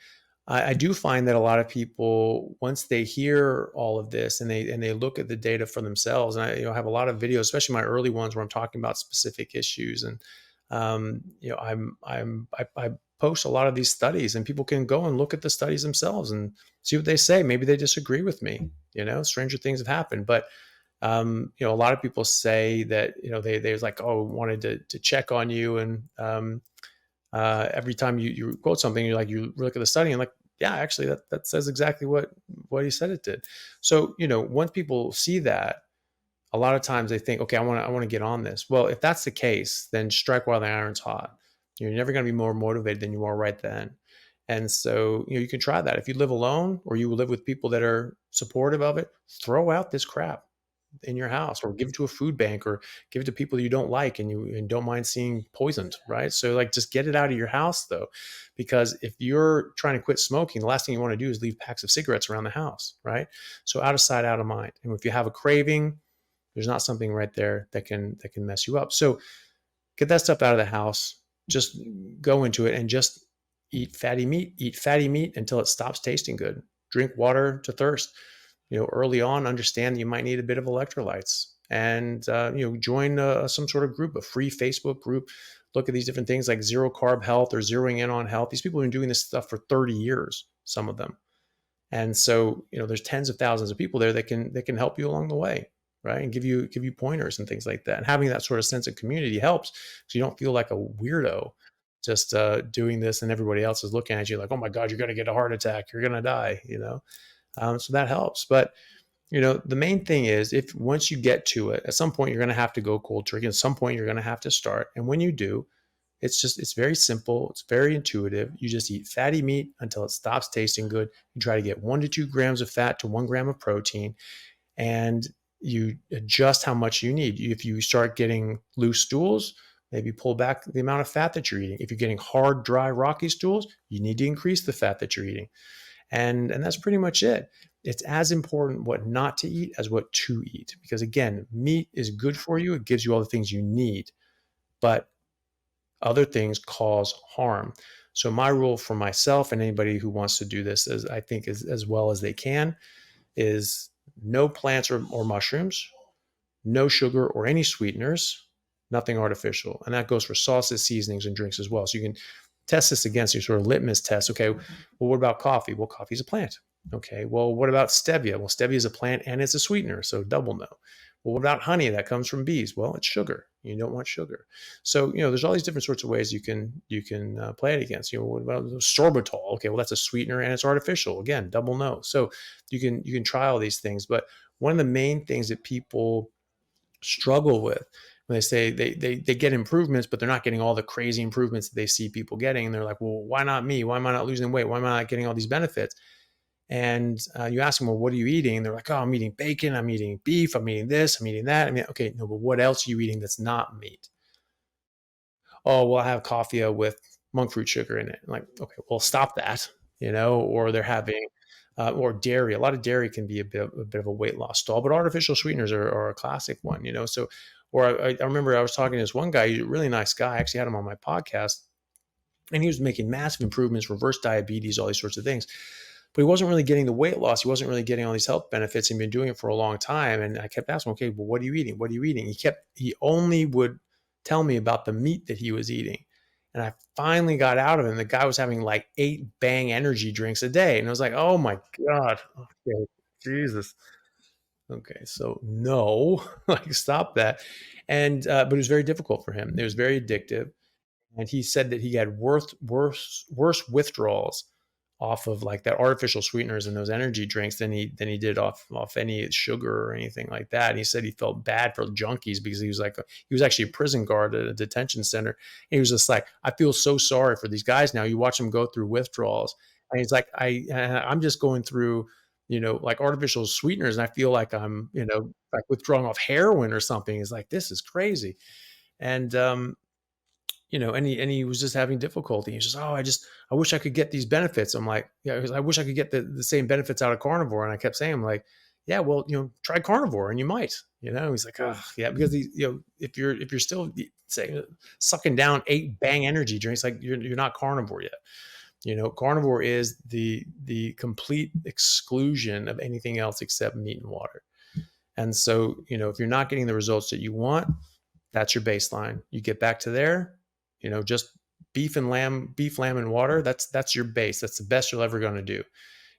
I do find that a lot of people, once they hear all of this and they look at the data for themselves, and I have a lot of videos, especially my early ones, where I'm talking about specific issues, and I post a lot of these studies, and people can go and look at the studies themselves and see what they say. Maybe they disagree with me. Stranger things have happened, but a lot of people say that they was like, oh, wanted to check on you, and every time you quote something, you look at the study and like, yeah, actually that says exactly what he said it did. So, once people see that, a lot of times they think, okay, I want to get on this. Well, if that's the case, then strike while the iron's hot. You're never going to be more motivated than you are right then. And so, you can try that. If you live alone or you live with people that are supportive of it, throw out this crap in your house, or give it to a food bank, or give it to people you don't like and don't mind seeing poisoned, right? So just get it out of your house though, because if you're trying to quit smoking, the last thing you want to do is leave packs of cigarettes around the house, right? So out of sight, out of mind. And if you have a craving, there's not something right there that can mess you up. So get that stuff out of the house, just go into it and just eat fatty meat until it stops tasting good. Drink water to thirst. Early on, understand that you might need a bit of electrolytes, and join some sort of group, a free Facebook group. Look at these different things like Zero Carb Health or Zeroing In on Health. These people have been doing this stuff for 30 years, some of them. And so, there's tens of thousands of people there that can help you along the way, right? And give you pointers and things like that. And having that sort of sense of community helps, so you don't feel like a weirdo just doing this and everybody else is looking at you like, oh my God, you're going to get a heart attack. You're going to die, so that helps. But, the main thing is, if once you get to it, at some point you're going to have to go cold turkey. At some point you're going to have to start. And when you do, it's very simple. It's very intuitive. You just eat fatty meat until it stops tasting good. You try to get 1 to 2 grams of fat to 1 gram of protein, and you adjust how much you need. If you start getting loose stools, maybe pull back the amount of fat that you're eating. If you're getting hard, dry, rocky stools, you need to increase the fat that you're eating. And that's pretty much it. it's as important what not to eat as what to eat. Because again, meat is good for you. It gives you all the things you need, but other things cause harm. So my rule for myself and anybody who wants to do this, is I think is as well as they can, is no plants or mushrooms, no sugar or any sweeteners, nothing artificial. And that goes for sauces, seasonings, and drinks as well. So you can test this against your sort of litmus test. Okay, well, what about coffee? Well, coffee is a plant. Okay, well, what about stevia? Well, stevia is a plant and it's a sweetener, so double no. Well, what about honey that comes from bees? Well, it's sugar. You don't want sugar. So, there's all these different sorts of ways you can play it against. What about sorbitol? Okay, well, that's a sweetener and it's artificial. Again, double no. So you can try all these things. But one of the main things that people struggle with when they say they get improvements, but they're not getting all the crazy improvements that they see people getting. And they're like, well, why not me? Why am I not losing weight? Why am I not getting all these benefits? And you ask them, well, what are you eating? And they're like, oh, I'm eating bacon. I'm eating beef. I'm eating this. I'm eating that. I mean, okay, no, but what else are you eating that's not meat? Oh, well, I have coffee with monk fruit sugar in it. I'm like, okay, well, stop that, or they're having, or dairy. A lot of dairy can be a bit of a weight loss stall, but artificial sweeteners are a classic one, So, or I remember I was talking to this one guy, he's a really nice guy. I actually had him on my podcast, and he was making massive improvements, reverse diabetes, all these sorts of things. But he wasn't really getting the weight loss. He wasn't really getting all these health benefits. He'd been doing it for a long time. And I kept asking, okay, well, what are you eating? What are you eating? He only would tell me about the meat that he was eating. And I finally got out of him. The guy was having like 8 Bang energy drinks a day. And I was like, oh my God. Okay, Jesus. Okay, so no, like stop that. And but it was very difficult for him. It was very addictive. And he said that he had worse withdrawals off of like that artificial sweeteners and those energy drinks than he did off any sugar or anything like that. And he said he felt bad for junkies because he was actually a prison guard at a detention center. And he was just like, I feel so sorry for these guys now. You watch them go through withdrawals, and he's like, I'm just going through, like artificial sweeteners, and I feel like I'm, like withdrawing off heroin or something. He's like, this is crazy. And and he was just having difficulty. He's just, I wish I could get these benefits. I'm like, yeah, I wish I could get the same benefits out of carnivore. And I kept saying, I'm like, yeah, well, try carnivore and you might, he's like, oh yeah, because if you're still say sucking down 8 Bang energy drinks, like you're not carnivore yet. Carnivore is the complete exclusion of anything else except meat and water. And so, if you're not getting the results that you want, that's your baseline. You get back to there, just beef, lamb, and water. That's your base. That's the best you're ever going to do.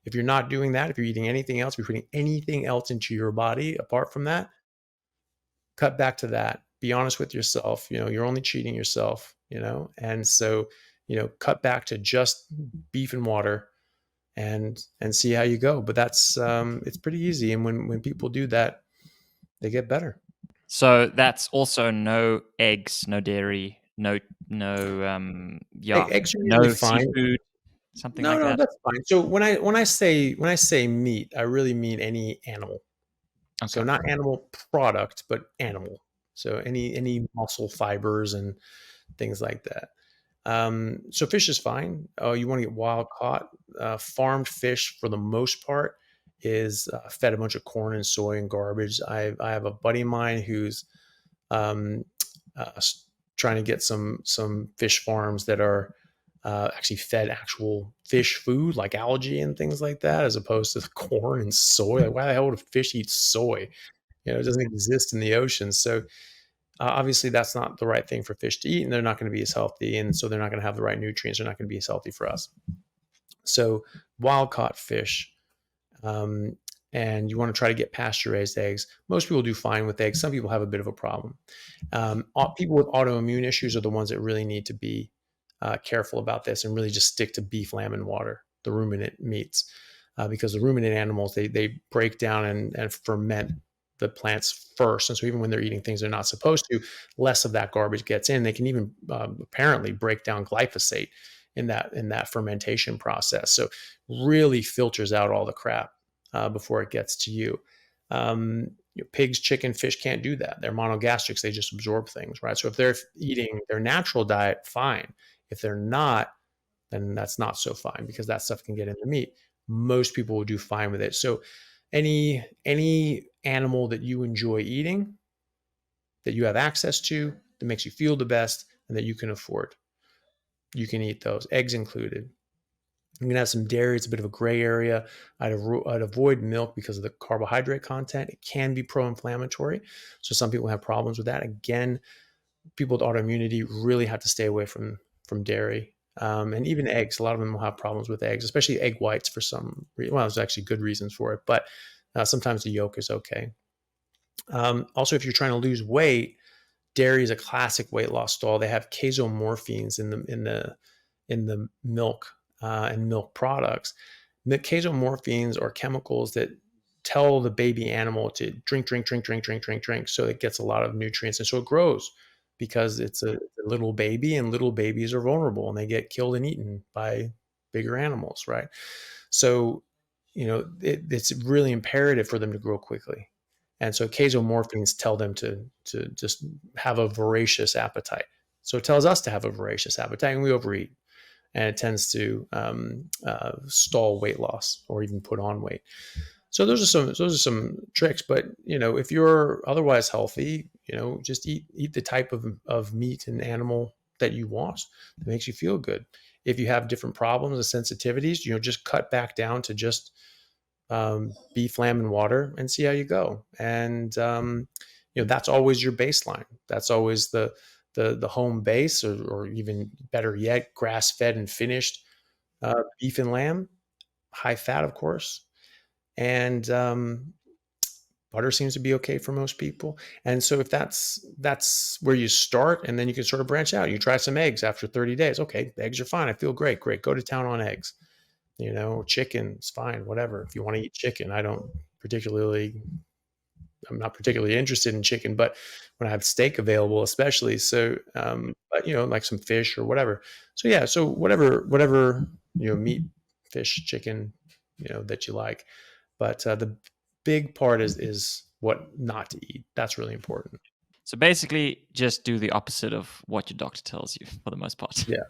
If you're not doing that, if you're eating anything else, if you're putting anything else into your body apart from that, cut back to that. Be honest with yourself. You're only cheating yourself, and so, cut back to just beef and water and see how you go. But that's, it's pretty easy. And when people do that, they get better. So that's also no eggs, no dairy, no Eggs are usually fine. Seafood, something like that. No, that's fine. So when I say meat, I really mean any animal. Okay. So not animal product, but animal. So any muscle fibers and things like that. So fish is fine. Oh, you want to get wild caught. Farmed fish, for the most part, is fed a bunch of corn and soy and garbage. I have a buddy of mine who's trying to get some fish farms that are actually fed actual fish food, like algae and things like that, as opposed to corn and soy. Like, why the hell would a fish eat soy? It doesn't exist in the ocean. So obviously that's not the right thing for fish to eat, and they're not going to be as healthy. And so they're not going to have the right nutrients. They're not going to be as healthy for us. So wild caught fish, and you want to try to get pasture raised eggs. Most people do fine with eggs. Some people have a bit of a problem. People with autoimmune issues are the ones that really need to be careful about this and really just stick to beef, lamb, and water, the ruminant meats, because the ruminant animals, they break down and ferment the plants first. And so even when they're eating things they're not supposed to, less of that garbage gets in. They can even apparently break down glyphosate in that fermentation process. So really filters out all the crap before it gets to you. Pigs, chicken, fish can't do that. They're monogastrics. They just absorb things, right? So if they're eating their natural diet, fine. If they're not, then that's not so fine, because that stuff can get in the meat. most people will do fine with it. So any animal that you enjoy eating, that you have access to, that makes you feel the best, and that you can afford, you can eat those, eggs included. You can have some dairy. It's a bit of a gray area. I'd avoid milk because of the carbohydrate content. It can be pro-inflammatory. So some people have problems with that. Again, people with autoimmunity really have to stay away from dairy. And even eggs. A lot of them will have problems with eggs, especially egg whites for some reason. Well, there's actually good reasons for it, but sometimes the yolk is okay. Also, if you're trying to lose weight, dairy is a classic weight loss stall. They have casomorphines in the milk and milk products. The casomorphines are chemicals that tell the baby animal to drink, so it gets a lot of nutrients, and so it grows, because it's a little baby, and little babies are vulnerable and they get killed and eaten by bigger animals, right? So, it's really imperative for them to grow quickly. And so casomorphines tell them to just have a voracious appetite. So it tells us to have a voracious appetite, and we overeat, and it tends to stall weight loss or even put on weight. So those are some tricks. But if you're otherwise healthy, just eat the type of meat and animal that you want, that makes you feel good. If you have different problems and sensitivities, just cut back down to just beef, lamb, and water, and see how you go. And that's always your baseline. That's always the home base, or even better yet, grass-fed and finished beef and lamb, high fat, of course. And butter seems to be okay for most people. And so if that's where you start, and then you can sort of branch out. You try some eggs after 30 days. Okay, eggs are fine. I feel great. Go to town on eggs. Chicken is fine, whatever. If you want to eat chicken, I'm not particularly interested in chicken, but when I have steak available, especially. So, but like some fish or whatever. So yeah, so whatever, meat, fish, chicken, that you like. But the big part is what not to eat. That's really important. So basically, just do the opposite of what your doctor tells you for the most part. Yeah.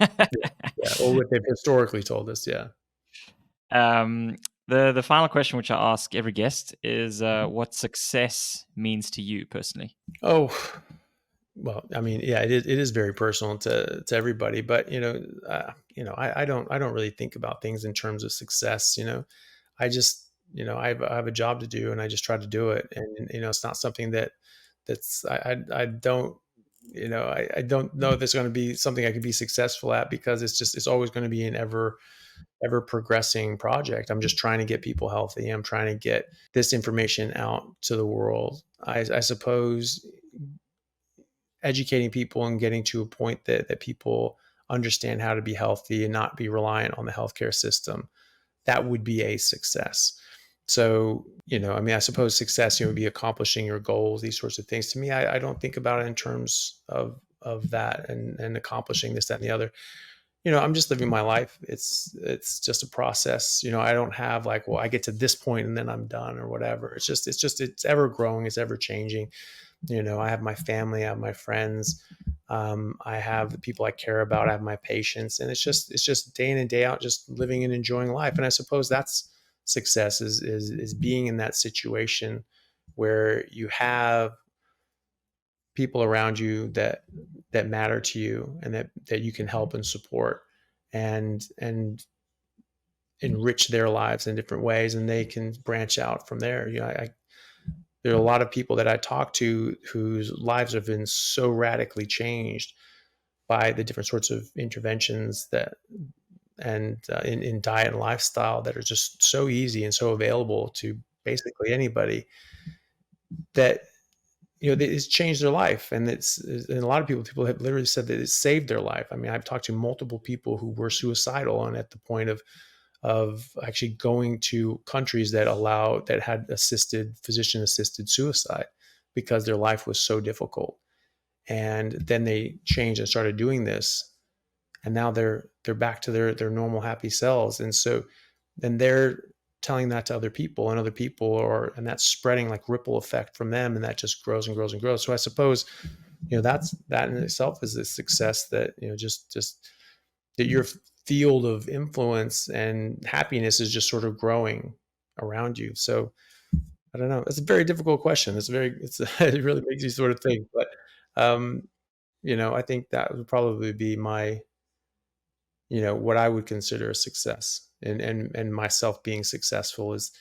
Or what they've historically told us. Yeah. The final question, which I ask every guest, is what success means to you personally. Oh, well, I mean, yeah, it is very personal to everybody, but I don't really think about things in terms of success. I just, I have a job to do, and I just try to do it. And, it's not something I don't, I don't know if it's going to be something I could be successful at, because it's always going to be an ever progressing project. I'm just trying to get people healthy. I'm trying to get this information out to the world. I suppose educating people and getting to a point that people understand how to be healthy and not be reliant on the healthcare system, that would be a success. So, I suppose success, would be accomplishing your goals, these sorts of things. To me, I don't think about it in terms of that and accomplishing this, that, and the other. I'm just living my life. It's just a process. I don't have like, well, I get to this point and then I'm done or whatever. It's ever growing. It's ever changing. I have my family, I have my friends. I have the people I care about. I have my patients, and it's just day in and day out, just living and enjoying life. And I suppose that's success, is being in that situation where you have people around you that matter to you, and that you can help and support and enrich their lives in different ways, and they can branch out from there. There are a lot of people that I talk to whose lives have been so radically changed by the different sorts of interventions in diet and lifestyle, that are just so easy and so available to basically anybody, that it's changed their life. And a lot of people have literally said that it saved their life. I mean, I've talked to multiple people who were suicidal and at the point of actually going to countries that had physician assisted suicide, because their life was so difficult. And then they changed and started doing this, and now they're back to their normal happy selves. And so then they're telling that to other people, and that's spreading like ripple effect from them, and that just grows and grows and grows. So I suppose that in itself is a success, that just that you're field of influence and happiness is just sort of growing around you. So I don't know. It's a very difficult question. It really makes you sort of think. But I think that would probably be my, what I would consider a success, and myself being successful is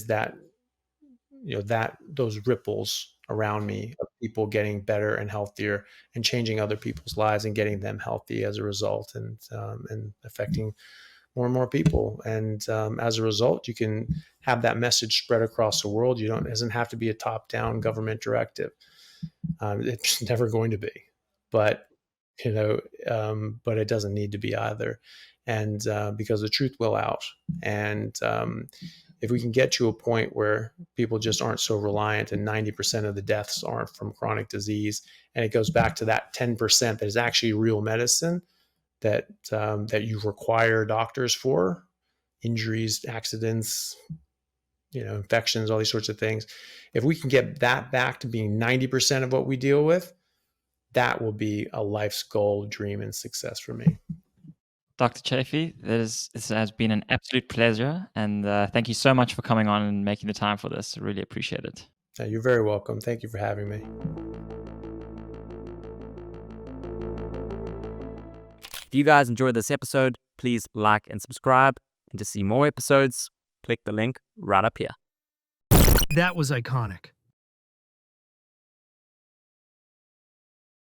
that, that those ripples around me of people getting better and healthier and changing other people's lives and getting them healthy as a result, and affecting more and more people. And as a result, you can have that message spread across the world. It doesn't have to be a top-down government directive. It's never going to be, but but it doesn't need to be either. And because the truth will out. And if we can get to a point where people just aren't so reliant, and 90% of the deaths aren't from chronic disease, and it goes back to that 10% that is actually real medicine, that you require doctors for, injuries, accidents, infections, all these sorts of things. If we can get that back to being 90% of what we deal with, that will be a life's goal, dream, and success for me. Dr. Chaffee, this has been an absolute pleasure, and thank you so much for coming on and making the time for this. I really appreciate it. You're very welcome. Thank you for having me. If you guys enjoyed this episode, please like and subscribe. And to see more episodes, click the link right up here. That was iconic.